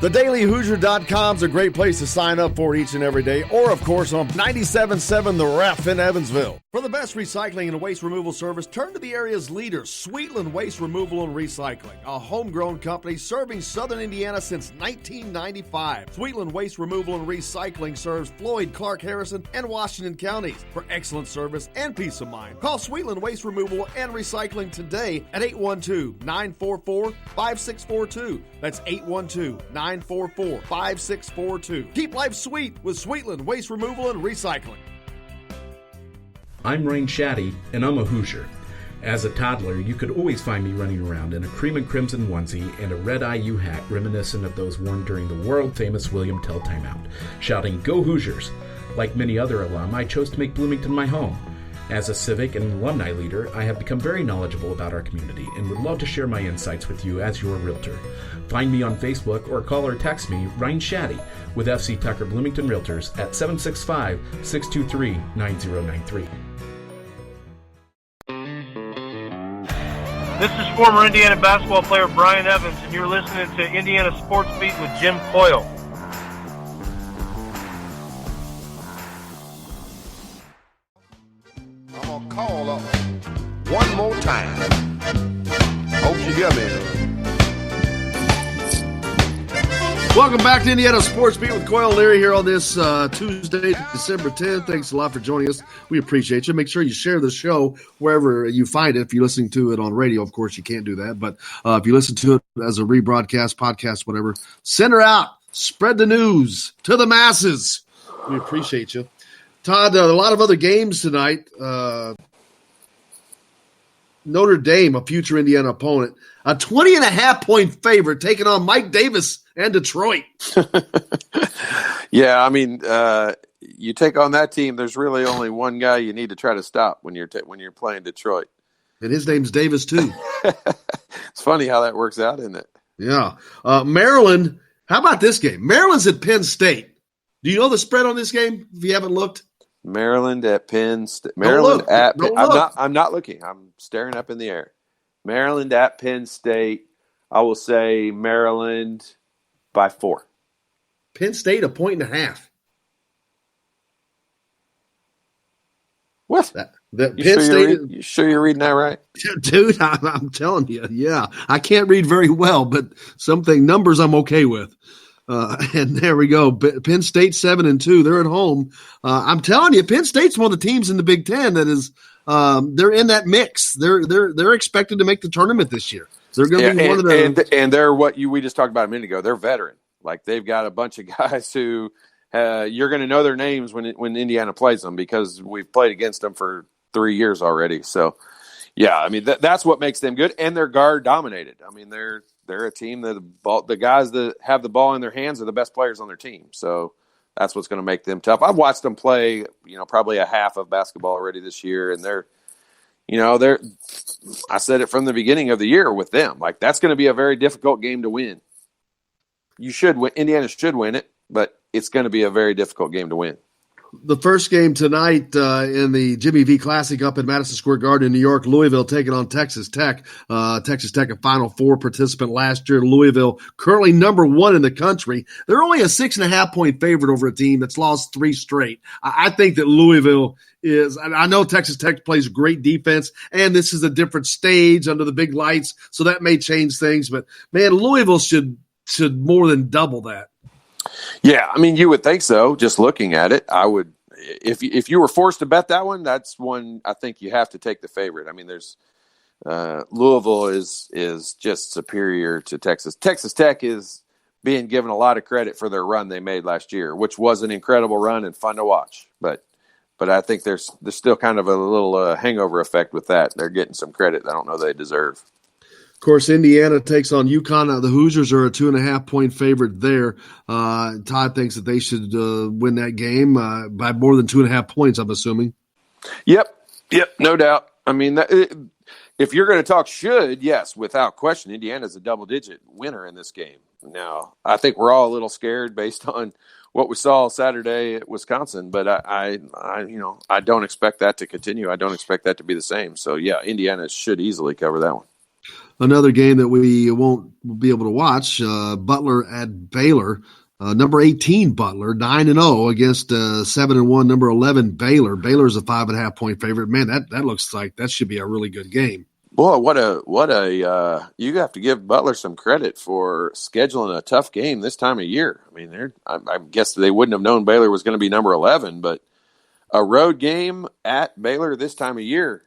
TheDailyHoosier.com is a great place to sign up for each and every day. Or, of course, on 97.7 The Ref in Evansville. For the best recycling and waste removal service, turn to the area's leader, Sweetland Waste Removal and Recycling, a homegrown company serving southern Indiana since 1995. Sweetland Waste Removal and Recycling serves Floyd, Clark, Harrison, and Washington counties. For excellent service and peace of mind, call Sweetland Waste Removal and Recycling today at 812-944-5642. That's 812-944-5642. Keep life sweet with Sweetland Waste Removal and Recycling. I'm Rain Shaddy, and I'm a Hoosier. As a toddler, you could always find me running around in a cream and crimson onesie and a red IU hat reminiscent of those worn during the world-famous William Tell timeout, shouting, "Go Hoosiers!" Like many other alum, I chose to make Bloomington my home. As a civic and alumni leader, I have become very knowledgeable about our community and would love to share my insights with you as your realtor. Find me on Facebook or call or text me, Ryan Shaddy, with FC Tucker Bloomington Realtors at 765-623-9093. This is former Indiana basketball player Brian Evans, and you're listening to Indiana Sports Beat with Jim Coyle. I'm going to call up one more time. Hope you hear me. Welcome back to Indiana Sports Beat with Coyle Leary here on this Tuesday, December 10th. Thanks a lot for joining us. We appreciate you. Make sure you share the show wherever you find it. If you're listening to it on radio, of course, you can't do that. But if you listen to it as a rebroadcast, podcast, whatever, send her out. Spread the news to the masses. We appreciate you. Todd, a lot of other games tonight. Notre Dame, a future Indiana opponent, a 20.5-point favorite taking on Mike Davis and Detroit. Yeah, I mean, you take on that team, there's really only one guy you need to try to stop when you're playing Detroit. And his name's Davis, too. It's funny how that works out, isn't it? Yeah. Maryland, how about this game? Maryland's at Penn State. Do you know the spread on this game if you haven't looked? Maryland at Penn State. I'm not looking. I'm staring up in the air. Maryland at Penn State. I will say Maryland by 4. Penn State 1.5. What? You sure you're reading that right? Dude, I'm telling you, yeah. I can't read very well, but numbers I'm okay with. And there we go. Penn State 7-2. They're at home. I'm telling you, Penn State's one of the teams in the Big Ten that is. They're in that mix. They're expected to make the tournament this year. They're going to be one of the. And they're what we just talked about a minute ago. They're veteran. Like they've got a bunch of guys who you're going to know their names when Indiana plays them because we've played against them for 3 years already. So, yeah, I mean that's what makes them good. And they're guard dominated. I mean they're a team that the guys that have the ball in their hands are the best players on their team. So that's what's going to make them tough. I've watched them play, probably a half of basketball already this year, and they're. I said it from the beginning of the year with them. Like that's going to be a very difficult game to win. Indiana should win it, but it's going to be a very difficult game to win. The first game tonight in the Jimmy V Classic up in Madison Square Garden in New York, Louisville taking on Texas Tech. Texas Tech, a Final Four participant last year. Louisville, currently number 1 in the country. They're only a 6.5-point favorite over a team that's lost 3 straight. I think that Louisville is – I know Texas Tech plays great defense, and this is a different stage under the big lights, so that may change things. But, man, Louisville should more than double that. Yeah, I mean, you would think so. Just looking at it, I would. If you were forced to bet that one, that's one I think you have to take the favorite. I mean, there's Louisville is just superior to Texas. Texas Tech is being given a lot of credit for their run they made last year, which was an incredible run and fun to watch. But I think there's still kind of a little hangover effect with that. They're getting some credit I don't know they deserve. Of course, Indiana takes on UConn. The Hoosiers are a 2.5-point favorite there. Todd thinks that they should win that game by more than 2.5 points, I'm assuming. Yep, no doubt. I mean, if you're going to talk should, yes, without question, Indiana's a double-digit winner in this game. Now, I think we're all a little scared based on what we saw Saturday at Wisconsin, but I don't expect that to continue. I don't expect that to be the same. So, yeah, Indiana should easily cover that one. Another game that we won't be able to watch, Butler at Baylor. Number 18 Butler 9-0 against 7-1 number 11 Baylor. Baylor's a 5.5 point favorite. Man, that looks like that should be a really good game. Boy, what a you have to give Butler some credit for scheduling a tough game this time of year. I mean, I guess they wouldn't have known Baylor was going to be number 11, but a road game at Baylor this time of year,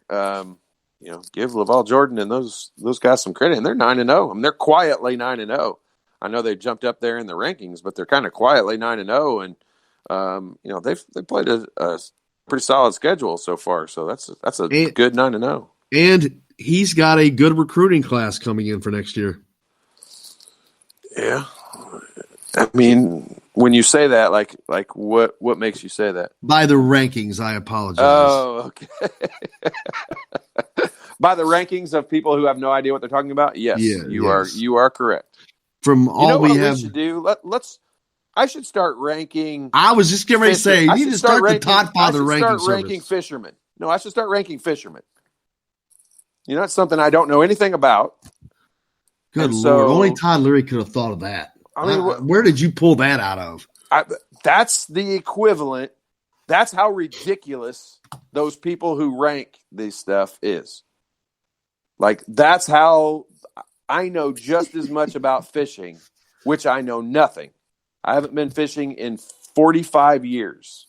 give Laval Jordan and those guys some credit. And they're 9-0. I mean, they're quietly 9-0. I know they jumped up there in the rankings, but they're kind of quietly 9-0, and they've played a pretty solid schedule so far. So that's a good 9-0. And he's got a good recruiting class coming in for next year. Yeah, I mean, when you say that, like what makes you say that? By the rankings, I apologize. Oh, okay. By the rankings of people who have no idea what they're talking about. Yes, you are correct. From all we have, should do. I should start ranking. I was just getting ready to say you need to start the Todfather ranking. I should start ranking fishermen. No, I should start ranking fishermen. It's something I don't know anything about. Good Lord. Only Todd Leary could have thought of that. I mean, where did you pull that out of? That's the equivalent. That's how ridiculous those people who rank this stuff is. Like, that's how I know just as much about fishing, which I know nothing. I haven't been fishing in 45 years.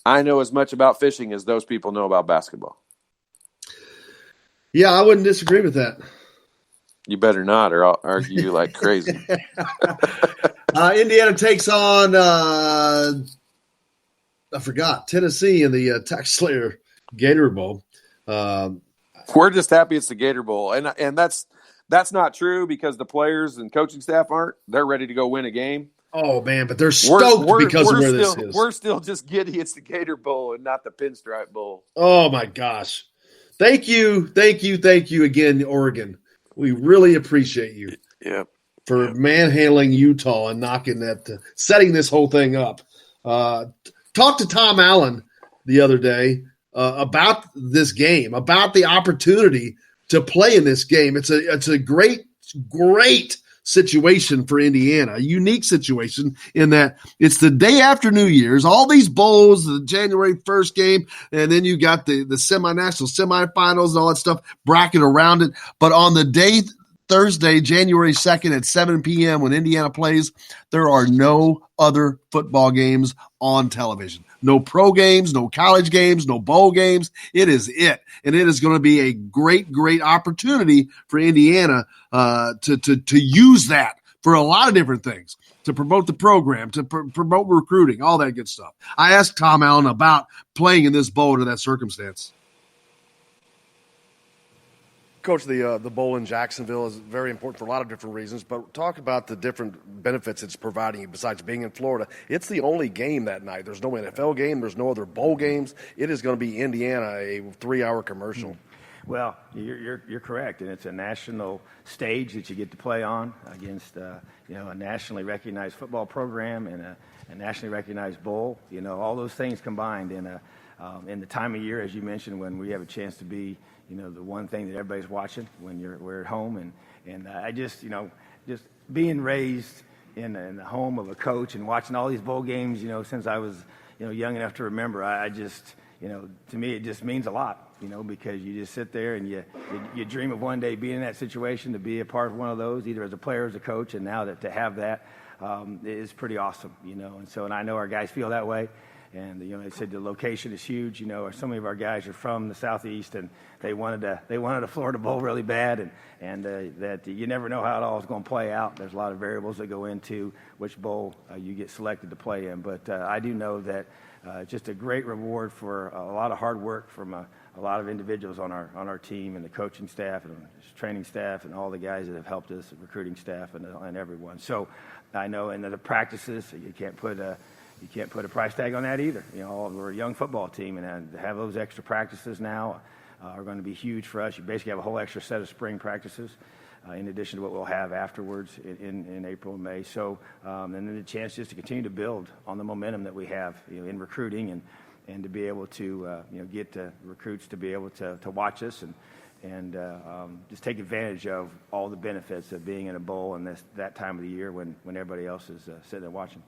I know as much about fishing as those people know about basketball. Yeah, I wouldn't disagree with that. You better not, or I'll argue you like crazy. Indiana takes on, Tennessee in the Tax Slayer Gator Bowl. We're just happy it's the Gator Bowl, and that's not true because the players and coaching staff aren't. They're ready to go win a game. Oh man, but they're stoked because of where this is. We're still just giddy. It's the Gator Bowl and not the Pinstripe Bowl. Oh my gosh. Thank you again, Oregon. We really appreciate you for manhandling Utah and setting this whole thing up. Talked to Tom Allen the other day about this game, about the opportunity to play in this game. It's a great situation for Indiana, a unique situation in that it's the day after New Year's, all these bowls, the January 1st game, and then you got the semi-national semifinals and all that stuff, bracket around it. But on the day, Thursday, January 2nd at 7 p.m. when Indiana plays, there are no other football games on television. No pro games, no college games, no bowl games. It is it. And it is going to be a great, great opportunity for Indiana to use that for a lot of different things, to promote the program, to promote recruiting, all that good stuff. I asked Tom Allen about playing in this bowl under that circumstance. Coach, the bowl in Jacksonville is very important for a lot of different reasons, but talk about the different benefits it's providing you besides being in Florida. It's the only game that night. There's no NFL game. There's no other bowl games. It is going to be Indiana, a 3-hour commercial. Well, you're correct, and it's a national stage that you get to play on against a nationally recognized football program and a nationally recognized bowl. All those things combined in the time of year, as you mentioned, when we have a chance to be the one thing that everybody's watching when we're at home, and I just being raised in the home of a coach and watching all these bowl games, since I was young enough to remember, I just to me it just means a lot, because you just sit there and you dream of one day being in that situation, to be a part of one of those, either as a player or as a coach, and now to have that is pretty awesome, and I know our guys feel that way. And they said the location is huge. Some of our guys are from the Southeast, and they wanted a Florida Bowl really bad, and that you never know how it all is going to play out. There's a lot of variables that go into which bowl you get selected to play in. But I do know that just a great reward for a lot of hard work from a lot of individuals on our team, and the coaching staff and the training staff and all the guys that have helped us, the recruiting staff and everyone. So I know, and the practices, you can't put a price tag on that either. We're a young football team, and to have those extra practices now are going to be huge for us. You basically have a whole extra set of spring practices in addition to what we'll have afterwards in April and May. So, and then the chance just to continue to build on the momentum that we have in recruiting and to be able to get recruits to be able to watch us and just take advantage of all the benefits of being in a bowl in that time of the year when everybody else is sitting there watching.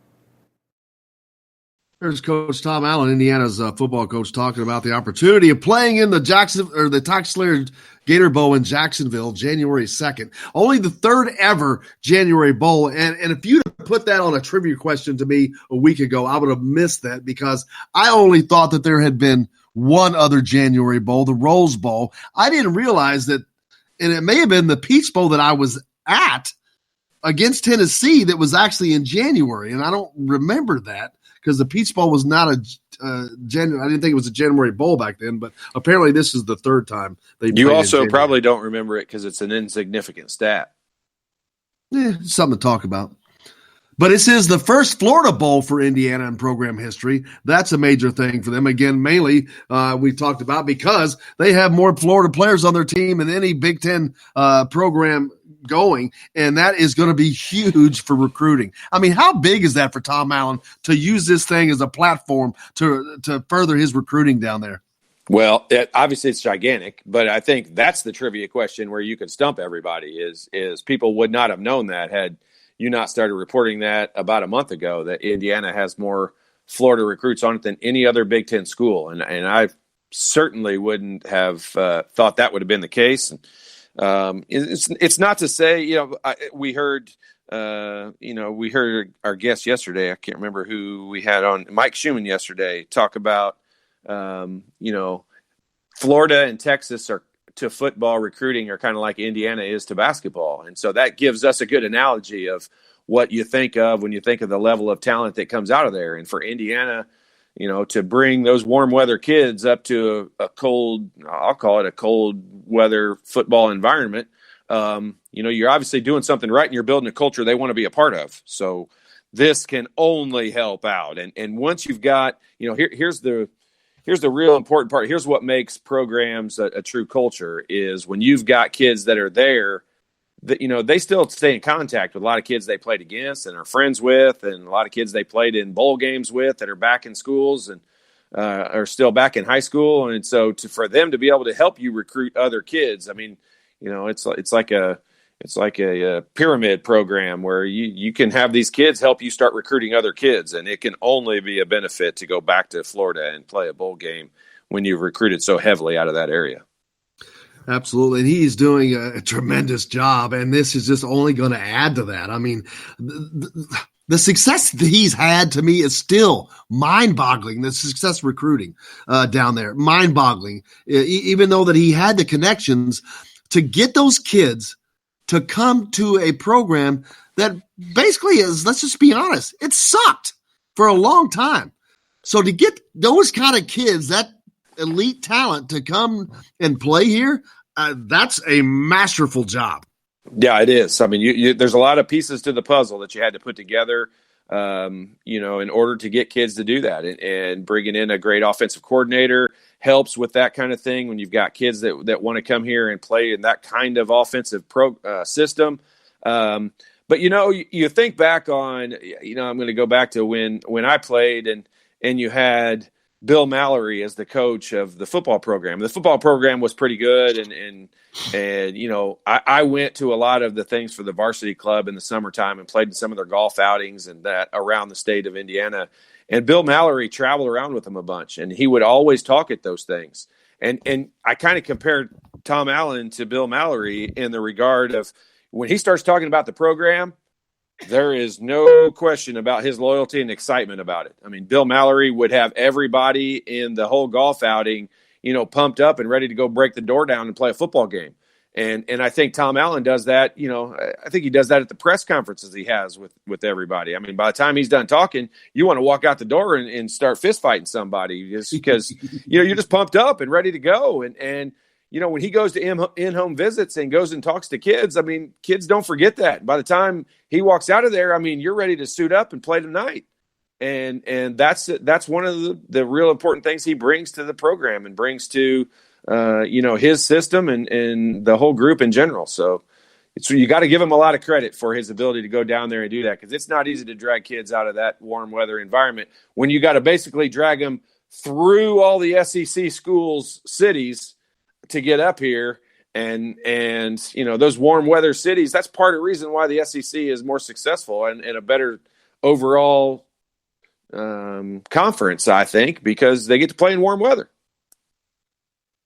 There's Coach Tom Allen, Indiana's football coach, talking about the opportunity of playing in the Tox-Slayer Gator Bowl in Jacksonville, January 2nd. Only the third ever January Bowl. And if you'd have put that on a trivia question to me a week ago, I would have missed that because I only thought that there had been one other January Bowl, the Rose Bowl. I didn't realize that, and it may have been the Peach Bowl that I was at against Tennessee that was actually in January. And I don't remember that, because the Peach Bowl was not I didn't think it was a January Bowl back then, but apparently this is the third time they played. You also probably don't remember it because it's an insignificant stat. Something to talk about. But this is the first Florida Bowl for Indiana in program history. That's a major thing for them. Again, mainly we talked about because they have more Florida players on their team than any Big Ten program going, and that is going to be huge for recruiting. I mean, how big is that for Tom Allen to use this thing as a platform to further his recruiting down there? Well, obviously it's gigantic, but I think that's the trivia question where you could stump everybody is people would not have known that had you not started reporting that about a month ago, that Indiana has more Florida recruits on it than any other Big Ten school. And I certainly wouldn't have thought that would have been the case. It's not to say, we heard our guest yesterday. I can't remember who we had on, Mike Schumann yesterday, talk about, Florida and Texas to football recruiting are kind of like Indiana is to basketball. And so that gives us a good analogy of what you think of when you think of the level of talent that comes out of there. And for Indiana, to bring those warm weather kids up to a cold, I'll call it a cold weather football environment, you're obviously doing something right and you're building a culture they want to be a part of. So this can only help out. And once you've got, here's the real important part. Here's what makes programs a true culture is when you've got kids that are there that, they still stay in contact with a lot of kids they played against and are friends with, and a lot of kids they played in bowl games with that are back in schools and are still back in high school. And so for them to be able to help you recruit other kids, I mean, it's like a pyramid program where you can have these kids help you start recruiting other kids, and it can only be a benefit to go back to Florida and play a bowl game when you've recruited so heavily out of that area. Absolutely. And he's doing a tremendous job, and this is just only going to add to that. I mean, the success that he's had to me is still mind-boggling. The success recruiting down there, mind-boggling, even though that he had the connections to get those kids to come to a program that basically is, let's just be honest, it sucked for a long time. So to get those kind of kids, that elite talent to come and play here, that's a masterful job. Yeah, it is. I mean, there's a lot of pieces to the puzzle that you had to put together, in order to get kids to do that. And bringing in a great offensive coordinator helps with that kind of thing when you've got kids that want to come here and play in that kind of offensive system. But, you think back on, I'm going to go back to when I played and you had Bill Mallory as the coach of the football program. The football program was pretty good. And I went to a lot of the things for the varsity club in the summertime and played in some of their golf outings and that around the state of Indiana. And Bill Mallory traveled around with them a bunch, and he would always talk at those things. And I kind of compared Tom Allen to Bill Mallory in the regard of when he starts talking about the program, there is no question about his loyalty and excitement about it. I mean, Bill Mallory would have everybody in the whole golf outing, pumped up and ready to go break the door down and play a football game. And I think Tom Allen does that. I think he does that at the press conferences he has with everybody. I mean, by the time he's done talking, you want to walk out the door and start fist fighting somebody just because, you're just pumped up and ready to go. And when he goes to in-home visits and goes and talks to kids, I mean, kids don't forget that. By the time he walks out of there, I mean, you're ready to suit up and play tonight. And that's one of the real important things he brings to the program and brings to, his system and the whole group in general. So you got to give him a lot of credit for his ability to go down there and do that, because it's not easy to drag kids out of that warm weather environment when you got to basically drag them through all the SEC schools, cities to get up here. And those warm weather cities, that's part of the reason why the SEC is more successful and a better overall conference, I think, because they get to play in warm weather.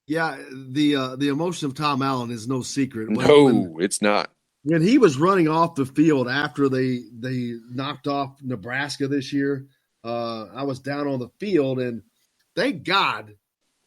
Yeah, the emotion of Tom Allen is no secret. It's not. When he was running off the field after they knocked off Nebraska this year, I was down on the field, and thank God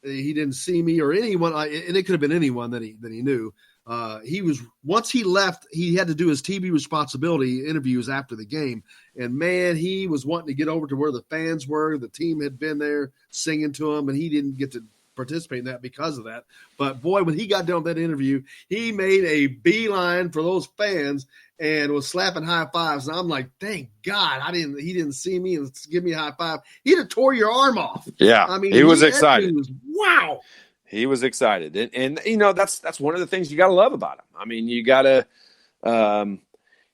he didn't see me or anyone, and it could have been anyone that he knew. Once he left, he had to do his TV responsibility interviews after the game, and man, he was wanting to get over to where the fans were. The team had been there singing to him, and he didn't get to participate in that because of that. But boy, when he got done with that interview, he made a beeline for those fans and was slapping high fives. And I'm like, thank God he didn't see me and give me a high five. He'd have tore your arm off. Yeah. I mean, he was excited. Wow. He was excited. And that's one of the things you got to love about him. I mean, you got to,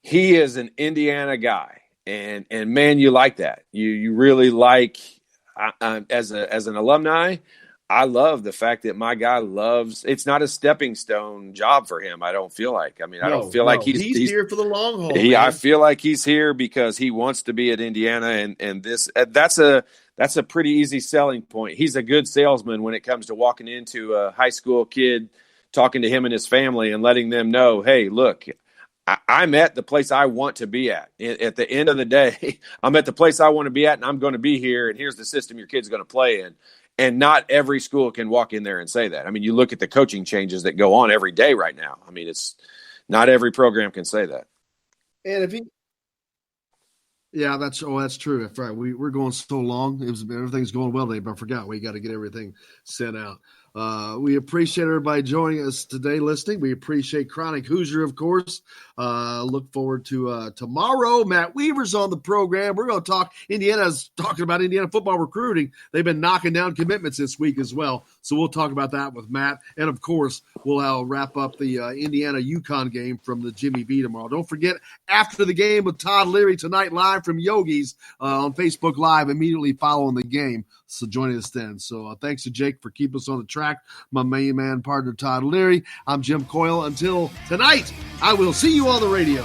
he is an Indiana guy and man, you like that. You really like, as an alumni, I love the fact that my guy it's not a stepping stone job for him. I don't feel like, I don't feel like he's here for the long haul. I feel like he's here because he wants to be at Indiana. And that's a pretty easy selling point. He's a good salesman when it comes to walking into a high school kid, talking to him and his family and letting them know, hey, look, I'm at the place I want to be at. At the end of the day, I'm at the place I want to be at, and I'm going to be here. And here's the system your kid's going to play in. And not every school can walk in there and say that. I mean, you look at the coaching changes that go on every day right now. I mean, it's not every program can say that. And yeah, that's true. That's right. We're going so long. Everything's going well today, but I forgot we got to get everything sent out. We appreciate everybody joining us today, listening. We appreciate Chronic Hoosier, of course. Look forward to tomorrow. Matt Weaver's on the program. We're going to talk. Indiana's talking about Indiana football recruiting. They've been knocking down commitments this week as well. So we'll talk about that with Matt. And, of course, we'll wrap up the Indiana UConn game from the Jimmy V tomorrow. Don't forget, after the game with Todd Leary tonight, live from Yogi's on Facebook Live, immediately following the game. So join us then. So thanks to Jake for keeping us on the track. My main man partner, Todd Leary. I'm Jim Coyle. Until tonight, I will see you on the radio.